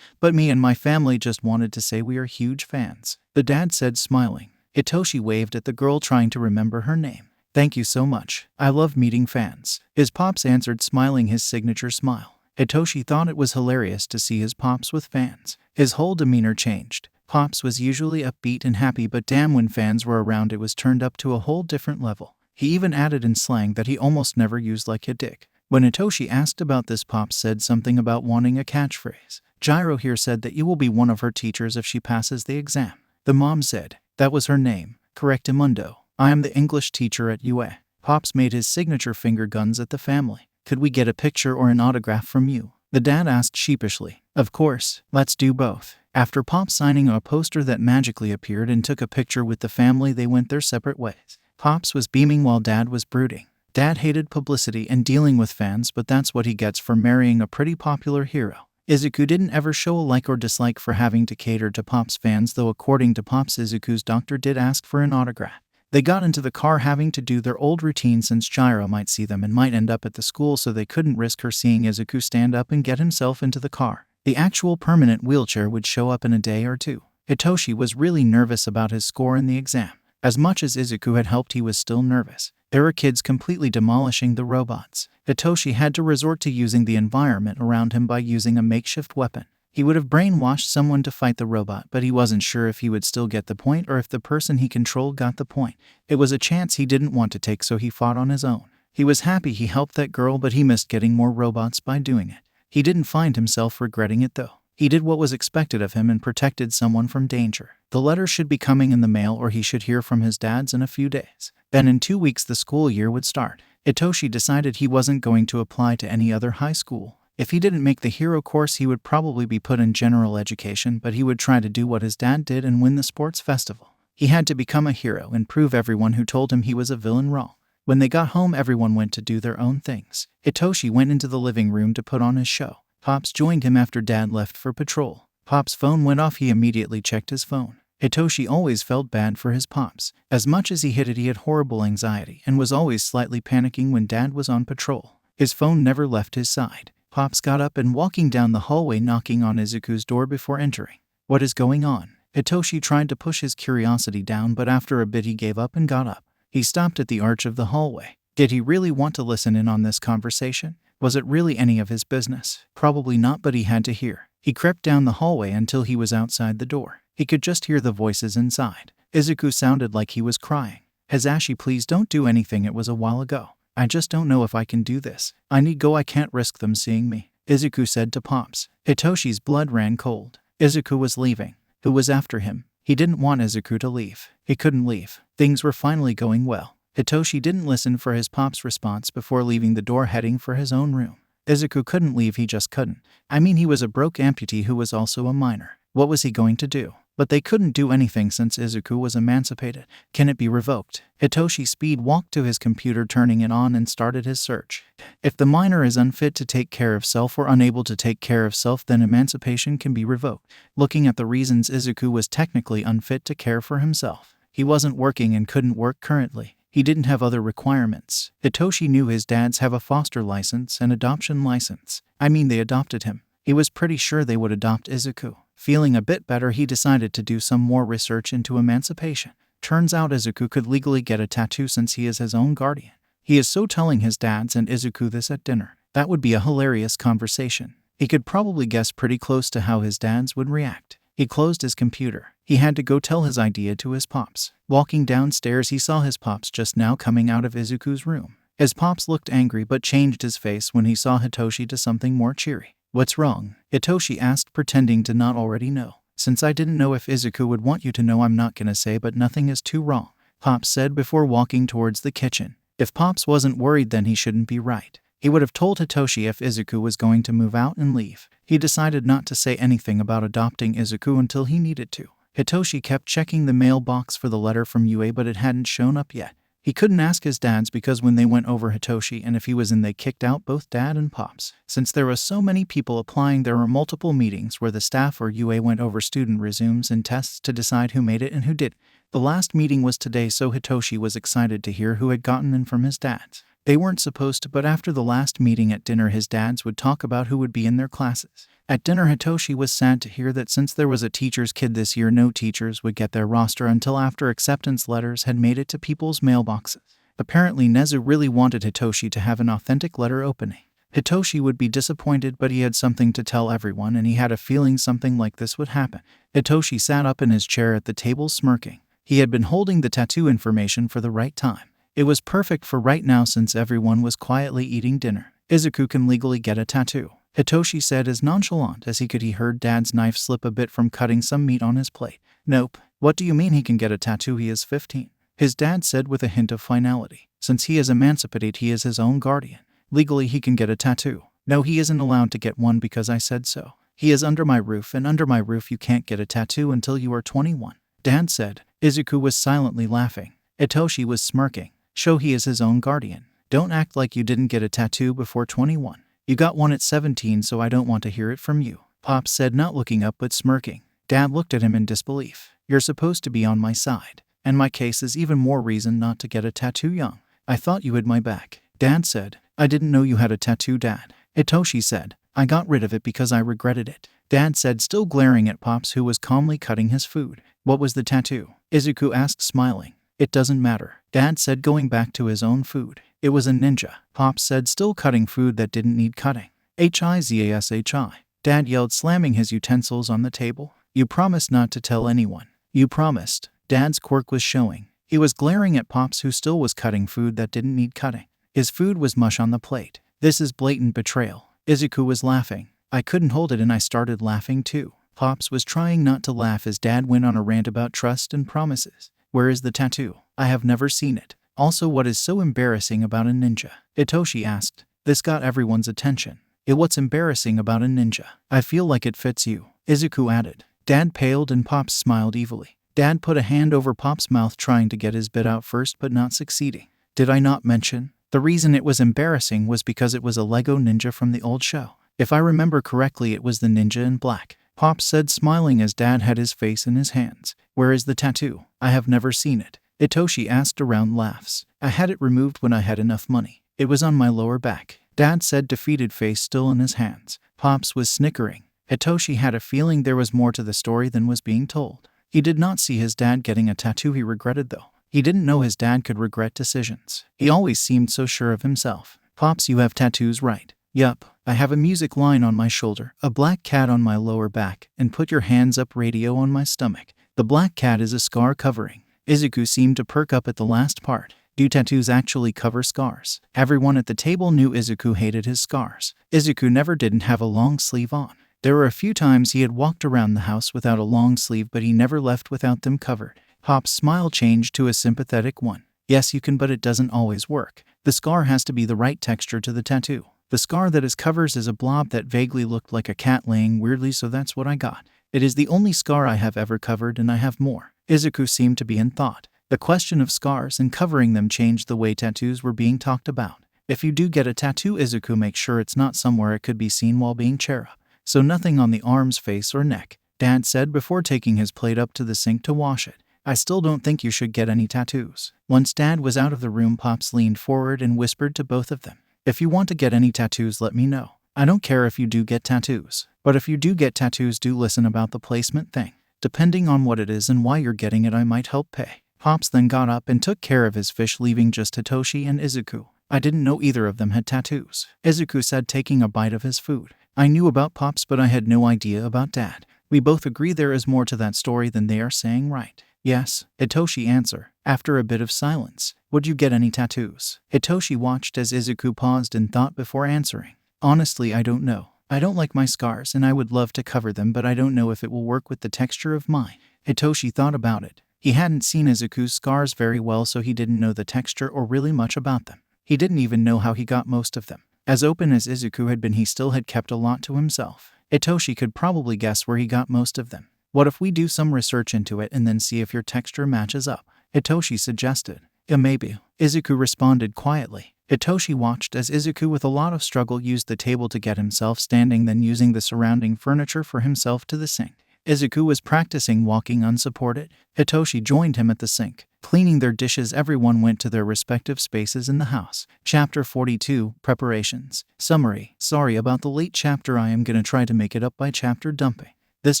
But me and my family just wanted to say we are huge fans, the dad said, smiling. Hitoshi waved at the girl, trying to remember her name. Thank you so much. I love meeting fans, his pops answered, smiling his signature smile. Hitoshi thought it was hilarious to see his pops with fans. His whole demeanor changed. Pops was usually upbeat and happy, but damn, when fans were around it was turned up to a whole different level. He even added in slang that he almost never used, like a dick. When Hitoshi asked about this, Pops said something about wanting a catchphrase. Gyro here said that you will be one of her teachers if she passes the exam. The mom said, that was her name. Correctamundo. I am the English teacher at UA. Pops made his signature finger guns at the family. Could we get a picture or an autograph from you? The dad asked sheepishly. Of course, let's do both. After Pops signing a poster that magically appeared and took a picture with the family, they went their separate ways. Pops was beaming while Dad was brooding. Dad hated publicity and dealing with fans, but that's what he gets for marrying a pretty popular hero. Izuku didn't ever show a like or dislike for having to cater to Pops' fans, though according to Pops, Izuku's doctor did ask for an autograph. They got into the car, having to do their old routine since Gyro might see them and might end up at the school, so they couldn't risk her seeing Izuku stand up and get himself into the car. The actual permanent wheelchair would show up in a day or two. Hitoshi was really nervous about his score in the exam. As much as Izuku had helped, he was still nervous. There were kids completely demolishing the robots. Hitoshi had to resort to using the environment around him by using a makeshift weapon. He would have brainwashed someone to fight the robot, but he wasn't sure if he would still get the point or if the person he controlled got the point. It was a chance he didn't want to take, so he fought on his own. He was happy he helped that girl, but he missed getting more robots by doing it. He didn't find himself regretting it, though. He did what was expected of him and protected someone from danger. The letter should be coming in the mail, or he should hear from his dads in a few days. Then in 2 weeks the school year would start. Hitoshi decided he wasn't going to apply to any other high school. If he didn't make the hero course, he would probably be put in general education, but he would try to do what his dad did and win the sports festival. He had to become a hero and prove everyone who told him he was a villain wrong. When they got home, everyone went to do their own things. Hitoshi went into the living room to put on his show. Pops joined him after Dad left for patrol. Pop's phone went off. He immediately checked his phone. Hitoshi always felt bad for his Pops. As much as he hated, he had horrible anxiety and was always slightly panicking when Dad was on patrol. His phone never left his side. Pops got up and walking down the hallway, knocking on Izuku's door before entering. What is going on? Hitoshi tried to push his curiosity down, but after a bit he gave up and got up. He stopped at the arch of the hallway. Did he really want to listen in on this conversation? Was it really any of his business? Probably not, but he had to hear. He crept down the hallway until he was outside the door. He could just hear the voices inside. Izuku sounded like he was crying. Hazashi, please don't do anything. It was a while ago. I just don't know if I can do this. I need go. I can't risk them seeing me, Izuku said to Pops. Hitoshi's blood ran cold. Izuku was leaving. Who was after him? He didn't want Izuku to leave. He couldn't leave. Things were finally going well. Hitoshi didn't listen for his Pop's response before leaving the door, heading for his own room. Izuku couldn't leave. He just couldn't. I mean, he was a broke amputee who was also a minor. What was he going to do? But they couldn't do anything since Izuku was emancipated. Can it be revoked? Hitoshi speed walked to his computer, turning it on, and started his search. If the minor is unfit to take care of self or unable to take care of self, then emancipation can be revoked. Looking at the reasons, Izuku was technically unfit to care for himself. He wasn't working and couldn't work currently. He didn't have other requirements. Hitoshi knew his dads have a foster license and adoption license. I mean, they adopted him. He was pretty sure they would adopt Izuku. Feeling a bit better, he decided to do some more research into emancipation. Turns out Izuku could legally get a tattoo since he is his own guardian. He is so telling his dads and Izuku this at dinner. That would be a hilarious conversation. He could probably guess pretty close to how his dads would react. He closed his computer. He had to go tell his idea to his Pops. Walking downstairs, he saw his Pops just now coming out of Izuku's room. His Pops looked angry but changed his face when he saw Hitoshi to something more cheery. What's wrong? Hitoshi asked, pretending to not already know. Since I didn't know if Izuku would want you to know, I'm not gonna say, but nothing is too wrong, Pops said before walking towards the kitchen. If Pops wasn't worried, then he shouldn't be right. He would have told Hitoshi if Izuku was going to move out and leave. He decided not to say anything about adopting Izuku until he needed to. Hitoshi kept checking the mailbox for the letter from UA, but it hadn't shown up yet. He couldn't ask his dads because when they went over Hitoshi and if he was in, they kicked out both Dad and Pops. Since there were so many people applying, there were multiple meetings where the staff or UA went over student resumes and tests to decide who made it and who did. The last meeting was today, so Hitoshi was excited to hear who had gotten in from his dads. They weren't supposed to, but after the last meeting at dinner his dads would talk about who would be in their classes. At dinner Hitoshi was sad to hear that since there was a teacher's kid this year no teachers would get their roster until after acceptance letters had made it to people's mailboxes. Apparently Nezu really wanted Hitoshi to have an authentic letter opening. Hitoshi would be disappointed, but he had something to tell everyone and he had a feeling something like this would happen. Hitoshi sat up in his chair at the table smirking. He had been holding the tattoo information for the right time. It was perfect for right now since everyone was quietly eating dinner. Izuku can legally get a tattoo, Hitoshi said as nonchalant as he could. He heard Dad's knife slip a bit from cutting some meat on his plate. Nope. What do you mean he can get a tattoo? He is 15. His dad said with a hint of finality. Since he is emancipated, he is his own guardian. Legally he can get a tattoo. No, he isn't allowed to get one because I said so. He is under my roof, and under my roof you can't get a tattoo until you are 21. Dad said. Izuku was silently laughing. Hitoshi was smirking. Show he is his own guardian. Don't act like you didn't get a tattoo before 21. You got one at 17, so I don't want to hear it from you, Pops said, not looking up but smirking. Dad looked at him in disbelief. You're supposed to be on my side, and my case is even more reason not to get a tattoo, young. I thought you had my back, Dad said. I didn't know you had a tattoo, Dad, Hitoshi said. I got rid of it because I regretted it, Dad said, still glaring at Pops who was calmly cutting his food. What was the tattoo? Izuku asked, smiling. It doesn't matter, Dad said, going back to his own food. It was a ninja, Pops said, still cutting food that didn't need cutting. Hizashi, Dad yelled, slamming his utensils on the table. You promised not to tell anyone. You promised. Dad's quirk was showing. He was glaring at Pops who still was cutting food that didn't need cutting. His food was mush on the plate. This is blatant betrayal. Izuku was laughing. I couldn't hold it and I started laughing too. Pops was trying not to laugh as Dad went on a rant about trust and promises. Where is the tattoo? I have never seen it. Also, what is so embarrassing about a ninja? Hitoshi asked. This got everyone's attention. What's embarrassing about a ninja? I feel like it fits you, Izuku added. Dad paled and Pops smiled evilly. Dad put a hand over Pop's mouth trying to get his bit out first but not succeeding. Did I not mention? The reason it was embarrassing was because it was a Lego ninja from the old show. If I remember correctly, it was the ninja in black, Pops said, smiling as Dad had his face in his hands. Where is the tattoo? I have never seen it, Hitoshi asked around laughs. I had it removed when I had enough money. It was on my lower back, Dad said, defeated face still in his hands. Pops was snickering. Hitoshi had a feeling there was more to the story than was being told. He did not see his dad getting a tattoo. He regretted though. He didn't know his dad could regret decisions. He always seemed so sure of himself. Pops, you have tattoos, right? Yup. I have a music line on my shoulder, a black cat on my lower back, and put your hands up radio on my stomach. The black cat is a scar covering. Izuku seemed to perk up at the last part. Do tattoos actually cover scars? Everyone at the table knew Izuku hated his scars. Izuku never didn't have a long sleeve on. There were a few times he had walked around the house without a long sleeve, but he never left without them covered. Pop's smile changed to a sympathetic one. Yes, you can, but it doesn't always work. The scar has to be the right texture to the tattoo. The scar that it covers is a blob that vaguely looked like a cat laying weirdly, so that's what I got. It is the only scar I have ever covered, and I have more. Izuku seemed to be in thought. The question of scars and covering them changed the way tattoos were being talked about. If you do get a tattoo, Izuku, make sure it's not somewhere it could be seen while being Cherub. So nothing on the arms, face, or neck, Dad said before taking his plate up to the sink to wash it. I still don't think you should get any tattoos. Once Dad was out of the room, Pops leaned forward and whispered to both of them. If you want to get any tattoos, let me know. I don't care if you do get tattoos. But if you do get tattoos, do listen about the placement thing. Depending on what it is and why you're getting it, I might help pay. Pops then got up and took care of his fish, leaving just Hitoshi and Izuku. I didn't know either of them had tattoos, Izuku said, taking a bite of his food. I knew about Pops, but I had no idea about Dad. We both agree there is more to that story than they are saying, right? Yes, Hitoshi answered. After a bit of silence, would you get any tattoos? Hitoshi watched as Izuku paused in thought before answering. Honestly, I don't know. I don't like my scars and I would love to cover them, but I don't know if it will work with the texture of mine. Hitoshi thought about it. He hadn't seen Izuku's scars very well, so he didn't know the texture or really much about them. He didn't even know how he got most of them. As open as Izuku had been, he still had kept a lot to himself. Hitoshi could probably guess where he got most of them. What if we do some research into it and then see if your texture matches up? Hitoshi suggested. Yeah, maybe. Izuku responded quietly. Hitoshi watched as Izuku with a lot of struggle used the table to get himself standing, then using the surrounding furniture for himself to the sink. Izuku was practicing walking unsupported. Hitoshi joined him at the sink. Cleaning their dishes, everyone went to their respective spaces in the house. Chapter 42, Preparations. Summary. Sorry about the late chapter, I am gonna try to make it up by chapter dumping. This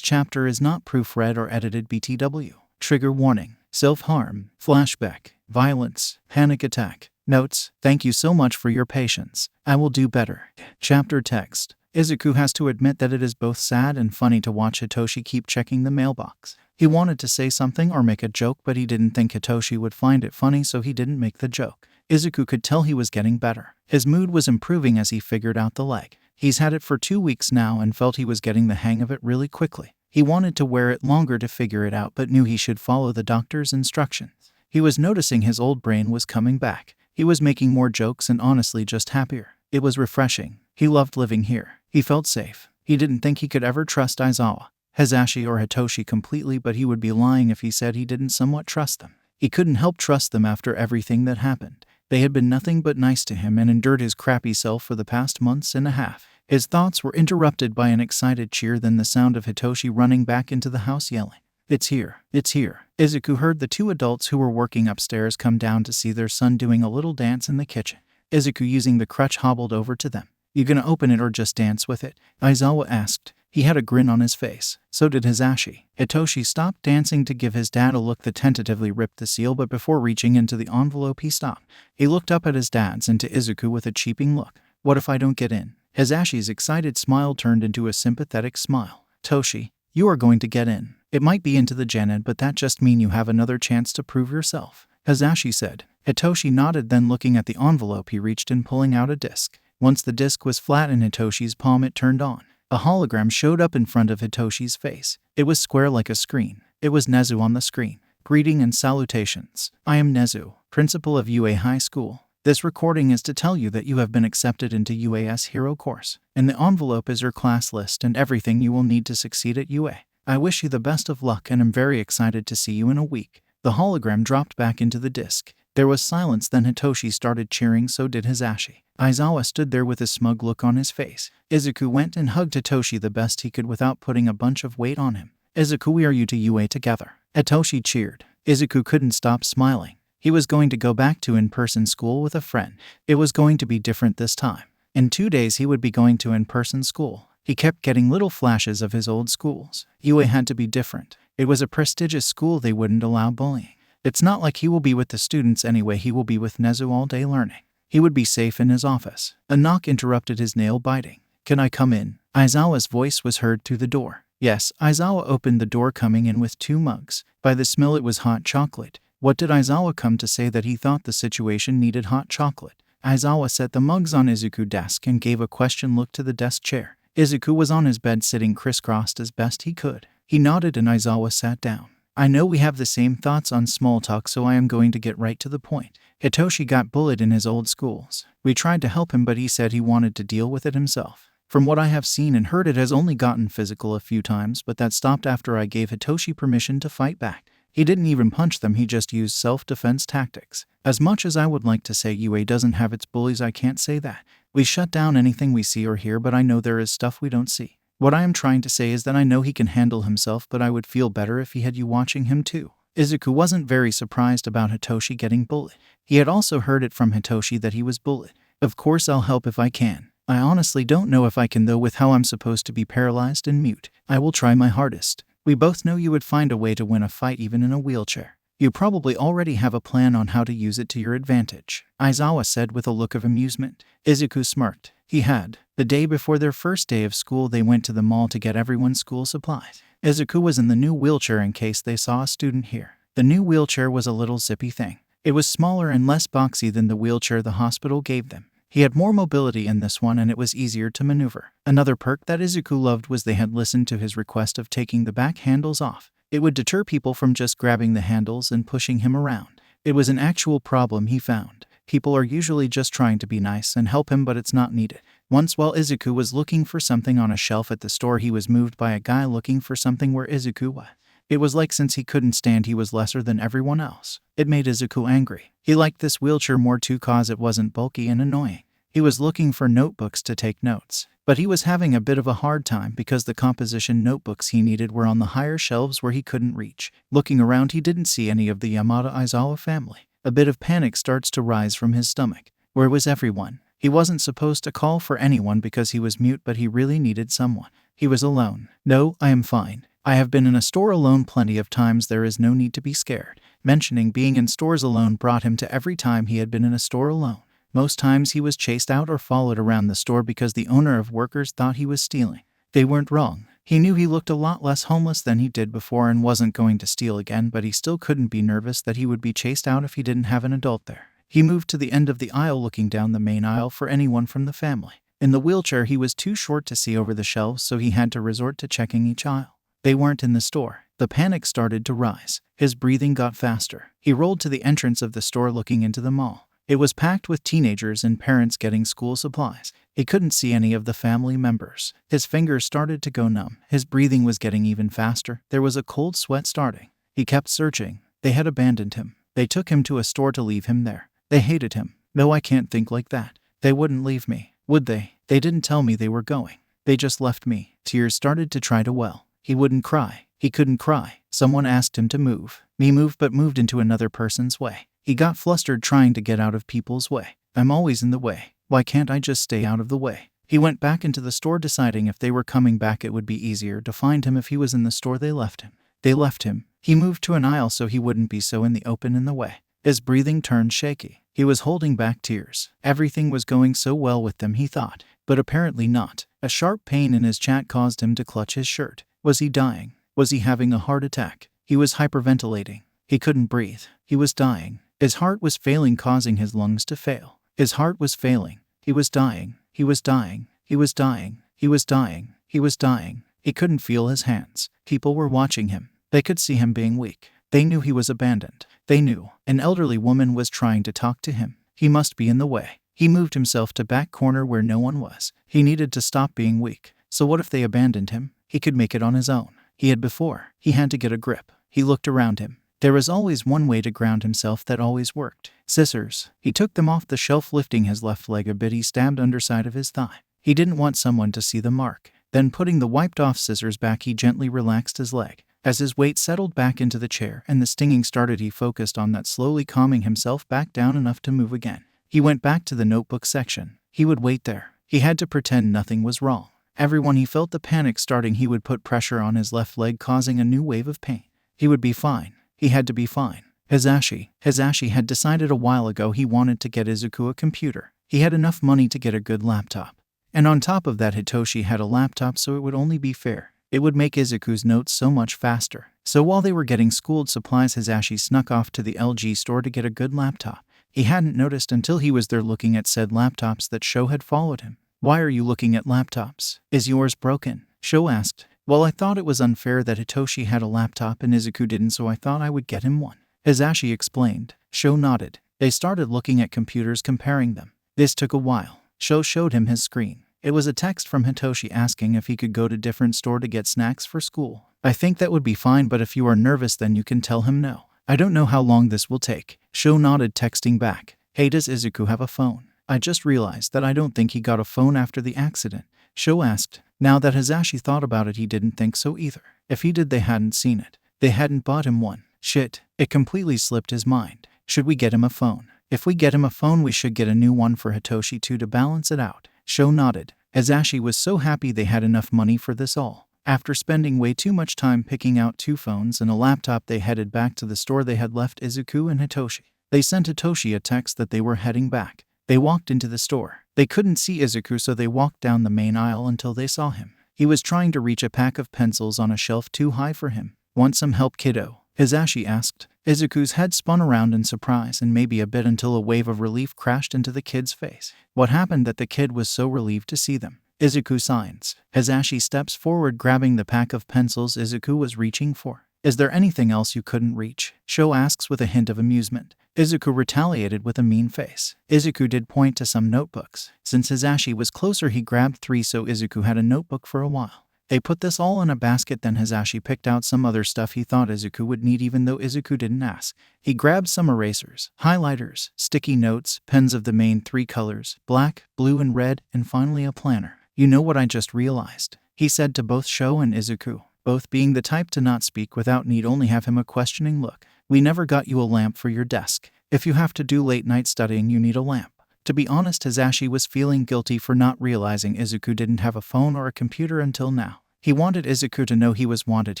chapter is not proofread or edited BTW. Trigger warning. Self-harm. Flashback. Violence. Panic attack. Notes. Thank you so much for your patience. I will do better. Chapter text. Izuku has to admit that it is both sad and funny to watch Hitoshi keep checking the mailbox. He wanted to say something or make a joke, but he didn't think Hitoshi would find it funny, so he didn't make the joke. Izuku could tell he was getting better. His mood was improving as he figured out the leg. He's had it for 2 weeks now and felt he was getting the hang of it really quickly. He wanted to wear it longer to figure it out, but knew he should follow the doctor's instructions. He was noticing his old brain was coming back. He was making more jokes and honestly just happier. It was refreshing. He loved living here. He felt safe. He didn't think he could ever trust Aizawa, Hazashi, or Hitoshi completely, but he would be lying if he said he didn't somewhat trust them. He couldn't help trust them after everything that happened. They had been nothing but nice to him and endured his crappy self for the past months and a half. His thoughts were interrupted by an excited cheer, then the sound of Hitoshi running back into the house yelling, "It's here! It's here!" Izuku heard the 2 adults who were working upstairs come down to see their son doing a little dance in the kitchen. Izuku, using the crutch, hobbled over to them. "You gonna open it or just dance with it?" Aizawa asked. He had a grin on his face. So did Hazashi. Hitoshi stopped dancing to give his dad a look that tentatively ripped the seal, but before reaching into the envelope he stopped. He looked up at his dad's and to Izuku with a cheaping look. "What if I don't get in?" Hazashi's excited smile turned into a sympathetic smile. "Toshi, you are going to get in. It might be into the Gened, but that just mean you have another chance to prove yourself," Hazashi said. Hitoshi nodded, then looking at the envelope he reached in, pulling out a disc. Once the disc was flat in Hitoshi's palm, it turned on. A hologram showed up in front of Hitoshi's face. It was square like a screen. It was Nezu on the screen. "Greeting and salutations. I am Nezu, principal of UA High School. This recording is to tell you that you have been accepted into UA's Hero Course. In the envelope is your class list and everything you will need to succeed at UA. I wish you the best of luck and am very excited to see you in a week." The hologram dropped back into the disc. There was silence, then Hitoshi started cheering, so did Hazashi. Aizawa stood there with a smug look on his face. Izuku went and hugged Hitoshi the best he could without putting a bunch of weight on him. "Izuku, we are you to UA together." Hitoshi cheered. Izuku couldn't stop smiling. He was going to go back to in-person school with a friend. It was going to be different this time. In 2 days he would be going to in-person school. He kept getting little flashes of his old schools. UA had to be different. It was a prestigious school, they wouldn't allow bullying. It's not like he will be with the students anyway, he will be with Nezu all day learning. He would be safe in his office. A knock interrupted his nail-biting. "Can I come in?" Aizawa's voice was heard through the door. Yes, Aizawa opened the door, coming in with 2 mugs. By the smell it was hot chocolate. What did Aizawa come to say that he thought the situation needed hot chocolate? Aizawa set the mugs on Izuku's desk and gave a question look to the desk chair. Izuku was on his bed sitting crisscrossed as best he could. He nodded and Aizawa sat down. "I know we have the same thoughts on small talk, so I am going to get right to the point. Hitoshi got bullied in his old schools. We tried to help him, but he said he wanted to deal with it himself. From what I have seen and heard, it has only gotten physical a few times, but that stopped after I gave Hitoshi permission to fight back. He didn't even punch them, he just used self-defense tactics. As much as I would like to say UA doesn't have its bullies, I can't say that. We shut down anything we see or hear, but I know there is stuff we don't see. What I am trying to say is that I know he can handle himself, but I would feel better if he had you watching him too." Izuku wasn't very surprised about Hitoshi getting bullied. He had also heard it from Hitoshi that he was bullied. "Of course I'll help if I can. I honestly don't know if I can though, with how I'm supposed to be paralyzed and mute. I will try my hardest. We both know you would find a way to win a fight even in a wheelchair. You probably already have a plan on how to use it to your advantage," Aizawa said with a look of amusement. Izuku smirked. He had. The day before their first day of school, they went to the mall to get everyone's school supplies. Izuku was in the new wheelchair in case they saw a student here. The new wheelchair was a little zippy thing. It was smaller and less boxy than the wheelchair the hospital gave them. He had more mobility in this one and it was easier to maneuver. Another perk that Izuku loved was they had listened to his request of taking the back handles off. It would deter people from just grabbing the handles and pushing him around. It was an actual problem he found. People are usually just trying to be nice and help him, but it's not needed. Once, while Izuku was looking for something on a shelf at the store, he was moved by a guy looking for something where Izuku was. It was like since he couldn't stand, he was lesser than everyone else. It made Izuku angry. He liked this wheelchair more too cause it wasn't bulky and annoying. He was looking for notebooks to take notes, but he was having a bit of a hard time because the composition notebooks he needed were on the higher shelves where he couldn't reach. Looking around, he didn't see any of the Yamada Aizawa family. A bit of panic starts to rise from his stomach. Where was everyone? He wasn't supposed to call for anyone because he was mute, but he really needed someone. He was alone. No, I am fine. I have been in a store alone plenty of times. There is no need to be scared. Mentioning being in stores alone brought him to every time he had been in a store alone. Most times he was chased out or followed around the store because the owner of workers thought he was stealing. They weren't wrong. He knew he looked a lot less homeless than he did before and wasn't going to steal again, but he still couldn't be nervous that he would be chased out if he didn't have an adult there. He moved to the end of the aisle, looking down the main aisle for anyone from the family. In the wheelchair, he was too short to see over the shelves, so he had to resort to checking each aisle. They weren't in the store. The panic started to rise. His breathing got faster. He rolled to the entrance of the store, looking into the mall. It was packed with teenagers and parents getting school supplies. He couldn't see any of the family members. His fingers started to go numb. His breathing was getting even faster. There was a cold sweat starting. He kept searching. They had abandoned him. They took him to a store to leave him there. They hated him. No, I can't think like that. They wouldn't leave me, would they? They didn't tell me they were going. They just left me. Tears started to try to well. He wouldn't cry. He couldn't cry. Someone asked him to move. He moved, but moved into another person's way. He got flustered trying to get out of people's way. I'm always in the way. Why can't I just stay out of the way? He went back into the store, deciding if they were coming back it would be easier to find him if he was in the store. They left him. They left him. He moved to an aisle so he wouldn't be so in the open in the way. His breathing turned shaky. He was holding back tears. Everything was going so well with them, he thought. But apparently not. A sharp pain in his chest caused him to clutch his shirt. Was he dying? Was he having a heart attack? He was hyperventilating. He couldn't breathe. He was dying. His heart was failing, causing his lungs to fail. His heart was failing. He was dying. He was dying. He was dying. He was dying. He was dying. He couldn't feel his hands. People were watching him. They could see him being weak. They knew he was abandoned. They knew. An elderly woman was trying to talk to him. He must be in the way. He moved himself to back corner where no one was. He needed to stop being weak. So what if they abandoned him? He could make it on his own. He had before. He had to get a grip. He looked around him. There was always one way to ground himself that always worked. Scissors. He took them off the shelf, lifting his left leg a bit. He stabbed underside of his thigh. He didn't want someone to see the mark. Then, putting the wiped off scissors back, he gently relaxed his leg. As his weight settled back into the chair and the stinging started, he focused on that, slowly calming himself back down enough to move again. He went back to the notebook section. He would wait there. He had to pretend nothing was wrong. Everyone he felt the panic starting, he would put pressure on his left leg, causing a new wave of pain. He would be fine. He had to be fine. Hisashi had decided a while ago he wanted to get Izuku a computer. He had enough money to get a good laptop. And on top of that, Hitoshi had a laptop, so it would only be fair. It would make Izuku's notes so much faster. So while they were getting school supplies, Hisashi snuck off to the LG store to get a good laptop. He hadn't noticed until he was there looking at said laptops that Sho had followed him. Why are you looking at laptops? Is yours broken? Sho asked. Well, I thought it was unfair that Hitoshi had a laptop and Izuku didn't, so I thought I would get him one. Hisashi explained. Sho nodded. They started looking at computers, comparing them. This took a while. Sho showed him his screen. It was a text from Hitoshi asking if he could go to different store to get snacks for school. I think that would be fine, but if you are nervous then you can tell him no. I don't know how long this will take. Sho nodded, texting back. Hey, does Izuku have a phone? I just realized that I don't think he got a phone after the accident. Sho asked. Now that Hisashi thought about it, he didn't think so either. If he did, they hadn't seen it. They hadn't bought him one. Shit, it completely slipped his mind. Should we get him a phone? If we get him a phone, we should get a new one for Hitoshi too to balance it out. Sho nodded. Hisashi was so happy they had enough money for this all. After spending way too much time picking out 2 phones and a laptop, they headed back to the store they had left Izuku and Hitoshi. They sent Hitoshi a text that they were heading back. They walked into the store. They couldn't see Izuku, so they walked down the main aisle until they saw him. He was trying to reach a pack of pencils on a shelf too high for him. Want some help, kiddo? Hisashi asked. Izuku's head spun around in surprise and maybe a bit until a wave of relief crashed into the kid's face. What happened that the kid was so relieved to see them? Izuku signs. Hisashi steps forward, grabbing the pack of pencils Izuku was reaching for. Is there anything else you couldn't reach? Sho asks with a hint of amusement. Izuku retaliated with a mean face. Izuku did point to some notebooks. Since Hisashi was closer, he grabbed 3, so Izuku had a notebook for a while. They put this all in a basket, then Hisashi picked out some other stuff he thought Izuku would need even though Izuku didn't ask. He grabbed some erasers, highlighters, sticky notes, pens of the main 3 colors, black, blue and red, and finally a planner. "You know what I just realized?" he said to both Sho and Izuku, both being the type to not speak without need, only have him a questioning look. "We never got you a lamp for your desk. If you have to do late night studying, you need a lamp." To be honest, Hisashi was feeling guilty for not realizing Izuku didn't have a phone or a computer until now. He wanted Izuku to know he was wanted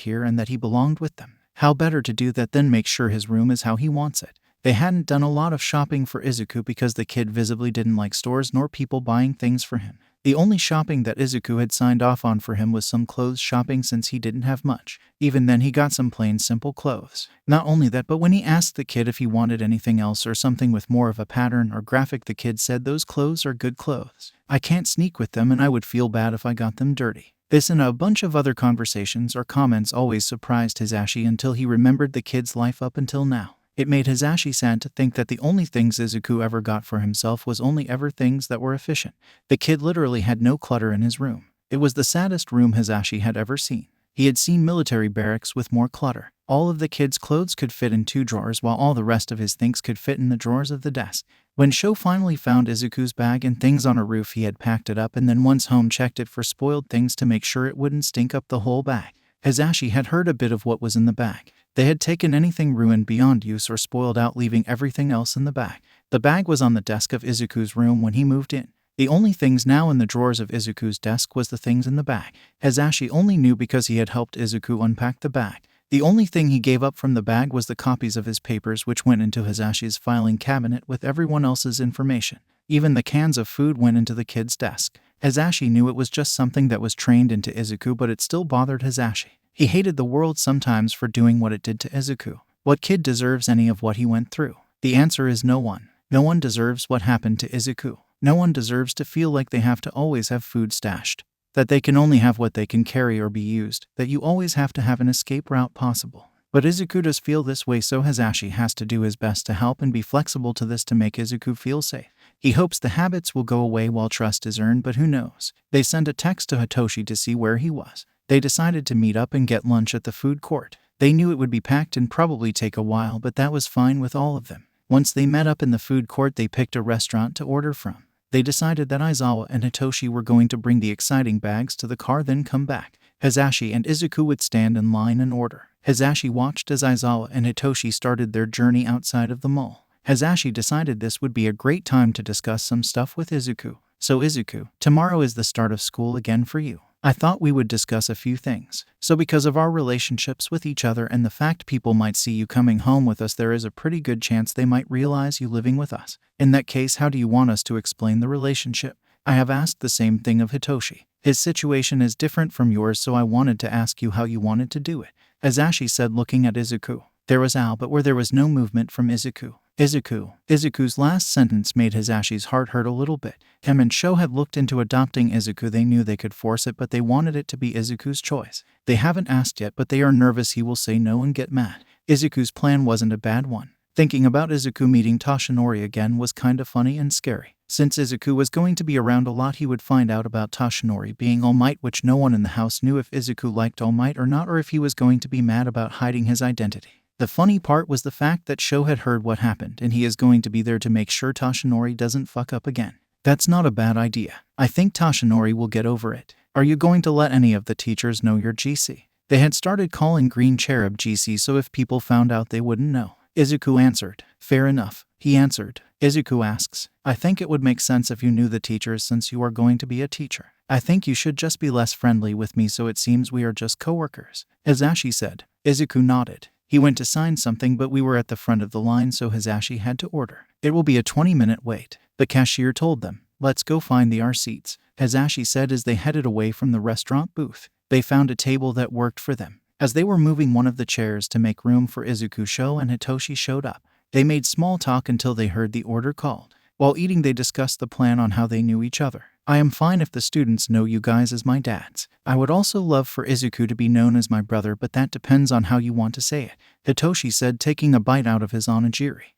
here and that he belonged with them. How better to do that than make sure his room is how he wants it. They hadn't done a lot of shopping for Izuku because the kid visibly didn't like stores nor people buying things for him. The only shopping that Izuku had signed off on for him was some clothes shopping since he didn't have much. Even then he got some plain simple clothes. Not only that, but when he asked the kid if he wanted anything else or something with more of a pattern or graphic, the kid said those clothes are good clothes. I can't sneak with them and I would feel bad if I got them dirty. This and a bunch of other conversations or comments always surprised Hisashi until he remembered the kid's life up until now. It made Hisashi sad to think that the only things Izuku ever got for himself was only ever things that were efficient. The kid literally had no clutter in his room. It was the saddest room Hisashi had ever seen. He had seen military barracks with more clutter. All of the kid's clothes could fit in 2 drawers while all the rest of his things could fit in the drawers of the desk. When Sho finally found Izuku's bag and things on a roof, he had packed it up and then once home checked it for spoiled things to make sure it wouldn't stink up the whole bag. Hisashi had heard a bit of what was in the bag. They had taken anything ruined beyond use or spoiled out, leaving everything else in the bag. The bag was on the desk of Izuku's room when he moved in. The only things now in the drawers of Izuku's desk was the things in the bag. Hisashi only knew because he had helped Izuku unpack the bag. The only thing he gave up from the bag was the copies of his papers, which went into Hisashi's filing cabinet with everyone else's information. Even the cans of food went into the kid's desk. Hisashi knew it was just something that was trained into Izuku, but it still bothered Hisashi. He hated the world sometimes for doing what it did to Izuku. What kid deserves any of what he went through? The answer is no one. No one deserves what happened to Izuku. No one deserves to feel like they have to always have food stashed, that they can only have what they can carry or be used, that you always have to have an escape route possible. But Izuku does feel this way, so Hisashi has to do his best to help and be flexible to this to make Izuku feel safe. He hopes the habits will go away while trust is earned, but who knows? They send a text to Hitoshi to see where he was. They decided to meet up and get lunch at the food court. They knew it would be packed and probably take a while, but that was fine with all of them. Once they met up in the food court, they picked a restaurant to order from. They decided that Aizawa and Hitoshi were going to bring the exciting bags to the car, then come back. Hisashi and Izuku would stand in line and order. Hisashi watched as Aizawa and Hitoshi started their journey outside of the mall. Hisashi decided this would be a great time to discuss some stuff with Izuku. "So Izuku, tomorrow is the start of school again for you. I thought we would discuss a few things. So because of our relationships with each other and the fact people might see you coming home with us, there is a pretty good chance they might realize you living with us. In that case, how do you want us to explain the relationship?" I have asked the same thing of Hitoshi. His situation is different from yours, so I wanted to ask you how you wanted to do it. Hisashi said, looking at Izuku. There was Al, but where there was no movement from Izuku. Izuku's last sentence made Hisashi's heart hurt a little bit. Him and Sho had looked into adopting Izuku. They knew they could force it, but they wanted it to be Izuku's choice. They haven't asked yet, but they are nervous he will say no and get mad. Izuku's plan wasn't a bad one. Thinking about Izuku meeting Toshinori again was kinda funny and scary. Since Izuku was going to be around a lot, he would find out about Toshinori being All Might, which no one in the house knew if Izuku liked All Might or not, or if he was going to be mad about hiding his identity. The funny part was the fact that Sho had heard what happened and he is going to be there to make sure Toshinori doesn't fuck up again. That's not a bad idea. I think Toshinori will get over it. Are you going to let any of the teachers know you're GC? They had started calling Green Cherub GC, so if people found out they wouldn't know. Izuku answered. Fair enough, he answered. Izuku asks, I think it would make sense if you knew the teachers since you are going to be a teacher. I think you should just be less friendly with me so it seems we are just coworkers. Hisashi said. Izuku nodded. He went to sign something, but we were at the front of the line, so Hisashi had to order. It will be a 20-minute wait. The cashier told them, let's go find our seats. Hisashi said as they headed away from the restaurant booth. They found a table that worked for them. As they were moving one of the chairs to make room for Izuku, Sho and Hitoshi showed up. They made small talk until they heard the order called. While eating, they discussed the plan on how they knew each other. I am fine if the students know you guys as my dads. I would also love for Izuku to be known as my brother, but that depends on how you want to say it, Hitoshi said, taking a bite out of his onigiri.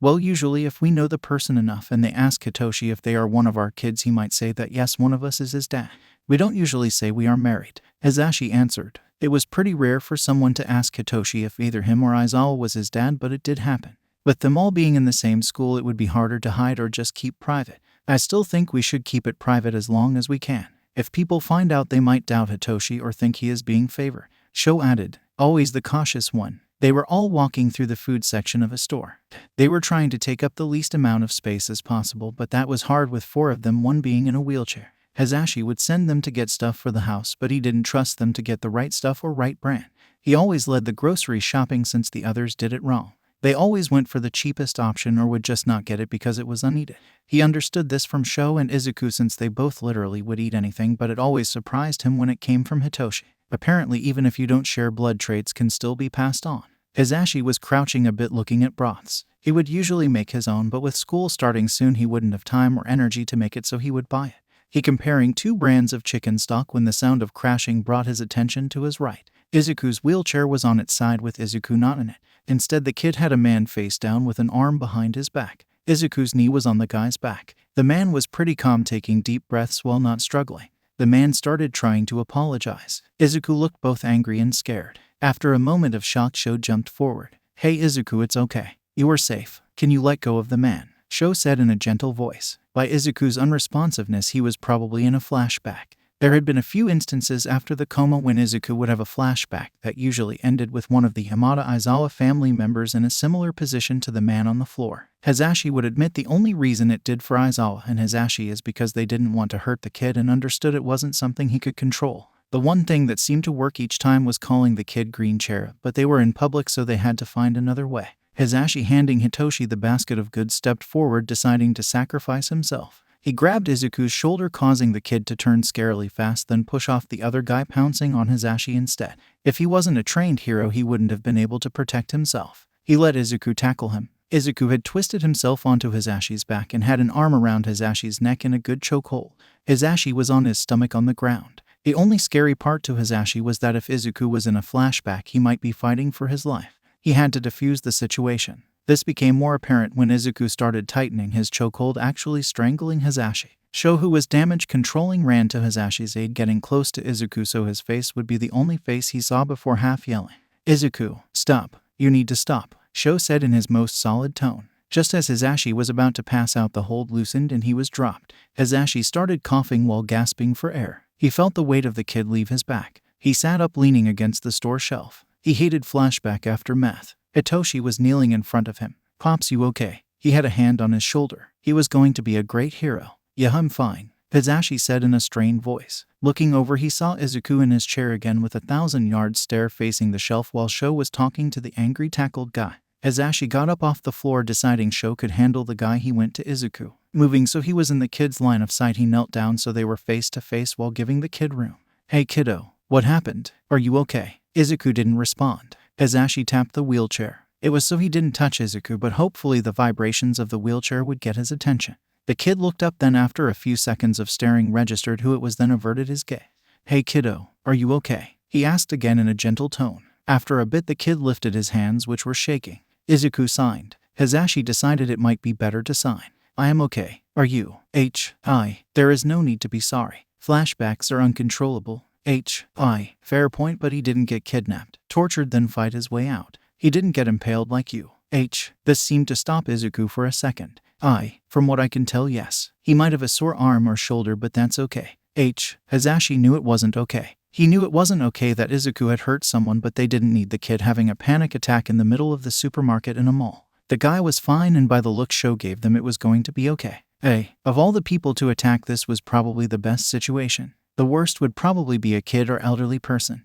Well, usually if we know the person enough and they ask Hitoshi if they are one of our kids, he might say that yes, one of us is his dad. We don't usually say we are married, Hisashi answered. It was pretty rare for someone to ask Hitoshi if either him or Aizawa was his dad, but it did happen. With them all being in the same school, it would be harder to hide or just keep private. I still think we should keep it private as long as we can. If people find out, they might doubt Hitoshi or think he is being favored. Sho added, always the cautious one. They were all walking through the food section of a store. They were trying to take up the least amount of space as possible, but that was hard with 4 of them, one being in a wheelchair. Hisashi would send them to get stuff for the house, but he didn't trust them to get the right stuff or right brand. He always led the grocery shopping since the others did it wrong. They always went for the cheapest option or would just not get it because it was unneeded. He understood this from Sho and Izuku since they both literally would eat anything, but it always surprised him when it came from Hitoshi. Apparently, even if you don't share blood, traits can still be passed on. Hisashi was crouching a bit looking at broths. He would usually make his own, but with school starting soon he wouldn't have time or energy to make it, so he would buy it. He comparing 2 brands of chicken stock when the sound of crashing brought his attention to his right. Izuku's wheelchair was on its side with Izuku not in it. Instead, the kid had a man face down with an arm behind his back. Izuku's knee was on the guy's back. The man was pretty calm, taking deep breaths while not struggling. The man started trying to apologize. Izuku looked both angry and scared. After a moment of shock, Sho jumped forward. Hey Izuku, it's okay. You are safe. Can you let go of the man? Sho said in a gentle voice. By Izuku's unresponsiveness, he was probably in a flashback. There had been a few instances after the coma when Izuku would have a flashback that usually ended with one of the Yamada Aizawa family members in a similar position to the man on the floor. Hisashi would admit the only reason it did for Aizawa and Hisashi is because they didn't want to hurt the kid and understood it wasn't something he could control. The one thing that seemed to work each time was calling the kid Green Cherub, but they were in public, so they had to find another way. Hisashi, handing Hitoshi the basket of goods, stepped forward, deciding to sacrifice himself. He grabbed Izuku's shoulder, causing the kid to turn scarily fast, then push off the other guy, pouncing on Hisashi instead. If he wasn't a trained hero, he wouldn't have been able to protect himself. He let Izuku tackle him. Izuku had twisted himself onto Hisashi's back and had an arm around Hisashi's neck in a good chokehold. Hisashi was on his stomach on the ground. The only scary part to Hisashi was that if Izuku was in a flashback, he might be fighting for his life. He had to defuse the situation. This became more apparent when Izuku started tightening his chokehold, actually strangling Hisashi. Sho, who was damage controlling, ran to Hisashi's aid, getting close to Izuku so his face would be the only face he saw before half yelling. Izuku, stop. You need to stop, Sho said in his most solid tone. Just as Hisashi was about to pass out, the hold loosened and he was dropped. Hisashi started coughing while gasping for air. He felt the weight of the kid leave his back. He sat up, leaning against the store shelf. He hated flashback after math. Hitoshi was kneeling in front of him. Pops, you okay? He had a hand on his shoulder. He was going to be a great hero. Yeah, I'm fine, Hisashi said in a strained voice. Looking over, he saw Izuku in his chair again with a 1,000-yard stare facing the shelf while Sho was talking to the angry tackled guy. Hisashi got up off the floor, deciding Sho could handle the guy. He went to Izuku. Moving so he was in the kid's line of sight, he knelt down so they were face to face while giving the kid room. Hey kiddo, what happened? Are you okay? Izuku didn't respond. Hisashi tapped the wheelchair. It was so he didn't touch Izuku, but hopefully the vibrations of the wheelchair would get his attention. The kid looked up, then after a few seconds of staring registered who it was, then averted his gaze. Hey kiddo, are you okay? He asked again in a gentle tone. After a bit, the kid lifted his hands, which were shaking. Izuku signed. Hisashi decided it might be better to sign. I am okay. Are you? There is no need to be sorry. Flashbacks are uncontrollable. Fair point, but he didn't get kidnapped, tortured, then fight his way out. He didn't get impaled like you. This seemed to stop Izuku for a second. From what I can tell, yes. He might have a sore arm or shoulder, but that's okay. Hisashi knew it wasn't okay. He knew it wasn't okay that Izuku had hurt someone, but they didn't need the kid having a panic attack in the middle of the supermarket in a mall. The guy was fine, and by the look Sho gave them, it was going to be okay. Of all the people to attack, this was probably the best situation. The worst would probably be a kid or elderly person.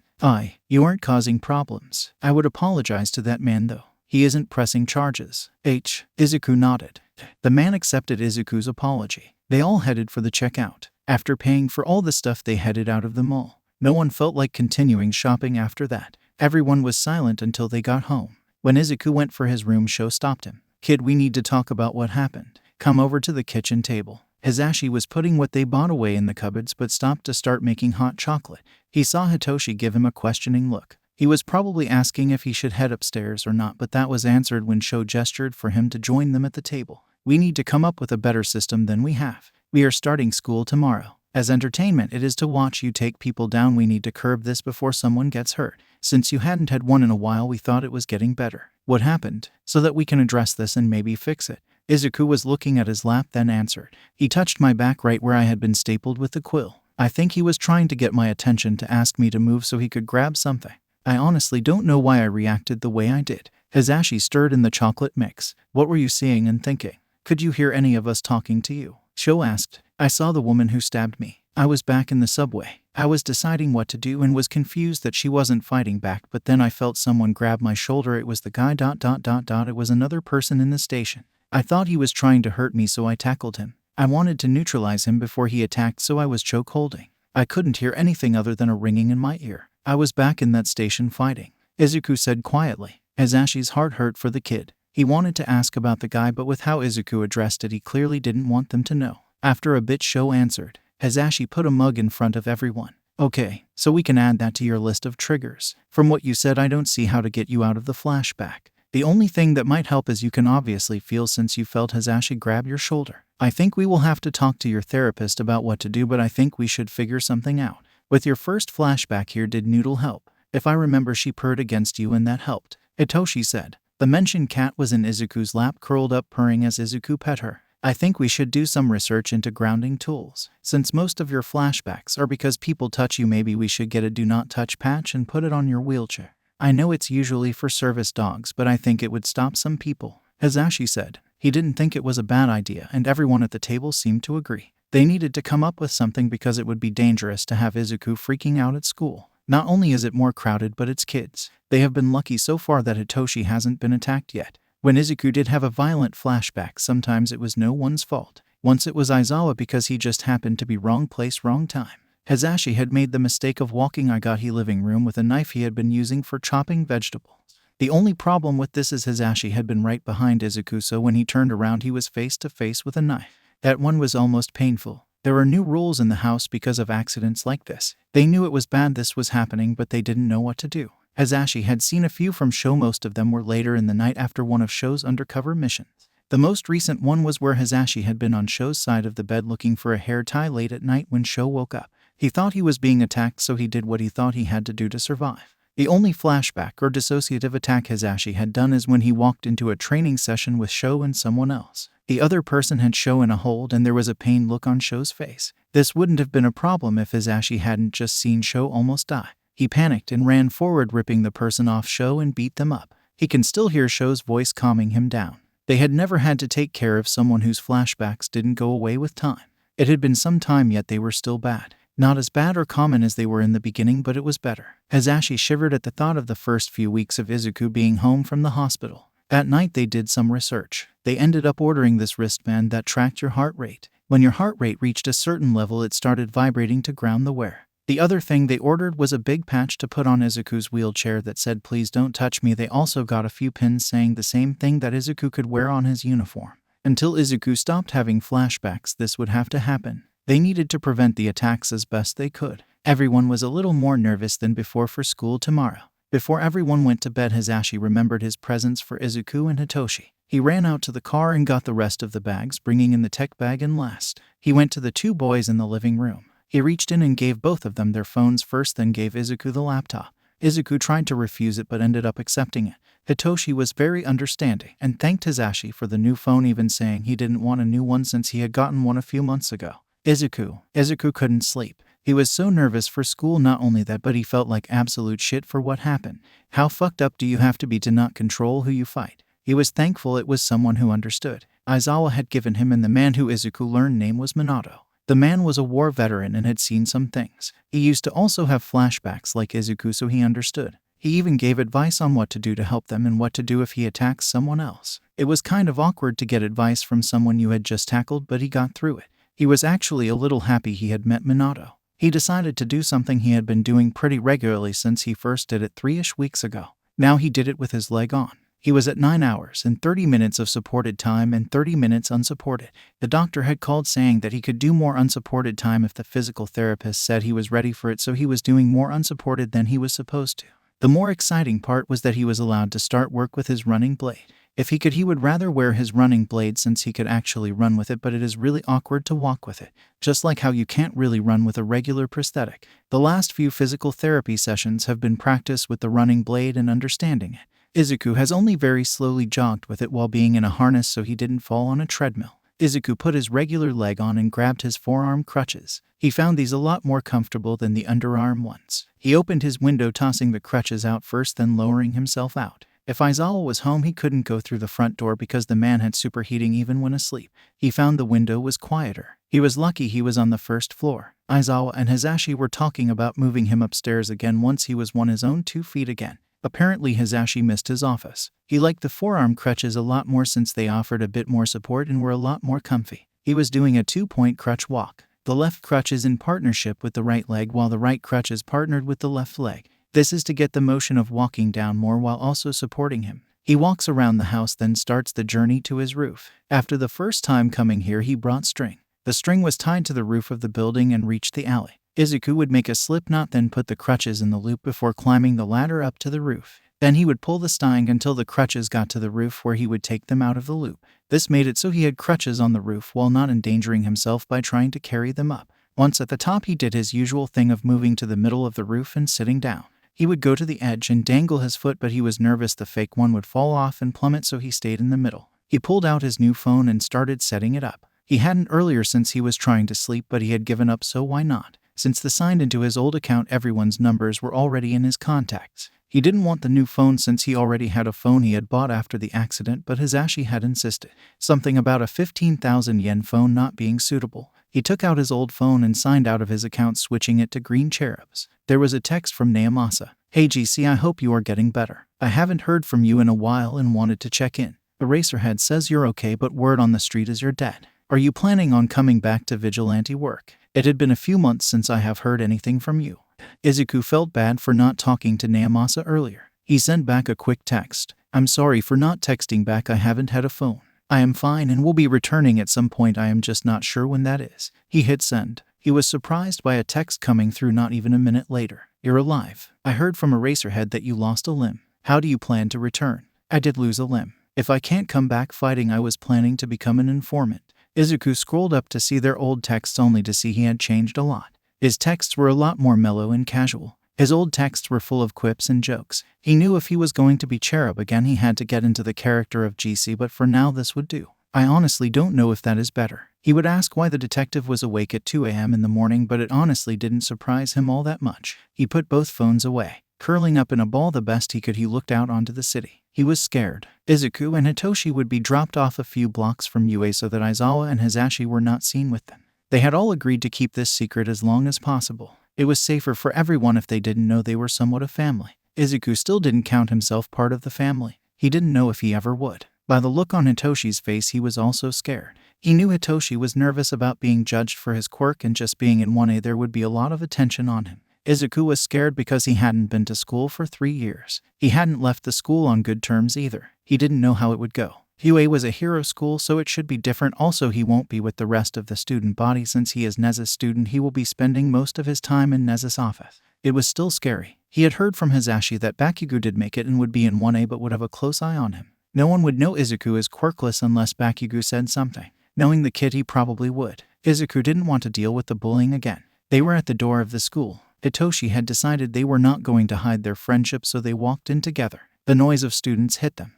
You aren't causing problems. I would apologize to that man though. He isn't pressing charges. Izuku nodded. The man accepted Izuku's apology. They all headed for the checkout. After paying for all the stuff, they headed out of the mall. No one felt like continuing shopping after that. Everyone was silent until they got home. When Izuku went for his room, Sho stopped him. Kid, we need to talk about what happened. Come over to the kitchen table. Hisashi was putting what they bought away in the cupboards, but stopped to start making hot chocolate. He saw Hitoshi give him a questioning look. He was probably asking if he should head upstairs or not, but that was answered when Sho gestured for him to join them at the table. We need to come up with a better system than we have. We are starting school tomorrow. As entertainment, it is to watch you take people down. We need to curb this before someone gets hurt. Since you hadn't had one in a while, we thought it was getting better. What happened? So that we can address this and maybe fix it." Izuku was looking at his lap, then answered. "He touched my back right where I had been stapled with the quill. I think he was trying to get my attention to ask me to move so he could grab something. I honestly don't know why I reacted the way I did." Hazashi stirred in the chocolate mix. "What were you seeing and thinking? Could you hear any of us talking to you?" Sho asked. "I saw the woman who stabbed me. I was back in the subway. I was deciding what to do and was confused that she wasn't fighting back, but then I felt someone grab my shoulder. It was the guy ... It was another person in the station. I thought he was trying to hurt me, so I tackled him. I wanted to neutralize him before he attacked, so I was choke holding. I couldn't hear anything other than a ringing in my ear. I was back in that station fighting," Izuku said quietly. Hazashi's heart hurt for the kid. He wanted to ask about the guy, but with how Izuku addressed it, he clearly didn't want them to know. After a bit, Sho answered. Hazashi put a mug in front of everyone. "Okay, so we can add that to your list of triggers. From what you said, I don't see how to get you out of the flashback. The only thing that might help is you can obviously feel since you felt Hazashi grab your shoulder. I think we will have to talk to your therapist about what to do, but I think we should figure something out. With your first flashback here, did Noodle help? If I remember, she purred against you and that helped," Hitoshi said. The mentioned cat was in Izuku's lap, curled up purring as Izuku pet her. "I think we should do some research into grounding tools. Since most of your flashbacks are because people touch you, maybe we should get a do not touch patch and put it on your wheelchair. I know it's usually for service dogs, but I think it would stop some people," Hazashi said. He didn't think it was a bad idea, and everyone at the table seemed to agree. They needed to come up with something because it would be dangerous to have Izuku freaking out at school. Not only is it more crowded, but it's kids. They have been lucky so far that Hitoshi hasn't been attacked yet. When Izuku did have a violent flashback, sometimes it was no one's fault. Once it was Aizawa because he just happened to be wrong place, wrong time. Hazashi had made the mistake of walking Igati living room with a knife he had been using for chopping vegetables. The only problem with this is Hazashi had been right behind Izuku, so when he turned around he was face to face with a knife. That one was almost painful. There are new rules in the house because of accidents like this. They knew it was bad this was happening, but they didn't know what to do. Hazashi had seen a few from Sho. Most of them were later in the night after one of Sho's undercover missions. The most recent one was where Hazashi had been on Sho's side of the bed looking for a hair tie late at night when Sho woke up. He thought he was being attacked, so he did what he thought he had to do to survive. The only flashback or dissociative attack Hazashi had done is when he walked into a training session with Sho and someone else. The other person had Sho in a hold and there was a pained look on Sho's face. This wouldn't have been a problem if Hazashi hadn't just seen Sho almost die. He panicked and ran forward, ripping the person off Sho and beat them up. He can still hear Sho's voice calming him down. They had never had to take care of someone whose flashbacks didn't go away with time. It had been some time, yet they were still bad. Not as bad or common as they were in the beginning, but it was better. Hazashi shivered at the thought of the first few weeks of Izuku being home from the hospital. That night they did some research. They ended up ordering this wristband that tracked your heart rate. When your heart rate reached a certain level, it started vibrating to ground the wearer. The other thing they ordered was a big patch to put on Izuku's wheelchair that said, "Please don't touch me." They also got a few pins saying the same thing that Izuku could wear on his uniform. Until Izuku stopped having flashbacks, this would have to happen. They needed to prevent the attacks as best they could. Everyone was a little more nervous than before for school tomorrow. Before everyone went to bed, Hazashi remembered his presents for Izuku and Hitoshi. He ran out to the car and got the rest of the bags, bringing in the tech bag and last. He went to the two boys in the living room. He reached in and gave both of them their phones first, then gave Izuku the laptop. Izuku tried to refuse it but ended up accepting it. Hitoshi was very understanding and thanked Hazashi for the new phone, even saying he didn't want a new one since he had gotten one a few months ago. Izuku couldn't sleep. He was so nervous for school. Not only that, but he felt like absolute shit for what happened. How fucked up do you have to be to not control who you fight? He was thankful it was someone who understood. Aizawa had given him, and the man who Izuku learned name was Minato. The man was a war veteran and had seen some things. He used to also have flashbacks like Izuku, so he understood. He even gave advice on what to do to help them and what to do if he attacks someone else. It was kind of awkward to get advice from someone you had just tackled, but he got through it. He was actually a little happy he had met Minato. He decided to do something he had been doing pretty regularly since he first did it 3-ish weeks ago. Now he did it with his leg on. He was at 9 hours and 30 minutes of supported time and 30 minutes unsupported. The doctor had called saying that he could do more unsupported time if the physical therapist said he was ready for it, so he was doing more unsupported than he was supposed to. The more exciting part was that he was allowed to start work with his running blade. If he could, he would rather wear his running blade since he could actually run with it, but it is really awkward to walk with it, just like how you can't really run with a regular prosthetic. The last few physical therapy sessions have been practice with the running blade and understanding it. Izuku has only very slowly jogged with it while being in a harness so he didn't fall on a treadmill. Izuku put his regular leg on and grabbed his forearm crutches. He found these a lot more comfortable than the underarm ones. He opened his window, tossing the crutches out first, then lowering himself out. If Aizawa was home, he couldn't go through the front door because the man had superheating even when asleep. He found the window was quieter. He was lucky he was on the first floor. Aizawa and Hisashi were talking about moving him upstairs again once he was on his own 2 feet again. Apparently Hisashi missed his office. He liked the forearm crutches a lot more since they offered a bit more support and were a lot more comfy. He was doing a 2-point crutch walk. The left crutch is in partnership with the right leg while the right crutch is partnered with the left leg. This is to get the motion of walking down more while also supporting him. He walks around the house, then starts the journey to his roof. After the first time coming here, he brought string. The string was tied to the roof of the building and reached the alley. Izuku would make a slip knot, then put the crutches in the loop before climbing the ladder up to the roof. Then he would pull the string until the crutches got to the roof, where he would take them out of the loop. This made it so he had crutches on the roof while not endangering himself by trying to carry them up. Once at the top, he did his usual thing of moving to the middle of the roof and sitting down. He would go to the edge and dangle his foot, but he was nervous the fake one would fall off and plummet, so he stayed in the middle. He pulled out his new phone and started setting it up. He hadn't earlier since he was trying to sleep, but he had given up, so why not? Since the signed into his old account, everyone's numbers were already in his contacts. He didn't want the new phone since he already had a phone he had bought after the accident, but Hisashi had insisted. Something about a 15,000 yen phone not being suitable. He took out his old phone and signed out of his account, switching it to green cherubs. There was a text from Naomasa. "Hey GC, I hope you are getting better. I haven't heard from you in a while and wanted to check in. Eraserhead says you're okay, but word on the street is you're dead. Are you planning on coming back to vigilante work? It had been a few months since I have heard anything from you." Izuku felt bad for not talking to Naomasa earlier. He sent back a quick text. "I'm sorry for not texting back. I haven't had a phone. I am fine and will be returning at some point. I am just not sure when that is." He hit send. He was surprised by a text coming through not even a minute later. "You're alive. I heard from Eraserhead that you lost a limb. How do you plan to return?" "I did lose a limb. If I can't come back fighting, I was planning to become an informant." Izuku scrolled up to see their old texts, only to see he had changed a lot. His texts were a lot more mellow and casual. His old texts were full of quips and jokes. He knew if he was going to be Cherub again, he had to get into the character of GC, but for now this would do. "I honestly don't know if that is better." He would ask why the detective was awake at 2 a.m. in the morning, but it honestly didn't surprise him all that much. He put both phones away. Curling up in a ball the best he could, he looked out onto the city. He was scared. Izuku and Hitoshi would be dropped off a few blocks from UA so that Aizawa and Hisashi were not seen with them. They had all agreed to keep this secret as long as possible. It was safer for everyone if they didn't know they were somewhat a family. Izuku still didn't count himself part of the family. He didn't know if he ever would. By the look on Hitoshi's face, he was also scared. He knew Hitoshi was nervous about being judged for his quirk, and just being in 1A there would be a lot of attention on him. Izuku was scared because he hadn't been to school for 3 years. He hadn't left the school on good terms either. He didn't know how it would go. UA was a hero school, so it should be different. Also, he won't be with the rest of the student body since he is Neza's student. He will be spending most of his time in Neza's office. It was still scary. He had heard from Hisashi that Bakugo did make it and would be in 1A, but would have a close eye on him. No one would know Izuku is quirkless unless Bakugo said something. Knowing the kid, he probably would. Izuku didn't want to deal with the bullying again. They were at the door of the school. Hitoshi had decided they were not going to hide their friendship, so they walked in together. The noise of students hit them.